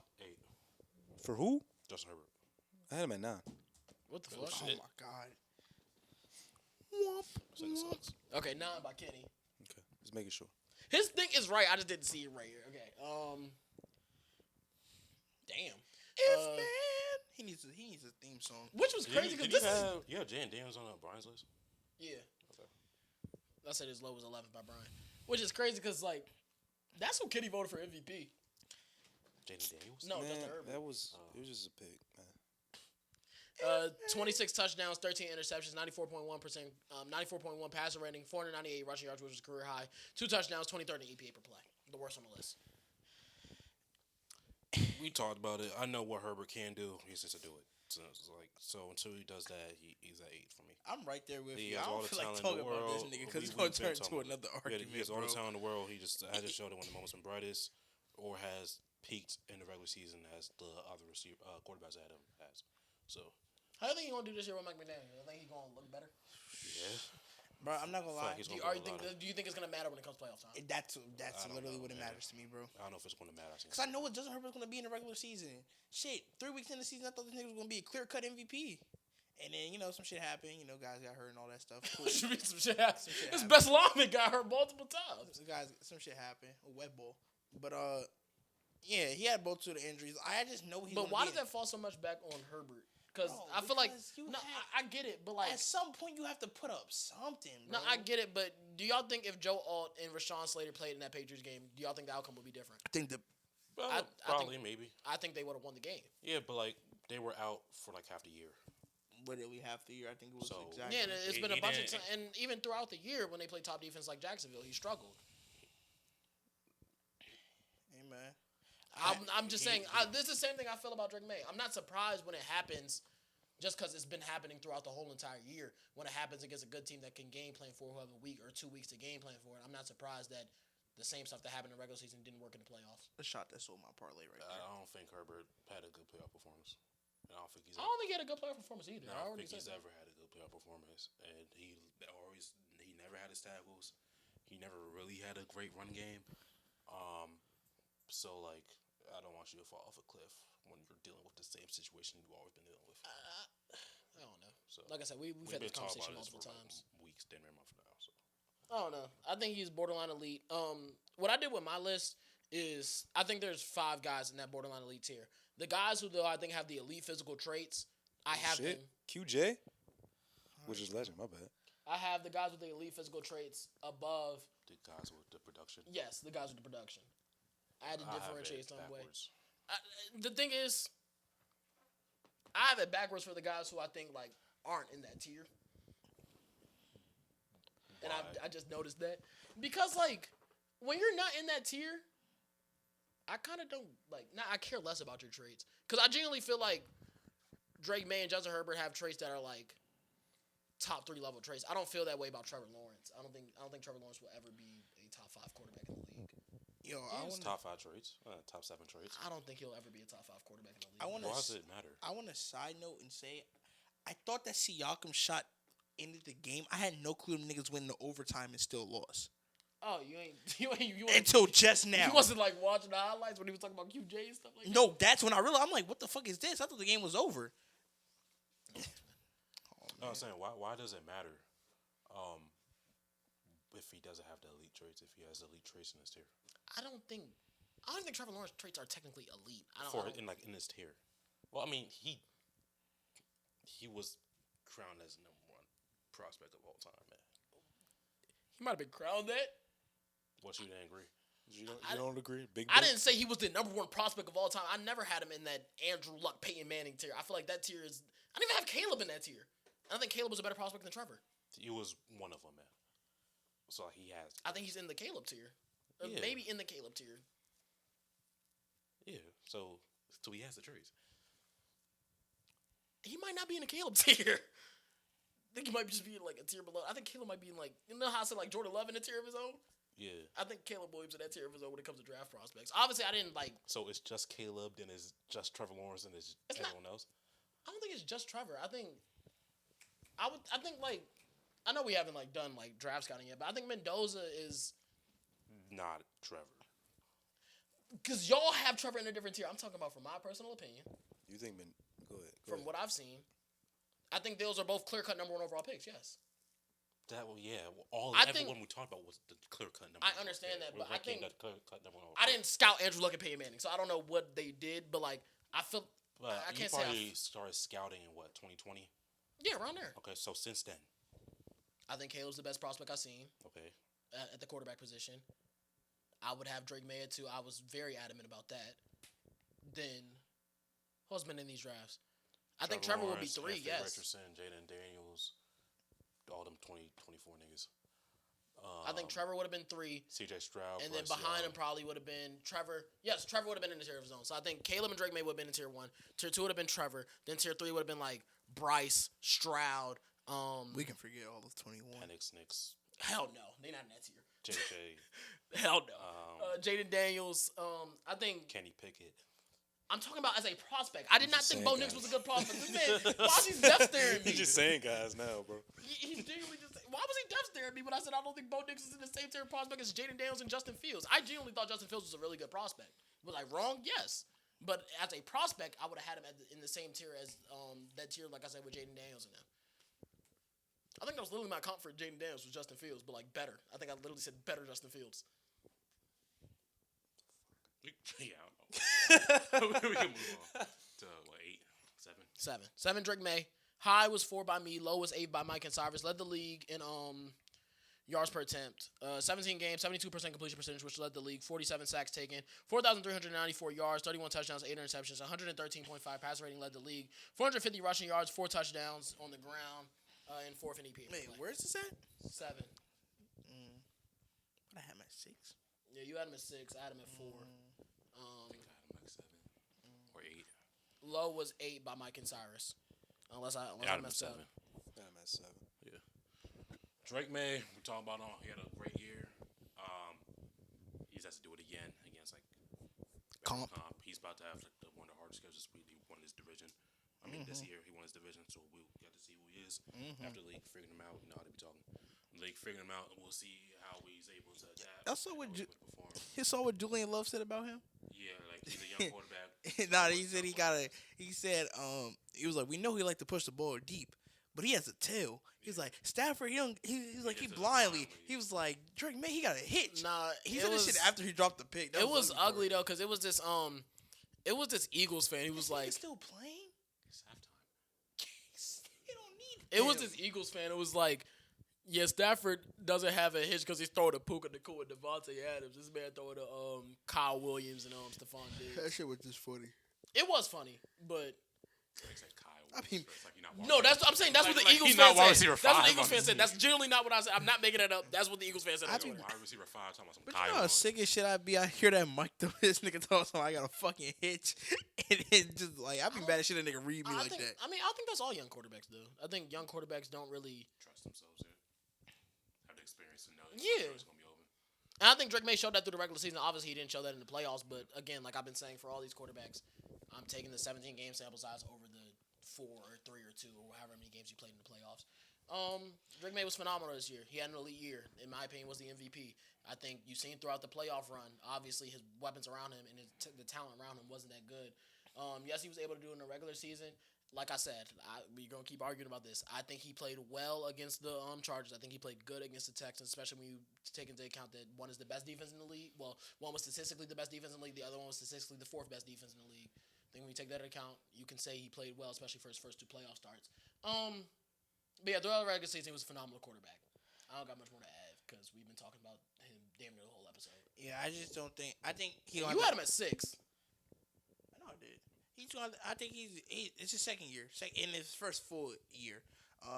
For who? Justin Herbert. I had him at 9. What the Oh, fuck? Oh shit. my god. So it sucks. Okay, 9 by Kenny. Okay, just making sure. His thing is right. I just didn't see it right here. Okay. Damn. If man, he needs a theme song. Which was crazy because this is. You have Jan Daniels on Brian's list? Yeah. Okay. I said his low was 11 by Brian. Which is crazy because, like, that's who Kenny voted for MVP. Jaden Daniels? No, Man, Justin Herbert. it was just a pick, man. 26 touchdowns, 13 interceptions, 94.1%, 94.1 passer rating, 498 rushing yards, which was career high. 2 touchdowns, 2030 EPA per play. The worst on the list. We talked about it. I know what Herbert can do. He just needs to do it. So it's like, until he does that, he's at 8 for me. I'm right there with He you. has I all don't the feel like talent in talking the about this world. nigga because it's We've going to been turn talking into about another it. argument, He has all bro. the talent in the world. He just hasn't showed it when the moment's been brightest, or has peaked in the regular season as the other quarterbacks at him has. So, How do you think he's going to do this year with Mike McDaniel? I think he's going to look better. yeah. Bro, I'm not going to lie. He's Do gonna you, go a lot of- do you think it's going to matter when it comes playoff time? That's I don't literally know, what it man. matters to me, bro. I don't know if it's going to matter. Because I know what Justin Herbert's going to be in the regular season. Shit, 3 weeks in the season, I thought this nigga was going to be a clear-cut MVP. And then, some shit happened. Guys got hurt and all that stuff. Cool. Should be some shit happen. shit His happen. best lineman got hurt multiple times. Some shit happened. A wet ball. But, yeah, he had both of the injuries. I just know he's But why does that fall so much back on Herbert? Because Bro, I feel like because you no, had- I get it, but like At some point, you have to put up something, bro. no, I get it, but do y'all think if Joe Alt and Rashawn Slater played in that Patriots game, do y'all think the outcome would be different? I think the Well, I probably, maybe. I think they would have won the game. Yeah, but like they were out for like half the year. literally half the year. I think it was So- exactly. Yeah, and it's He- been a he bunch of didn't- times, and even throughout the year when they played top defense like Jacksonville, he struggled. Hey, man. I'm just saying, this is the same thing I feel about Drake May. I'm not surprised when it happens, just because it's been happening throughout the whole entire year. When it happens against a good team that can game plan for who have a week or 2 weeks to game plan for it, I'm not surprised that the same stuff that happened in the regular season didn't work in the playoffs. The shot that sold my parlay right there. I don't think Herbert had a good playoff performance. I don't think he's. I don't think he had a good playoff performance either. I I don't already think said he's that. ever had a good playoff performance, and he never had his tackles. He never really had a great run game. So like, I don't want you to fall off a cliff when you're dealing with the same situation you've always been dealing with. I don't know. So Like I said, we've had been this talking conversation about this multiple for times. weeks, damn near a month now. So I don't know. I think he's borderline elite. What I did with my list is I think there's 5 guys in that borderline elite tier. The guys who though I think have the elite physical traits, I have them. QJ, which is legend. My bad. I have the guys with the elite physical traits above. the guys with the production. Yes, the guys with the production. I had to I have differentiate it some way. backwards. The thing is, I have it backwards for the guys who I think like aren't in that tier. And Why? I just noticed that because like when you're not in that tier, I kind of don't like. I care less about your traits because I genuinely feel like Drake May and Justin Herbert have traits that are like top 3 level traits. I don't feel that way about Trevor Lawrence. I don't think Trevor Lawrence will ever be a top 5 quarterback in the league. Yo, He I has want top 5 traits, top 7 traits. I don't think he'll ever be a top 5 quarterback in the league. I want Why to. does it matter? I want to side note and say, I thought that Siakam shot ended the game. I had no clue them niggas win the overtime and still lost Oh, you ain't until just now. You wasn't like watching the highlights when he was talking about QJ and stuff like that. No, that's when I realized. I'm like, what the fuck is this? I thought the game was over. No, I'm saying why does it matter? If he doesn't have the elite traits, if he has elite traits in his tier, I don't think Trevor Lawrence traits are technically elite. I for don't. in his tier. Well, I mean he was crowned as the #1 prospect of all time, man. He might have been crowned that. What, you didn't agree? You don't agree? Big. I didn't say he was the #1 prospect of all time. I never had him in that Andrew Luck, Peyton Manning tier. I feel like that tier is. I didn't even have Caleb in that tier. I think Caleb was a better prospect than Trevor. He was one of them, man. So he has. I think he's in the Caleb tier. Or Yeah. maybe in the Caleb tier. Yeah. So he has the traits. He might not be in the Caleb tier. I think he might just be in like a tier below. I think Caleb might be in like, you know how I said like Jordan Love in a tier of his own? Yeah. I think Caleb Williams in that tier of his own when it comes to draft prospects. Obviously, I didn't like. So it's just Caleb, then it's just Trevor Lawrence, and it's It's not- everyone else. I don't think it's just Trevor. I think like. I know we haven't like done like draft scouting yet, but I think Mendoza is Not Trevor. because y'all have Trevor in a different tier. I'm talking about from my personal opinion. You think Go ahead. From what I've seen. I think those are both clear-cut number 1 overall picks, yes. Everyone we talked about was the clear-cut number. I understand that, but I think that clear-cut number. I didn't scout Andrew Luck and Peyton Manning, so I don't know what they did, but like I feel But I you can't say probably started scouting in 2020. Yeah, around there. Okay, so since then. I think Caleb's the best prospect I've seen. Okay. At the quarterback position. I would have Drake May too. I was very adamant about that. Then, who's been in these drafts? I think Trevor will be 3, Anthony yes. Richardson, Jaden Daniels, all them 24 niggas. I think Trevor would have been 3. CJ Stroud. And then behind him probably would have been Trevor. Yes, Trevor would have been in the tier of zone. So I think Caleb and Drake May would have been in tier 1. Tier 2 would have been Trevor. Then tier 3 would have been like Bryce, Stroud. We can forget all of 21. Penix, Nix. Hell no. They're not in that tier. JJ. Hell no. Jaden Daniels. I think. Kenny Pickett. I'm talking about as a prospect. I did not think Bo Nix was a good prospect. This man, why was he death staring me? He's just saying guys now, bro. He's genuinely just. Why was he death staring me when I said I don't think Bo Nix is in the same tier of prospect as Jaden Daniels and Justin Fields? I genuinely thought Justin Fields was a really good prospect. Was I wrong? Yes. But as a prospect, I would have had him in the same tier as that tier, like I said, with Jaden Daniels and them. I think that was literally my comp for Jaden Daniels was Justin Fields, but like better. I think I literally said better Justin Fields. Yeah, I don't know. We can move on to what, 8, 7? 7 Drake May. High was 4 by me. Low was 8 by Mike and Cyrus. Led the league in yards per attempt. 17 games, 72% completion percentage, which led the league. 47 sacks taken. 4,394 yards, 31 touchdowns, 8 interceptions. 113.5 passer rating led the league. 450 rushing yards, 4 touchdowns on the ground, and 4th in EPA. Wait, where's this at? 7. I had him at 6. Yeah, you had him at 6. I had him at 4. I think I had him like 7 or 8. Low was 8 by Mike and Cyrus. Unless I messed up. 7. Yeah, I'm at 7. Yeah. Drake May, we're talking about he had a great year. He has to do it again against like Comp. He's about to have one of the hardest schedules. He won his division. I mean, this year he won his division, so we'll get to see who he is after the league figuring him out. You know how they be talking. The league figuring him out, and we'll see how he's able to adapt. Also, perform. you saw what Julian Love said about him? Yeah, like he's a young quarterback. Nah, he said he was like, we know he like to push the ball deep, but he has a tail. He's like, Stafford, he's like, he blindly. He was like, Drake, man, he got a hitch. Nah, He said this shit after he dropped the pick. That It was ugly part. though, because it was this Eagles fan. He was like, He's still playing? It's halftime. He don't need it was this Eagles fan. It was like, yeah, Stafford doesn't have a hitch because he's throwing a Puka Nacua and Devontae Adams. This man throwing to Kyle Williams and Stephon Diggs. That shit was just funny. It was funny, but It's like Kyle. I mean, it's like you're not no, that's I'm saying. That's what the Like, Eagles he's not fan wide said. receiver That's what the five Eagles on fan this said. That's generally not what I said. I'm not making that up. That's what the Eagles fan said. I on think- Twitter. wide receiver 5 talking about some But Kyle. you know how sick as shit I be? I hear that Mike, this nigga talking about I got a fucking hitch. And it just like, I be mad as shit a nigga read me like that. I think that's all young quarterbacks do. I think young quarterbacks don't really. Trust themselves, yeah. Have the experience to know Yeah. it's going to be open. And I think Drake May showed that through the regular season. Obviously, he didn't show that in the playoffs. But again, like I've been saying for all these quarterbacks, I'm taking the 17 game sample size over the 4 or 3 or 2 or however many games he played in the playoffs. Drake May was phenomenal this year. He had an elite year. In my opinion, was the MVP. I think you've seen throughout the playoff run, obviously his weapons around him and the talent around him wasn't that good. Yes, he was able to do it in the regular season. Like I said, we're going to keep arguing about this. I think he played well against the Chargers. I think he played good against the Texans, especially when you take into account that one is the best defense in the league. Well, one was statistically the best defense in the league. The other one was statistically the 4th best defense in the league. I think when you take that into account, you can say he played well, especially for his first 2 playoff starts. But yeah, throughout the regular season, he was a phenomenal quarterback. I don't got much more to add because we've been talking about him damn near the whole episode. Yeah, I just don't think. I think he. You had him at 6. I know I did. He's going. I think it's his second year, in his first full year.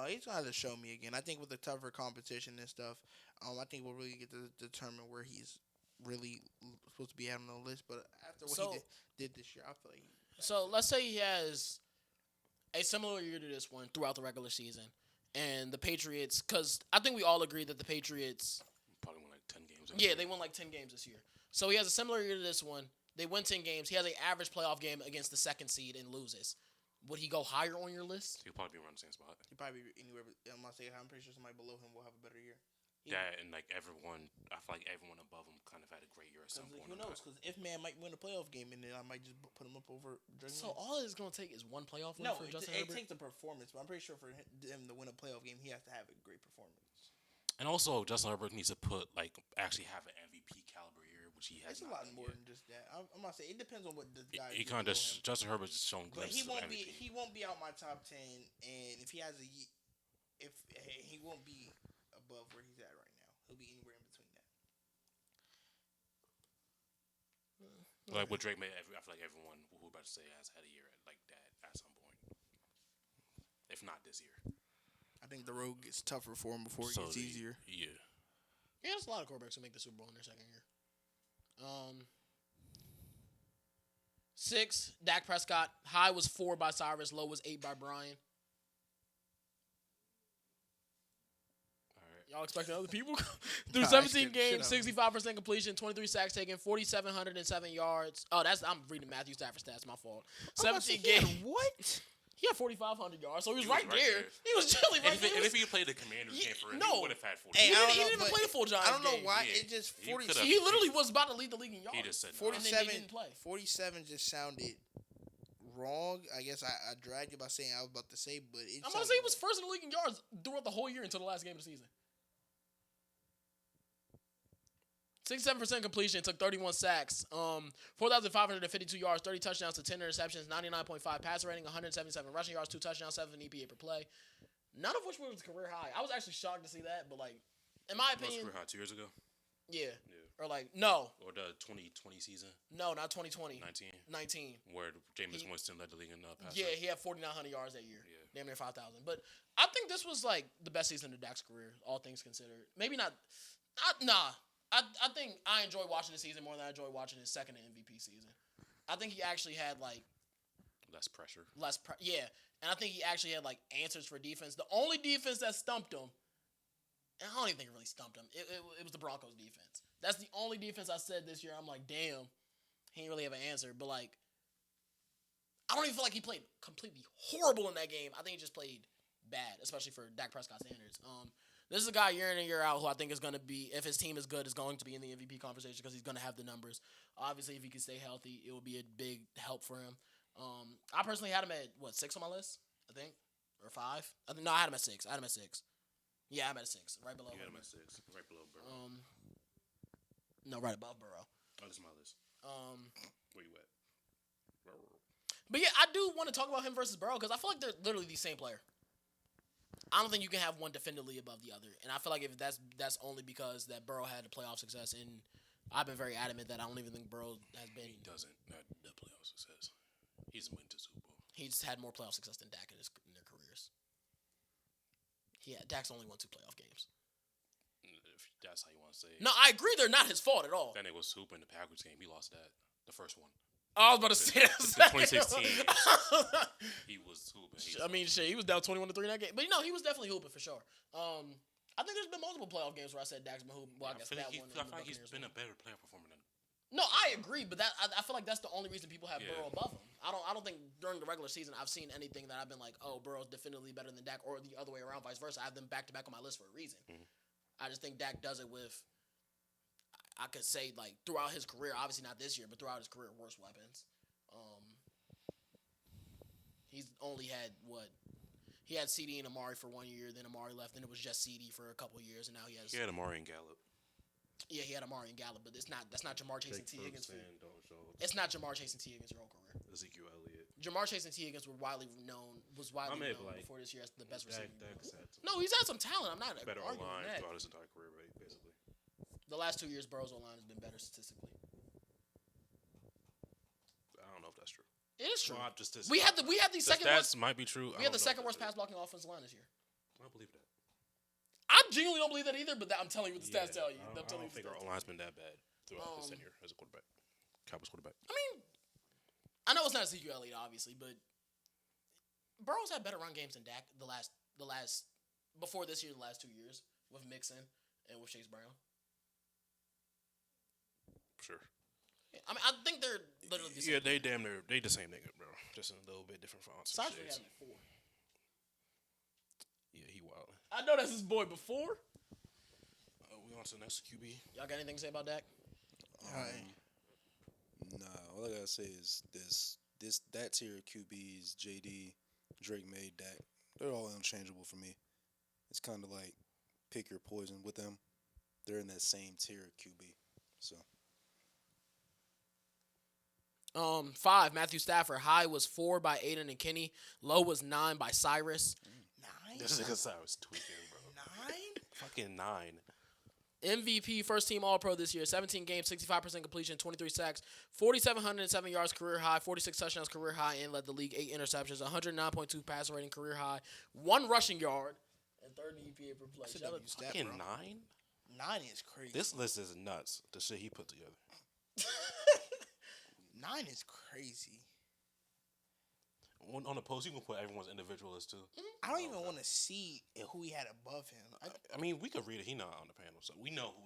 He's going to show me again. I think with the tougher competition and stuff, I think we'll really get to determine where he's really supposed to be on the list. But after what he did this year, I feel like. So let's say he has a similar year to this one throughout the regular season, and the Patriots, because I think we all agree that the Patriots. Probably won like 10 games. Yeah, they won like 10 games this year. So he has a similar year to this one. They win 10 games. He has an average playoff game against the 2nd seed and loses. Would he go higher on your list? He'll probably be around the same spot. He probably be anywhere. I'm not saying I'm pretty sure somebody below him will have a better year. Yeah, and like everyone, I feel like everyone above him kind of had a great year at some point. Who knows? Because if man might win a playoff game, and then I might just put him up over Drake So May. all it's gonna take is one playoff win No, for Justin it Herbert. takes a performance, but I'm pretty sure for him to win a playoff game, he has to have a great performance. And also, Justin Herbert needs to actually have an MVP caliber year, which he has. It's a not lot done more yet. than just that. I'm not saying it depends on what the guy. He kind of Justin Herbert's shown But glimpses he won't of be. MVP. He won't be out my top 10, and if he has if he won't be above where he's at right now, he'll be anywhere in between that. Like with Drake May, I feel like everyone who we're about to say has had a year like that at some point, if not this year. I think the road gets tougher for him before it gets easier. Yeah. Yeah, there's a lot of quarterbacks who make the Super Bowl in their second year. 6, Dak Prescott. High was 4 by Cyrus. Low was 8 by Brian. Y'all expecting other people? Through Nah, 17 shit games, out of me. 65% completion, 23 sacks taken, 4,707 yards. Oh, I'm reading Matthew Stafford stats. My fault. 17 games. What? He had 4,500 yards, so he was He was right right there. there. He was chilling right And there. if he played the Commanders game for him, no. he would have had 40. Hey, He I don't didn't know, even but play the full Giants I don't know game. why. Yeah. It just He 40. could've- He literally was about to lead the league in yards. He just said no. 47, And then he didn't play. 47 just sounded wrong. I guess I dragged it by saying I was about to say, but it I'm about to say he was first in the league in yards throughout the whole year until the last game of the season. 67% completion, took 31 sacks, 4,552 yards, 30 touchdowns to 10 interceptions, 99.5 passer rating, 177 rushing yards, 2 touchdowns, 7 EPA per play. None of which was career high. I was actually shocked to see that, but in my That was opinion, career high 2 years ago. yeah. Yeah. Or no, Or the 2020 season, no, not 2020, 19, 19. where Jameis Winston led the league in pass. Yeah, he had 4,900 yards that year. Yeah. Damn near 5,000. But I think this was the best season of Dak's career, all things considered. Maybe not. Nah. I think I enjoy watching the season more than I enjoy watching his second MVP season. I think he actually had less pressure. yeah, and I think he actually had answers for defense. The only defense that stumped him, and I don't even think it really stumped him. It was the Broncos defense. That's the only defense I said this year. I'm like, damn, he didn't really have an answer. But I don't even feel like he played completely horrible in that game. I think he just played bad, especially for Dak Prescott standards. This is a guy year in and year out who I think is going to be, if his team is good, is going to be in the MVP conversation because he's going to have the numbers. Obviously, if he can stay healthy, it will be a big help for him. I personally had him at, 6 on my list, I think? Or 5? No, I had him at 6. Yeah, I'm at 6, right below. You had him at 6, right below Burrow. No, right above Burrow. Oh, this is my list. Where you at? But yeah, I do want to talk about him versus Burrow because I feel like they're literally the same player. I don't think you can have one definitively above the other, and I feel like if that's only because that Burrow had the playoff success, and I've been very adamant that I don't even think Burrow has been. He doesn't have the playoff success. He's went to Super Bowl. He's had more playoff success than Dak in their careers. Yeah, Dak's only won 2 playoff games. If that's how you want to say it. No, I agree they're not his fault at all. That nigga was hooping the Packers game. He lost that. The first one. I was about to say that. The 2016 he was hooping. He was down 21-3 in that game. But he was definitely hooping for sure. I think there's been multiple playoff games where I said Dak's been hooping. Well, I guess that one. I feel like he's been a better player performer than. No, I agree, but I feel like that's the only reason people have Yeah. Burrow above him. I don't think during the regular season I've seen anything that I've been like, oh, Burrow's definitively better than Dak, or the other way around, vice versa. I have them back to back on my list for a reason. Mhm. I just think Dak does it with, I could say throughout his career, obviously not this year, but throughout his career, worse weapons. He's only had he had CD and Amari for 1 year, then Amari left, then it was just CD for a couple years, and now he has. He had Amari and Gallup. Yeah, he had Amari and Gallup, but that's not Jamar chasing T Higgins. It's It's not Jamar chasing T Higgins your whole career. Ezekiel Elliott. Jamar Chase and T Higgins was widely known like, before this year as the best receiver. Dak's had some No, he's had some talent. I'm not better arguing O-line that. throughout his entire career, basically. The last 2 years, Burrow's O-line has been better statistically. I don't know if that's true. It is true. Not just this. We had the second stats worst. might be true. We had the second worst pass blocking offensive line this year. I don't believe that. I genuinely don't believe that either, but I'm telling you what the stats tell you. I don't think our O-line's been that bad throughout his tenure as a quarterback. Cowboys quarterback. I mean, I know it's not Ezekiel Elliott, obviously, but Burrow's had better run games than Dak the last before this year, the last 2 years with Mixon and with Chase Brown. Sure. Yeah, I mean, I think they're literally the same. Yeah, they damn near they the same nigga, bro. Just in a little bit different fonts. and Sarge had shades. him at 4. Yeah, he wild. I know that's his boy before. We on to the next QB. Y'all got anything to say about Dak? Nah, all I gotta say is that tier of QBs, JD, Drake May, Dak, they're all unchangeable for me. It's kind of like pick your poison with them. They're in that same tier of QB. So 5, Matthew Stafford. High was 4 by Aiden and Kenny. Low was 9 by Cyrus. 9? This nigga said I was tweaking, bro. 9? Fucking 9. MVP, first team All Pro this year. 17 games, 65% completion, 23 sacks, 4,707 yards career high, 46 touchdowns career high, and led the league 8 interceptions, 109.2 passer rating career high, 1 rushing yard, and third in EPA per play. That's a Shout out- W stat, Fucking bro. 9? 9 is crazy. This list is nuts. The shit he put together. 9 is crazy. On the post, you can put everyone's individual list too. I don't even want to see who he had above him. I mean, we could read it. He not on the panel, so we know who.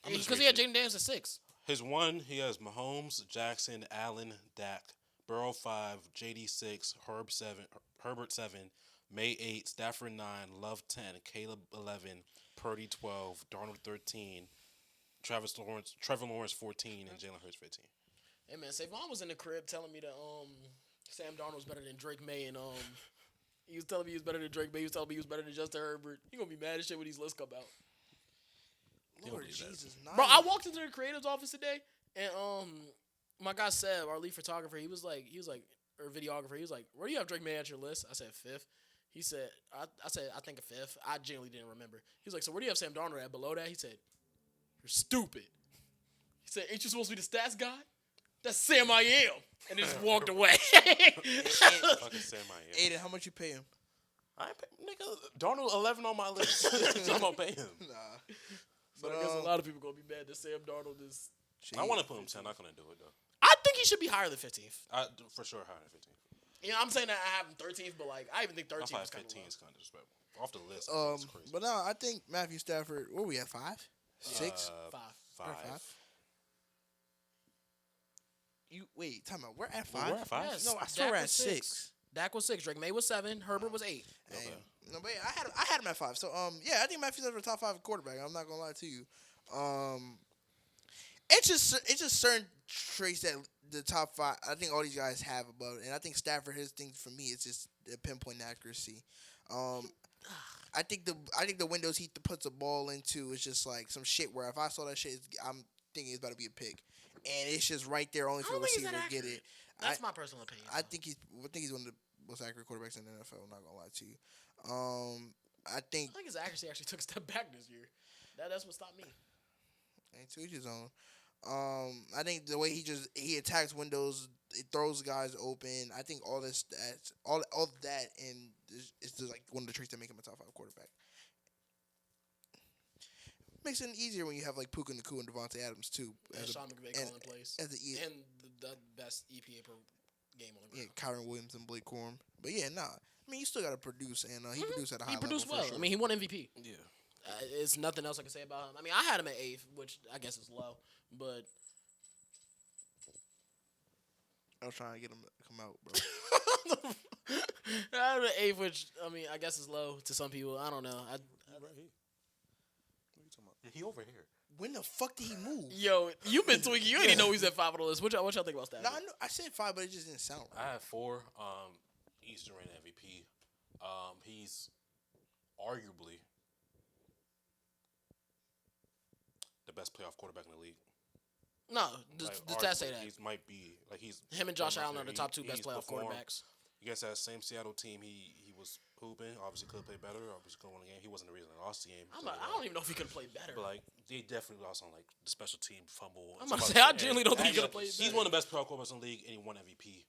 I'm just Because he had reading Jaden Daniels at 6. it. His 1, he has Mahomes, Jackson, Allen, Dak, Burrow 5, JD 6, Herbert 7, May 8, Stafford 9, Love 10, Caleb 11, Purdy 12, Darnold 13, Trevor Lawrence 14, and Jalen Hurts 15. Hey, man, Savon was in the crib telling me that Sam Darnold was better than Drake May, and he was telling me he was better than Drake May. He was telling me he was better than Justin Herbert. He going to be mad as shit when these lists come out. Lord believe that. Jesus, 9. Bro, I walked into the creative's office today, and my guy Seb, our lead photographer, he was like, or videographer, he was like, where do you have Drake May at your list? I said 5th. He said, I said, I think a 5th. I genuinely didn't remember. He was like, so where do you have Sam Darnold at below that? He said, you're stupid. He said, ain't you supposed to be the stats guy? That's Sam I am. And just walked away. Fucking Sam I am. Aiden, how much you pay him? I ain't pay, nigga, Darnold 11 on my list. So I'm gonna pay him. Nah. But I guess a lot of people going to be mad that Sam Darnold is... I want to put him 10. I'm not gonna do it though. I think he should be higher than 15th. For sure higher than 15. You know, I'm saying that I have him 13th, but like I even think I 13th thought is kind 15 of is kind of disrespectful. Off the list, that's crazy. But no, I think Matthew Stafford. Where we at? 5, 6. 5. 5. Or 5? You wait, time out. We're at Well, 5. we're at 5? Yes. No, I Dak swear we're was at 6. 6. Dak was 6. Drake May was 7. Herbert was 8. Hey, no, but yeah, I had him at 5. So yeah, I think Matthew Stafford top 5 quarterback. I'm not gonna lie to you. It's just certain traits that the top 5. I think all these guys have above, and I think Stafford, his thing for me is just the pinpoint accuracy. I think the windows he puts the ball into is just like some shit where if I saw that shit, I'm thinking it's about to be a pick, and it's just right there only I for the don't think he's receiver that to get accurate. it. That's my personal opinion. I think he's one of the most accurate quarterbacks in the NFL. I'm not gonna lie to you. I think his accuracy actually took a step back this year. That's what stopped me. and to each his own. I think the way he attacks windows, it throws guys open. I think all this all of that, and it's just like one of the traits that make him a top 5 quarterback. Makes it easier when you have like Puka Nacua and Devontae Adams too. And Sean McVay calling plays. As the And the best EPA per game on the yeah, ground. Kyron Williams and Blake Corum. But yeah, nah. I mean, you still got to produce, and he produced at a high He level. produced for well. sure. I mean, he won MVP. Yeah. It's nothing else I can say about him. I mean, I had him at 8th, which I guess is low, but I was trying to get him to come out, bro. I had him at 8th, which I mean, I guess is low to some people. I don't know. Right here. What are you talking about? He over here. When the fuck did he move? Yo, you've been tweaking. You didn't know he's at 5 on the list. What y'all think about that? No, I said 5, but it just didn't sound right. I have 4. Eastern Reign MVP. He's arguably the best playoff quarterback in the league. No, the Like, stats say arguably, that. He might be like he's Him and Josh right Allen there. are the top 2 best He's playoff performed. quarterbacks. Against that same Seattle team, he was hooping. Obviously, could have played better. Obviously, could have won the game. He wasn't the reason they lost the game. I don't even know if he could have played better. But like, they definitely lost on like the special team fumble. I'm about to say, I genuinely don't think he And could have played He's better. one of the best playoff quarterbacks in the league, and he won MVP.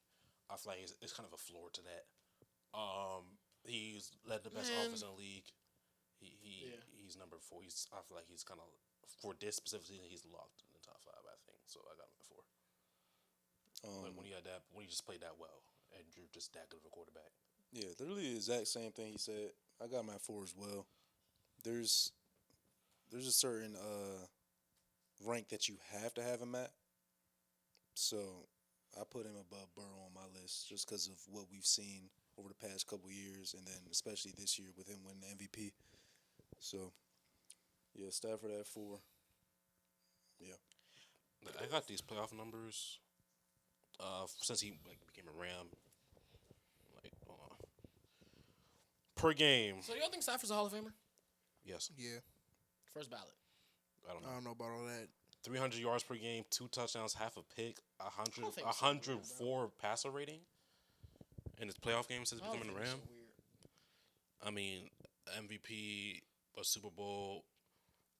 I feel like it's kind of a floor to that. He's led the best Man. offense in the league. He's number 4. I feel like he's kind of for this specific season, he's locked in the top 5. I think so. I got him at 4. Like when you just played that well, and you're just that good of a quarterback. Yeah, literally the exact same thing he said. I got him at 4 as well. There's a certain rank that you have to have him at. So I put him above Burrow on my list just because of what we've seen over the past couple years, and then especially this year with him winning the MVP. So yeah, Stafford at 4. Yeah. I got these playoff numbers since he became a Ram. Hold on. Per game, So y'all think Stafford's a Hall of Famer? yes. Yeah, First ballot. I don't know. I don't know about all that. 300 yards per game, 2 touchdowns, half a pick, I don't think so, 104 passer rating in his playoff game since I don't becoming a think Ram. it's so weird. I mean, MVP, a Super Bowl.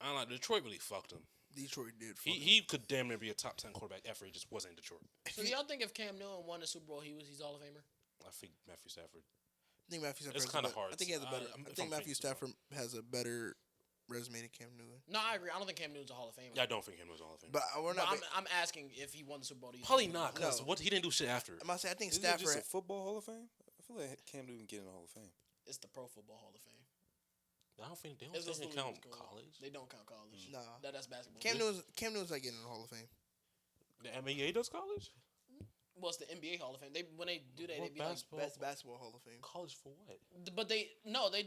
I don't know. Detroit really fucked him. Detroit did. He could damn near be a top 10 quarterback ever. He just wasn't in Detroit. So do y'all think if Cam Newton won the Super Bowl, he's Hall of Famer? I think Matthew Stafford. I think Matthew Stafford. It's kind of hard. I think he has a better. I'm- I if think I'm Matthew thinking Stafford has a better resume than Cam Newton. No, I agree. I don't think Cam Newton's a Hall of Famer. Yeah, I don't think him was Hall of Fame. But we're But not. I'm asking if he won the Super Bowl. Do you Probably think not, he's a Hall because No. what he didn't do shit after. I'm about to say I think Isn't it just Stafford. a football Hall of Fame? I feel like Cam Newton get in the Hall of Fame. of Fame? It's the Pro Football Hall of Fame. I don't think they It's don't just think the count league is called. college. They don't count college. Nah. That's basketball. Cam Newton's like getting in the Hall of Fame. The NBA does college. Well, it's the NBA Hall of Fame. When they do that, they What be like, basketball? Best basketball Hall of Fame. College for what? but they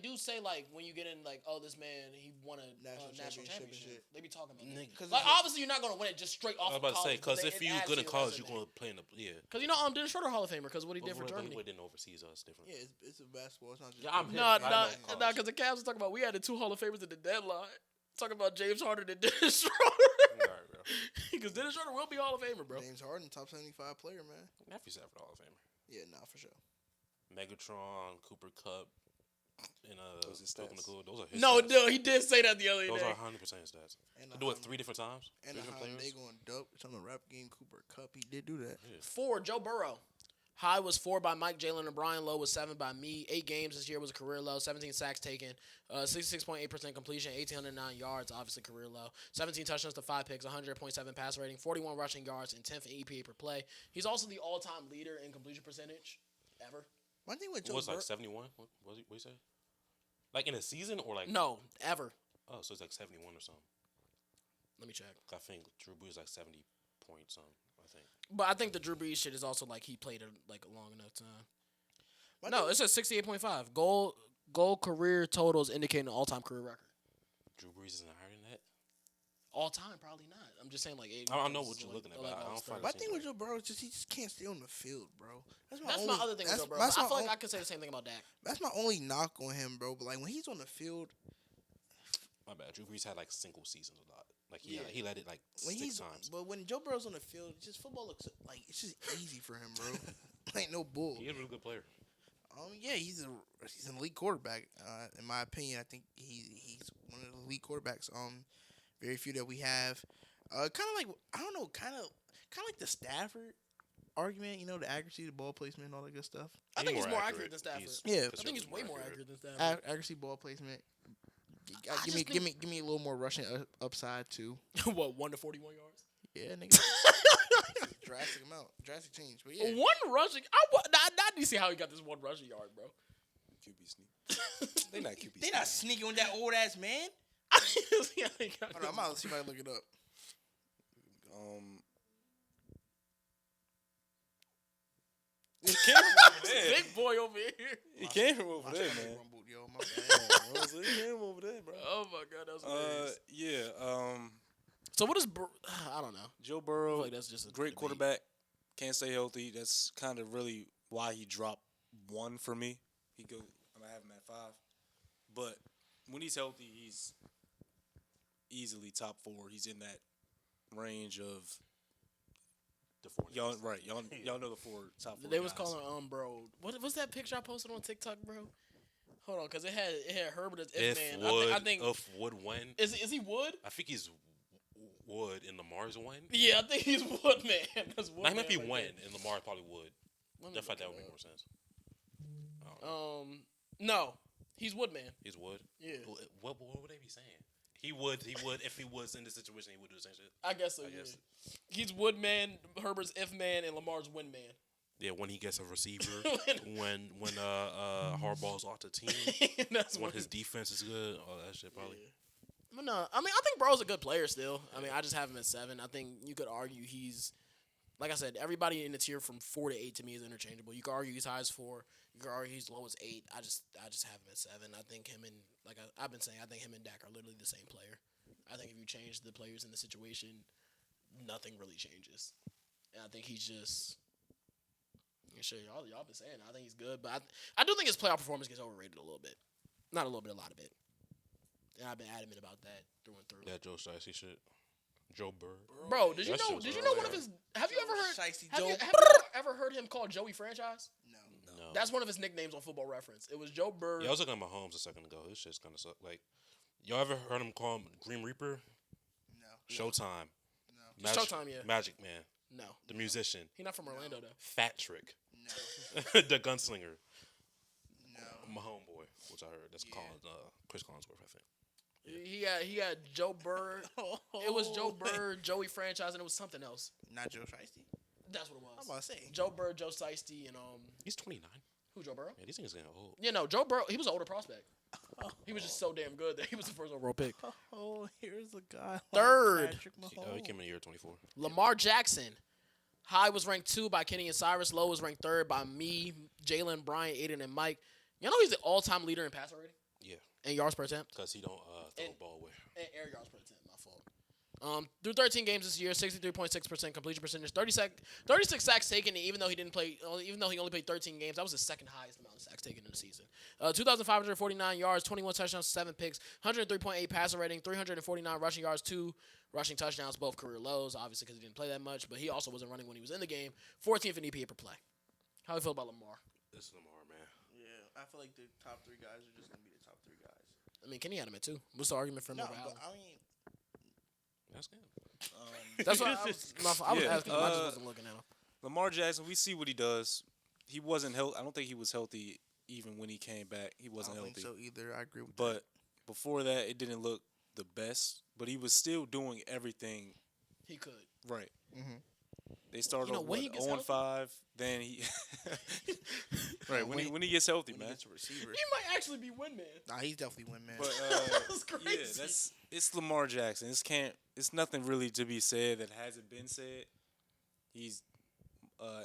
do say like when you get in like, oh, this man he won a National national championship and championship. shit. They be talking about that. Nigga. Cause Like it's obviously you're not gonna win it just straight off. I was about to say, because if you you're good in college, you're going to play in the Because Dennis Schroeder Hall of Famer because what he did for Germany. He didn't overseas us different. yeah, it's a basketball. It's not just. Yeah, I'm No, hip. I know college. because the Cavs was talking about we had the 2 Hall of Famers at the deadline. Talking about James Harden and Dennis Schroeder. All right, bro. Because Dennis Schroeder will be Hall of Famer, bro. James Harden, top 75 player, man. Matthew Stafford Hall of Famer. Yeah, nah, for sure. Megatron, Cooper Cup, and Those are Spoken stats. to Good. Those are his No, stats. no, he did say that the other Those day. are 100% his stats. And To do it 3 different times? 3 different Anaheim, players? they going dope. It's on the rap game. Cooper Cup, he did do that. 4, Joe Burrow. High was 4 by Mike Jalen and Brian. Low was 7 by me. 8 games this year was a career low. 17 sacks taken. 66.8% completion. 1,809 yards, obviously career low. 17 touchdowns to 5 picks. 100.7 pass rating. 41 rushing yards and 10th in EPA per play. He's also the all-time leader in completion percentage ever. One thing with What Joe was Burrow, like 71? What you say? Like in a season or like? No, ever. Oh, so it's like 71 or something. Let me check. I think Drew Brees like 70 points something, I think. But I think the Drew Brees shit is also like he played like a long enough time. one No, thing- it says 68.5. Goal career totals indicating an all-time career record. Drew Brees isn't higher than that. All time, probably not. I'm just saying, like, I know what you're looking at, but I don't find my it thing seems with Joe Burrow is just he just can't stay on the field, bro. That's only- my other thing with that's- Joe Burrow. that's I my feel like on- I could say the same thing about Dak. That's my only knock on him, bro. But like when he's on the field, My bad. Drew Brees had like single seasons a lot. Like Yeah. he led it like when 6 he's times. but when Joe Burrow's on the field, just football looks like it's just easy for him, bro. Like no bull. He's a really good player. Yeah, he's an elite quarterback. In my opinion, I think he's one of the elite quarterbacks. Very few that we have. Kind of like I don't know, kind of like the Stafford argument. You know, the accuracy, the ball placement, all that good stuff. I think he's more accurate than Stafford. Yeah. I think he's way more accurate than Stafford. Accuracy, ball placement. I Give just me a little more rushing upside too. What, 1 to 41 yards? Yeah, nigga. Drastic amount, drastic change. But yeah, One rushing. I need to see how he got this 1 rushing yard, bro. QB sneak. They not QB. they not sneaking on that old ass man. I need to see how he got Hold on, I'm about to see if I can look it up. He came from over there. big boy over here. He came from over My there, shit man. rumbled, yo. My bad. Honestly, he came from over there, bro. Oh my god, that was hilarious. Yeah. So what is? I don't know. Joe I feel Burrow, like that's just a great debate. quarterback. Can't stay healthy. That's kind of really why he dropped 1 for me. I have him at 5. But when he's healthy, he's easily top 4. He's in that range of The 4 y'all. Right, y'all know the 4 top 4. They was guys. calling bro. What's that picture I posted on TikTok, bro? Hold on, cause it had Herbert as If if Wood, man. I think if Wood win, is he Wood? I think he's Wood and Lamar's win. Yeah, I think he's Wood man. That's Wood. Not even if he man win right and Lamar probably would. there. Let me I thought that look would it make more sense. up. No, he's Wood man. He's Wood. Yeah, What would they be saying? He would if he was in the situation, he would do the same shit. I guess so. I Yeah, guess. he's Wood man. Herbert's if man, and Lamar's win man. Yeah, when he gets a receiver, when Harbaugh's off the team, That's when what his defense is good, all that shit probably. But no, I mean, I think Burrow's a good player still. I mean, I just have him at 7. I think you could argue he's, like I said, everybody in the tier from 4 to 8 to me is interchangeable. You could argue he's high as 4. You could argue he's low as 8. I just have him at 7. I think him and, like I've been saying, I think him and Dak are literally the same player. I think if you change the players in the situation, nothing really changes. And I think he's just Yeah, sure, y'all been saying. I think he's good, but I do think his playoff performance gets overrated a little bit. Not a little bit, a lot of it. And I've been adamant about that through and through. That Joe Shiesty shit. Joe Bird. Bro, did you That know? shit was Did you know one of hard. his? Have you ever heard? Shiesty Have Joe you ever heard him called Joey Franchise? No. No. That's one of his nicknames on Football Reference. It was Joe Bird. Yeah, I was looking at Mahomes a second ago. His shit's kind of suck. Like, y'all ever heard him call him Dream Reaper? No. Showtime. No. Just Showtime, yeah. Magic Man. No, The musician. he's not from Orlando though. Fat Trick. No. The gunslinger. No. Mahone boy, which I heard. That's Chris Collinsworth, I think. He had Joe Bird. It was Joe Bird, Joey Franchise, and it was something else. Not Joe Shiesty. That's what it I'm was. about to say. Joe Bird, Joe Seisty, and He's 29. who? Joe Burrow? Yeah, these things getting old. Yeah, no, Joe Burrow. He was an older prospect. He was just so damn good that he was the first overall pick. Oh, here's a guy. like Third. Patrick He came Mahomes. in the year 24. Lamar Jackson. High was ranked 2 by Kenny and Cyrus. Low was ranked 3rd by me, Jalen, Brian, Aiden, and Mike. You know he's the all-time leader in passer rating Yeah, and yards per attempt because he don't throw the ball away. and air yards per attempt. My fault. Through 13 games this year, 63.6% completion percentage, 36 sacks taken. And even though he only played 13 games, that was his second highest amount of sacks taken in the season. 2,549 yards, 21 touchdowns, 7 picks, 103.8 passer rating, 349 rushing yards, 2 rushing touchdowns, both career lows, obviously because he didn't play that much, but he also wasn't running when he was in the game. 14th in EPA per play. How do you feel about Lamar? This is Lamar, man. Yeah, I feel like the top 3 guys are just gonna be the top 3 guys. I mean, Kenny had him at 2. What's the argument for him No, over but Allen? I mean, That's good. That's what I was Yeah, asking. I just wasn't looking at him. Lamar Jackson, we see what he does. He wasn't healthy. I don't think he was healthy even when he came back. He I wasn't don't healthy. think so either. I agree with But that. before that, it didn't look the best. But he was still doing everything He could. right. Mm-hmm. They started You know, off when he what, gets 0-5. Then he right when he gets healthy, When he man. gets a receiver. He might actually be win man. Nah, he's definitely win man. But That's yeah, crazy. it's Lamar Jackson. It's nothing really to be said that hasn't been said. He's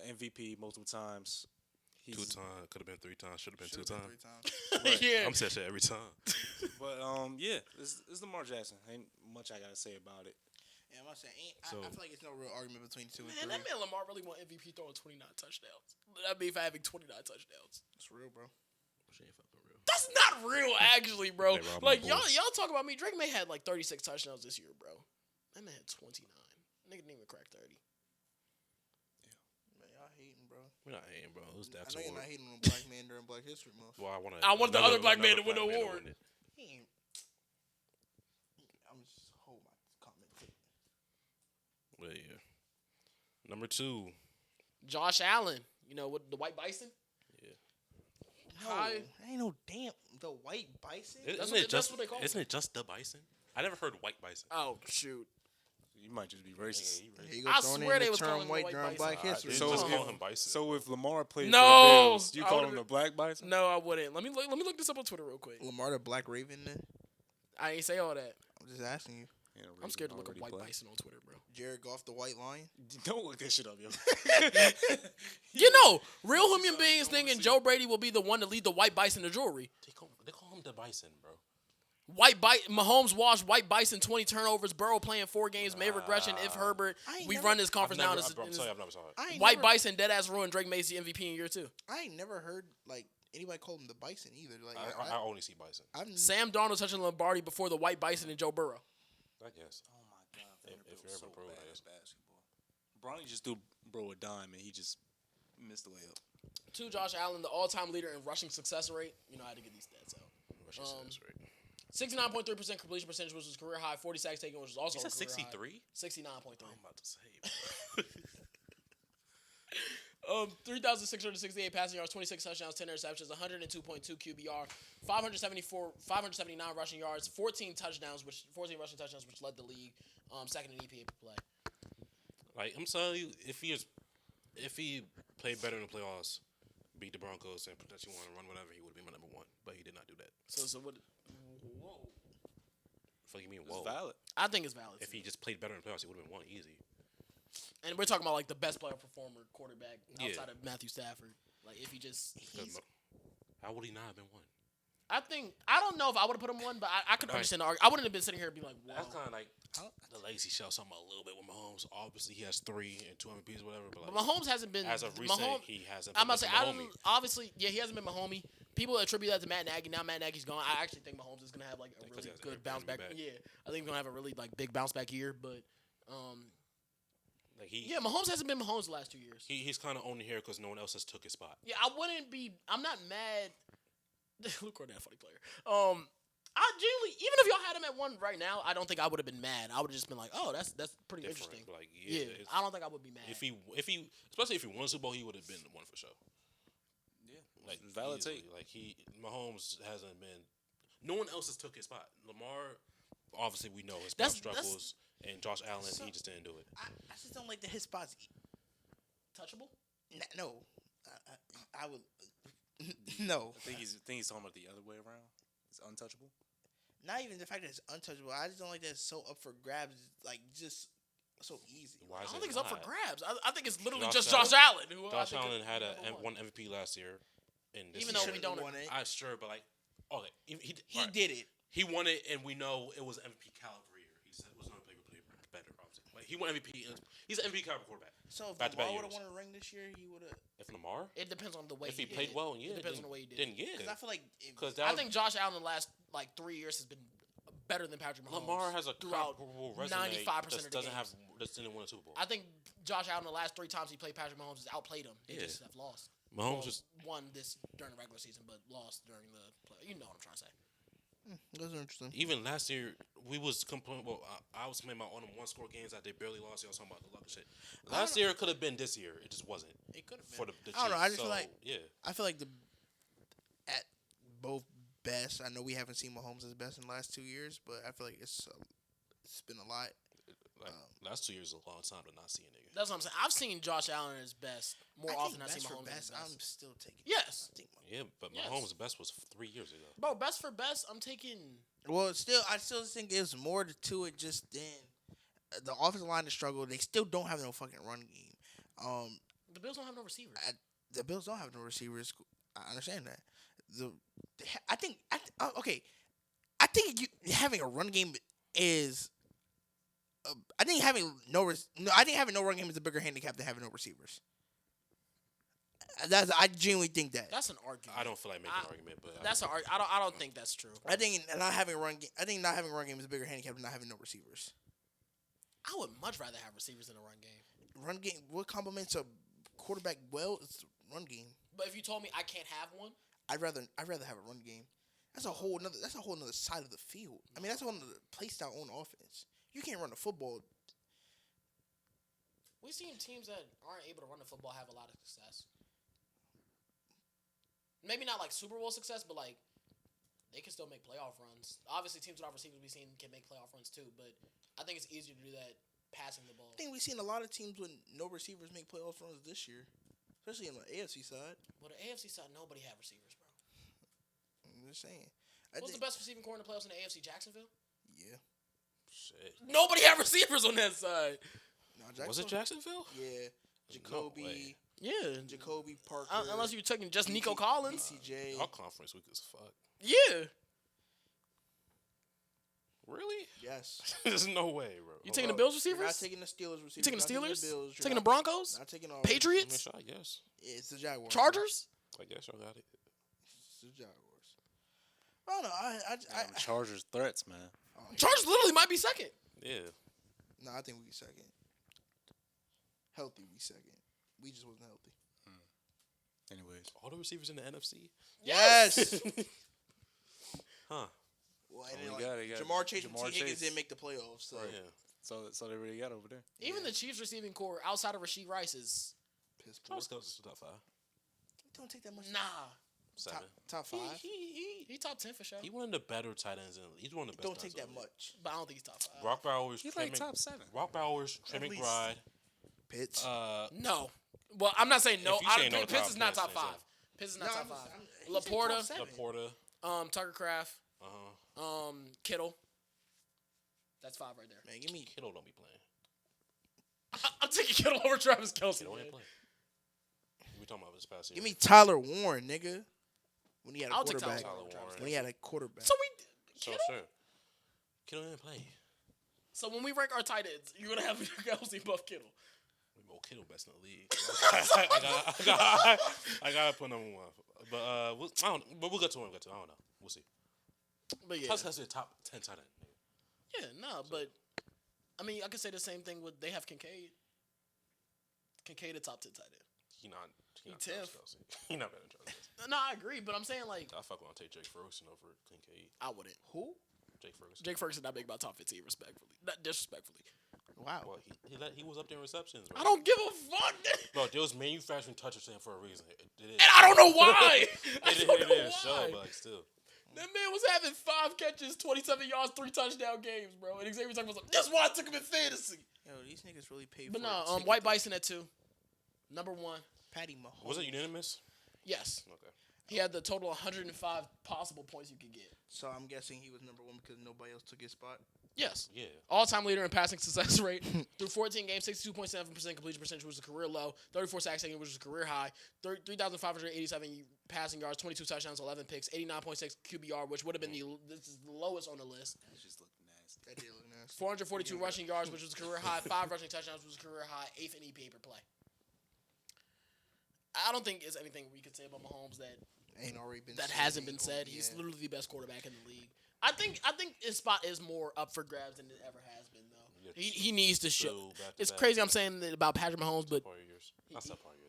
MVP multiple times. 2 times. Could have been 3 times. Should have been 2 Should've been times. 3 times. Right. Yeah. I'm saying shit every time. But yeah, it's Lamar Jackson. Ain't much I gotta say about it. Yeah, I'm saying, I So- feel like it's no real argument between 2 and Man, 3. that man Lamar really won MVP throwing 29 touchdowns. That'd be for having 29 touchdowns. It's real, bro. She ain't fucking real. That's not real, actually, bro. They robbed my Like boy. y'all talk about me. Drake May had like 36 touchdowns this year, bro. That man had 29. Nigga didn't even crack 30. Man, y'all hating, bro. We're not hating, bro. It was I Dax know you're Award. not hating on a black man during Black History Month. Well, I want the other black man to win the award. it. He ain't. I'm just hold my comment. But yeah. Number 2. Josh Allen, you know, with the White Bison. No, Hi. ain't no damn the white bison. That's what they call Isn't it just the bison? I never heard white bison. Oh shoot! You might just be racist. Here you go I throwing swear in they the was calling term him white white during bison. Black History. So So just if- call him bison. So if Lamar played No! for the Bills, you I call would've him the Black Bison? No, I wouldn't. Let me look this up on Twitter real quick. Lamar the Black Raven. Then I ain't say all that. I'm just asking you. Yeah, I'm scared to look up already White black. Bison on Twitter, bro. Jared Goff the White Lion. Don't look that shit up, yo. You know, real human something beings you don't wanna thinking see. Joe Brady will be the one to lead the White Bison to jewelry. They call him the bison, bro. Mahomes washed White Bison 20 turnovers. Burrow playing 4 games, may regression if Herbert. I ain't We never- run this conference down. I'm sorry, I've never saw it. I ain't White never, Bison dead ass ruined Drake Mays the MVP in year 2. I ain't never heard like anybody call him the Bison either. Like I only see bison. I'm Sam Darnold touching Lombardi before the White Bison and Joe Burrow. I guess. Oh my God, If Vanderbilt's you're so ever pro, bad I at guess. basketball. Bronny just threw bro a dime and he just missed the layup. 2, Josh Allen, the all-time leader in rushing success rate. You know, I had to get these stats out. Russian says, right. 69.3% completion percentage, which was career high. 40 sacks taken, which was also He a said career high. 63? 69.3. I'm about to say. 3,668 passing yards, 26 touchdowns, 10 interceptions, 102.2 QBR, 579 rushing yards, 14 rushing touchdowns, which led the league, second in EPA per play. Like, I'm telling you, if he played better in the playoffs, beat the Broncos and potentially want to run whatever, he would have been my number 1. But he did not do that. So what? Whoa. Fuck you mean, It's whoa. valid. I think it's valid. If he just played better in the playoffs, he would have been 1 easy. And we're talking about like the best player performer quarterback Yeah. outside of Matthew Stafford. Like if he just, How would he not have been 1? I don't know if I would have put him 1, but I could Right. understand the argument. I wouldn't have been sitting here and be like, wow. That's kind of like The legacy shows something a little bit with Mahomes. Obviously, he has 3 and 2 MVPs, whatever. But But Mahomes hasn't been. as of recent, Mahomes, he hasn't. I'm been about to say, Mahomey. obviously, yeah, he hasn't been Mahomey. People attribute that to Matt Nagy. Now Matt Nagy's gone. I actually think Mahomes is gonna have like a Because really he has good Aaron bounce back. back. Yeah, I think he's gonna have a really like big bounce back year. But Like yeah, Mahomes hasn't been Mahomes the last 2 years. he's kind of only here because no one else has took his spot. Yeah, I wouldn't be. I'm not mad. Luke Cornett, funny player. I genuinely, even if y'all had him at 1 right now, I don't think I would have been mad. I would have just been like, oh, that's pretty Different. interesting. Like Yeah, I don't think I would be mad. If he especially if he won a Super Bowl, he would have been the one for sure. Yeah, Like valid easily. take. Like Mahomes hasn't been. No one else has took his spot. Lamar, obviously we know his That's- struggles, and Josh Allen, So- he just didn't do it. I just don't like that his spots. Touchable? No, I would. No, I think he's talking about the other way around. It's untouchable. not even the fact that it's untouchable. I just don't like that it's so up for grabs. Like just so easy. Why I is don't it think it's up for not? grabs. I think it's literally Josh just Josh Allen. Who I Josh think Allen is had number one MVP last year. And this Even year. though we don't. Won it. I sure, but like, okay, He alright. did it. He won it, and we know it was MVP caliber year. He said it was going to play better, obviously. Like he won MVP. He's an MVP caliber quarterback. So if Back-to-back Lamar would have years. won a ring this year, he would have. If Lamar, It depends on the way if he did played it. well, yeah, It depends on the way he did. Then yeah, Because I feel like because I think Josh Allen in the last like 3 years has been better than Patrick Mahomes. Lamar has a throughout comparable resume 95% that of the doesn't games. have that didn't win a Super Bowl. I think Josh Allen the last 3 times he played Patrick Mahomes has outplayed him. They Yeah. just have lost. Mahomes Well, just won this during the regular season, but lost during the play. You know what I'm trying to say. those are interesting. even last year we was complaining. Well, I was complaining about on them 1-score games that they barely lost. Y'all talking about the luck and shit. Last year could have been this year. It just wasn't It could have been. for the I don't know. I just Chiefs. feel like yeah. I feel like at both best. I know we haven't seen Mahomes as best in the last 2 years, but I feel like it's been a lot. Like last 2 years is a long time to not see a nigga. That's what I'm saying. I've seen Josh Allen at his best more I often think than I've best seen for Mahomes at best. his best. I'm still taking. Yes. I think Mahomes. Yeah, but Yes. Mahomes' best was 3 years ago. Bro, best for best, I'm taking. Well, I still think there's more to it. Just then, the offensive line is struggle. They still don't have no fucking run game. The Bills don't have no receivers. The Bills don't have no receivers. I understand that. I think having a run game is. I think having no run game is a bigger handicap than having no receivers. I genuinely think that. That's an argument. I don't feel like making an argument, but That's an argument. I don't think that's true. I think not having a run game. I think not having a run game is a bigger handicap than not having no receivers. I would much rather have receivers in a run game. Run game. What complements a quarterback well is run game. But if you told me I can't have one, I'd rather have a run game. That's a whole nother side of the field. I mean, that's one of the play style on offense. You can't run the football. we've seen teams that aren't able to run the football have a lot of success. Maybe not like Super Bowl success, but like they can still make playoff runs. Obviously, teams without receivers we've seen can make playoff runs too, but I think it's easier to do that passing the ball. I think we've seen a lot of teams with no receivers make playoff runs this year, especially on the AFC side. But the AFC side, nobody have receivers, bro. I'm just saying. What's the best receiving core in the playoffs in the AFC? Jacksonville? Yeah. shit. Nobody have receivers on that side. No, Was it Jacksonville? Yeah. Jacoby. Yeah. Jacoby Parker. Unless you're taking just Nico Collins. BCJ. Our conference week is fuck. Yeah. Really? Yes. There's no way, bro. You taking the Bills You're not receivers? taking the Steelers receivers. You taking the You're not Steelers? Bills. You're Taking the not- Broncos? Not taking all. I mean, Patriots? shot, yes. Yeah, it's the Jaguars. Chargers? I guess y'all got it. It's the Jaguars. I don't know. Damn, Chargers threats, man. Chargers literally might be second. Yeah. No, I think we second. Healthy, we second. We just wasn't healthy. Anyways, All the receivers in the NFC? Yes. Huh. Well, Oh, and then, we like, got it, got it. Jamar Chase and Jamar T. Higgins Chase. didn't make the playoffs. So Yeah. so they already got over there. Even the Chiefs receiving core outside of Rasheed Rice is piss poor. Travis Kelce's top 5. Don't take that much. nah. 7. Top He, five. he top 10 for sure. He one of the better tight ends in the league. He's one of the best. Don't tight take ends that in the league. much. But I don't think he's top 5. Brock Bowers, He's Trey like top 7. Brock Bowers, Trey At least. McBride. Pitts. No. Well, I'm not saying no. If you say no Pitts top is not 10, top say 5. so. Pitts is not top 5. he said Laporta. top seven. Laporta. Tucker Craft. Uh-huh. Kittle. That's 5 right there. Man, give me. Kittle don't be playing. I'm taking Kittle over Travis Kelce. Kittle man. ain't playing. We talking about this past year. Give me Tyler Warren, nigga. When he had a I'll take quarterback. Tyler Warren. When he had a quarterback. So we So sure. Kittle didn't play. So when we rank our tight ends, you're gonna have Kelsey above Kittle. Mo Kittle best in the league. I gotta put number one. But I don't. But we'll get to him. I don't know. We'll see. But yeah, Plus, has the top 10 tight end. yeah, no, but I mean, I could say the same thing with they have Kincaid. Kincaid, a top 10 tight end. He not 10th. Kelsey. He not better than Travis Kelsey. No, I agree, but I'm saying like I fuck want to take Jake Ferguson over Kincaid. I wouldn't. Who? Jake Ferguson. Jake Ferguson not make my top 15, respectfully, not disrespectfully. Wow. Well, he was up there in receptions. Bro. I don't give a fuck. Bro, there was manufacturing touches for a reason. It is. And I don't know why. It is show, but like still. That man was having 5 catches, 27 yards, 3 touchdown games, bro. And Xavier Tucker was like, that's why I took him in fantasy. Yo, these niggas really paid But for no, it. White Bison at 2. Number 1. Patty Mahomes. Was it unanimous? Yes. Okay. He had the total 105 possible points you could get. So I'm guessing he was number 1 because nobody else took his spot. Yes. Yeah. All-time leader in passing success rate. Through 14 games, 62.7% completion percentage, which was a career low. 34 sacks taken, which was a career high. 3,587 passing yards, 22 touchdowns, 11 picks, 89.6 QBR, which would have been this is the lowest on the list. That just looked nasty. That did look nasty. 442 rushing yards, which was a career high. 5 rushing touchdowns, which was a career high. 8th in EPA per play. I don't think there's anything we could say about Mahomes that hasn't been said. He's literally the best quarterback in the league. I think his spot is more up for grabs than it ever has been, though. He needs to show. It's crazy I'm saying that about Patrick Mahomes, but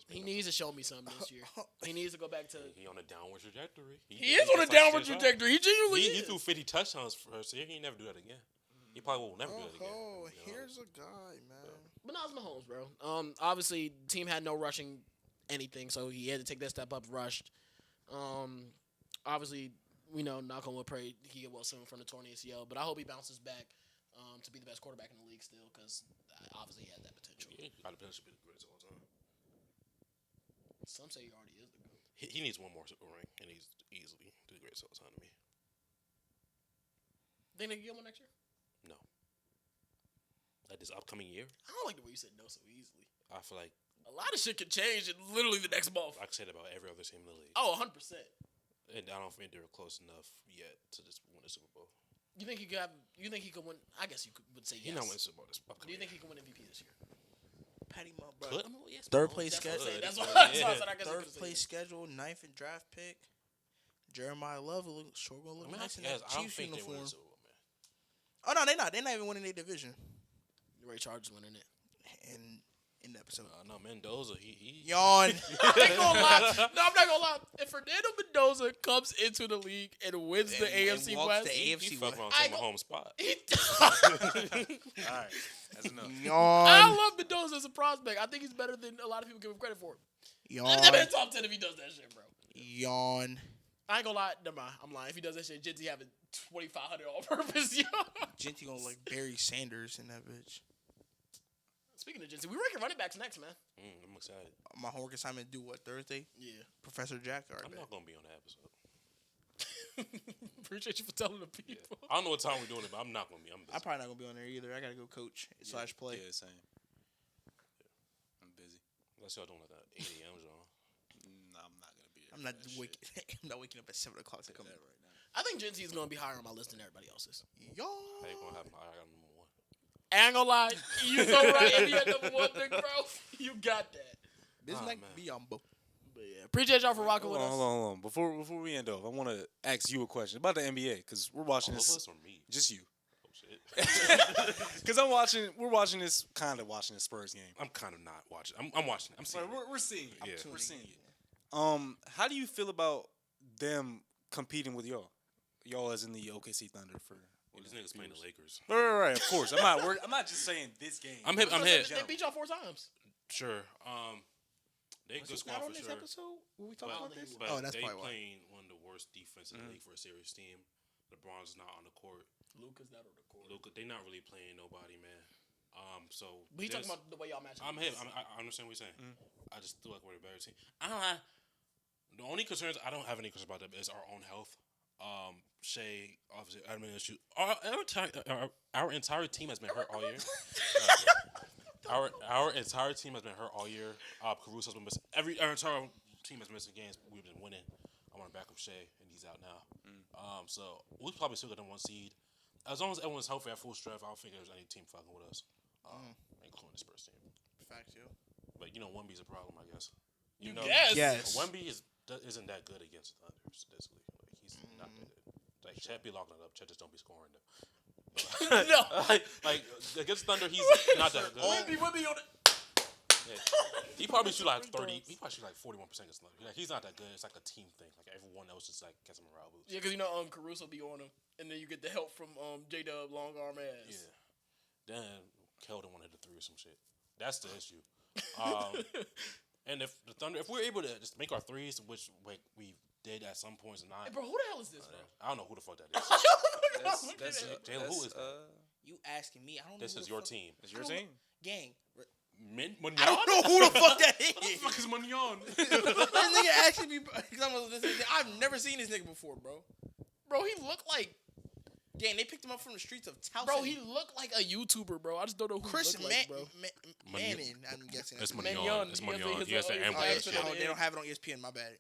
he needs to show me something this year. He needs to go back to. He on a downward trajectory. He is on a downward trajectory. He genuinely He is. threw 50 touchdowns first year. He never do that again. He probably will never do that again. Oh, here's a guy, man. But now it's Mahomes, bro. Obviously, the team had no rushing anything, so he had to take that step up, rushed. Obviously, we know, knock on wood, pray he get well soon from the torn ACL, but I hope he bounces back to be the best quarterback in the league still, because obviously he has that potential. Yeah, he got the potential to be the greatest of all time. Some say he already is the GOAT. He needs one more Super ring, and he's easily the greatest of all time to me. Think they can get one next year? No. Like this upcoming year, I don't like the way you said no so easily. I feel like A lot of shit can change in literally the next month. I can say that about every other team in the league. Oh, 100%. And I don't think they're close enough yet to just win the Super Bowl. You think he could have? You think he could win? I guess you would say He yes. not winning Super Bowl this Do upcoming you think year. he can win MVP this year? Patty Mahomes, bro. Could? Yes, Third bro. place That's what I'm schedule. saying. That's Could. why I Yeah. said I guess he Third could've said place yes. schedule, 9th in draft pick. Jeremiah Love will sure gonna look I mean, nice in I that don't Chiefs think they win uniform. the Super Bowl, man. Oh no, they're not. They're not even winning their division. The Ray Chargers winning it. In the episode. No, Mendoza, he Yawn. I ain't gonna lie. No, I'm not gonna lie. If Fernando Mendoza comes into the league and wins the AFC walks West, the he AFC fuck West. around I taking my go- home spot. All right, that's enough. Yawn. I love Mendoza as a prospect. I think he's better than a lot of people give him credit for. Yawn. That man top 10 if he does that shit, bro. Yawn. I ain't gonna lie. Never mind. I'm lying. If he does that shit, Jinzy having 2,500 all purpose, yo. Genty gonna like Barry Sanders in that bitch. Speaking of Jinzy, we ranking running backs next, man. I'm excited. My homework assignment due what, Thursday? Yeah. Professor Jack. All right, I'm man. not gonna be on that episode. Appreciate you for telling the Yeah. people. I don't know what time we're doing it, but I'm not gonna be. I'm busy. I'm probably not gonna be on there either. I gotta go coach / play. Yeah, same. I'm busy. Unless y'all doing like that 8 a.m. John. Nah, I'm not gonna be. Here I'm for not that waking. shit. I'm not waking up at 7 o'clock to Say come. that right now. I think Jinzy is gonna be higher on my list than everybody else's. Yawn. How you gonna have my? I got number 1. I ain't gonna lie. You so right. If you had number 1 pick, bro, you got that. This might man. be on both. But yeah, appreciate y'all for rocking with us. Hold on. Before we end off, I want to ask you a question about the NBA because we're watching All of this. us or me? Just you. Oh shit. Because we're watching this Spurs game. I'm kind of not watching. I'm watching it. I'm seeing. Like, it. we're seeing it. Yeah. We're seeing it. How do you feel about them competing with y'all? Y'all as in the OKC Thunder for. Well, these niggas playing the Lakers. Right. Of course. I'm not just saying this game. I'm hip. I'm They hip. beat y'all 4 times. Sure. They good squad Not on for this sure. episode? Will we talk But, about this? but Oh, that's they probably why. playing one of the worst defenses in the league for a serious team. LeBron's not on the court. Luka's not on the court. Luka, they not really playing nobody, man. So But he talking there's- about the way y'all match. I'm hip. I understand what you're saying. I just feel like we're the better team. I don't have the only concerns. I don't have any concerns about them is our own health. Shea, obviously, admin issue. Our entire team has been hurt all year. Our entire team has been hurt all year. Caruso's been missing. Our entire team has missing games. We've been winning. I want to back up Shea, and he's out now. So we probably still got them 1 seed. as long as everyone's healthy at full strength, I don't think there's any team fucking with us, including the Spurs team. Facts, yo. But Wemby's a problem, I guess. Yes. Wemby isn't that good against the Thunder statistically. Like, he's not that good. Like Chet be locking it up. Chet just don't be scoring though. No. like against Thunder, he's not that good. Wemby on it. Yeah. He probably shoot like 30. He probably shoot like 41% against Thunder. Like, he's not that good. It's like a team thing. Like everyone else just like gets him morale boost. Yeah, because Caruso be on him, and then you get the help from J-Dub long arm ass. Yeah. Then Keldon wanted the three or some shit. That's the issue. And if the Thunder, if we're able to just make our threes, which like we did at some points, not. Hey, bro, who the hell is this, bro? I don't know who the fuck that is. Jalen, who is that? You asking me? I don't know. This is your team. It's your team. Gang. Mignon? I don't know who the fuck that is. What the fuck is Mignon? This nigga actually be. I've never seen this nigga before, bro. Bro, he looked like. Gang, they picked him up from the streets of Towson. Bro, he looked like a YouTuber, bro. I just don't know who Chris he looked like, bro. Manning, I'm guessing. It's Mignon. Mignon. It's Mignon. ESPN and They don't have it on ESPN. My bad.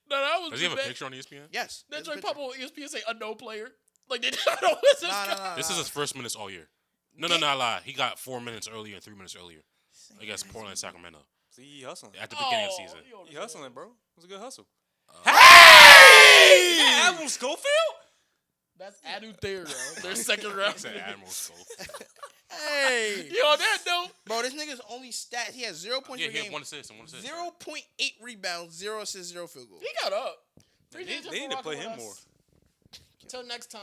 No, that was. Does he have a picture on ESPN? Yes. That there's a joint pop picture. on ESPN say unknown player. Like they don't know what's this guy. Nah. This is his first minutes all year. No, I lie. He got 4 minutes earlier and 3 minutes earlier against Portland and Sacramento See, he hustling. at the beginning of the season. He hustling, bro. It was a good hustle. Hey! Yeah, Admiral Schofield? That's Adu Thayer, yo. Their second round. Said Admiral Schofield. Hey! Yo, on that note, Bro, this nigga's only stat. He has 0 points Yeah, per he had game. 1 assist and 1 assist. 0.8 rebounds, 0 assists, 0 field goals. he got up. They need to play him more. Till next time.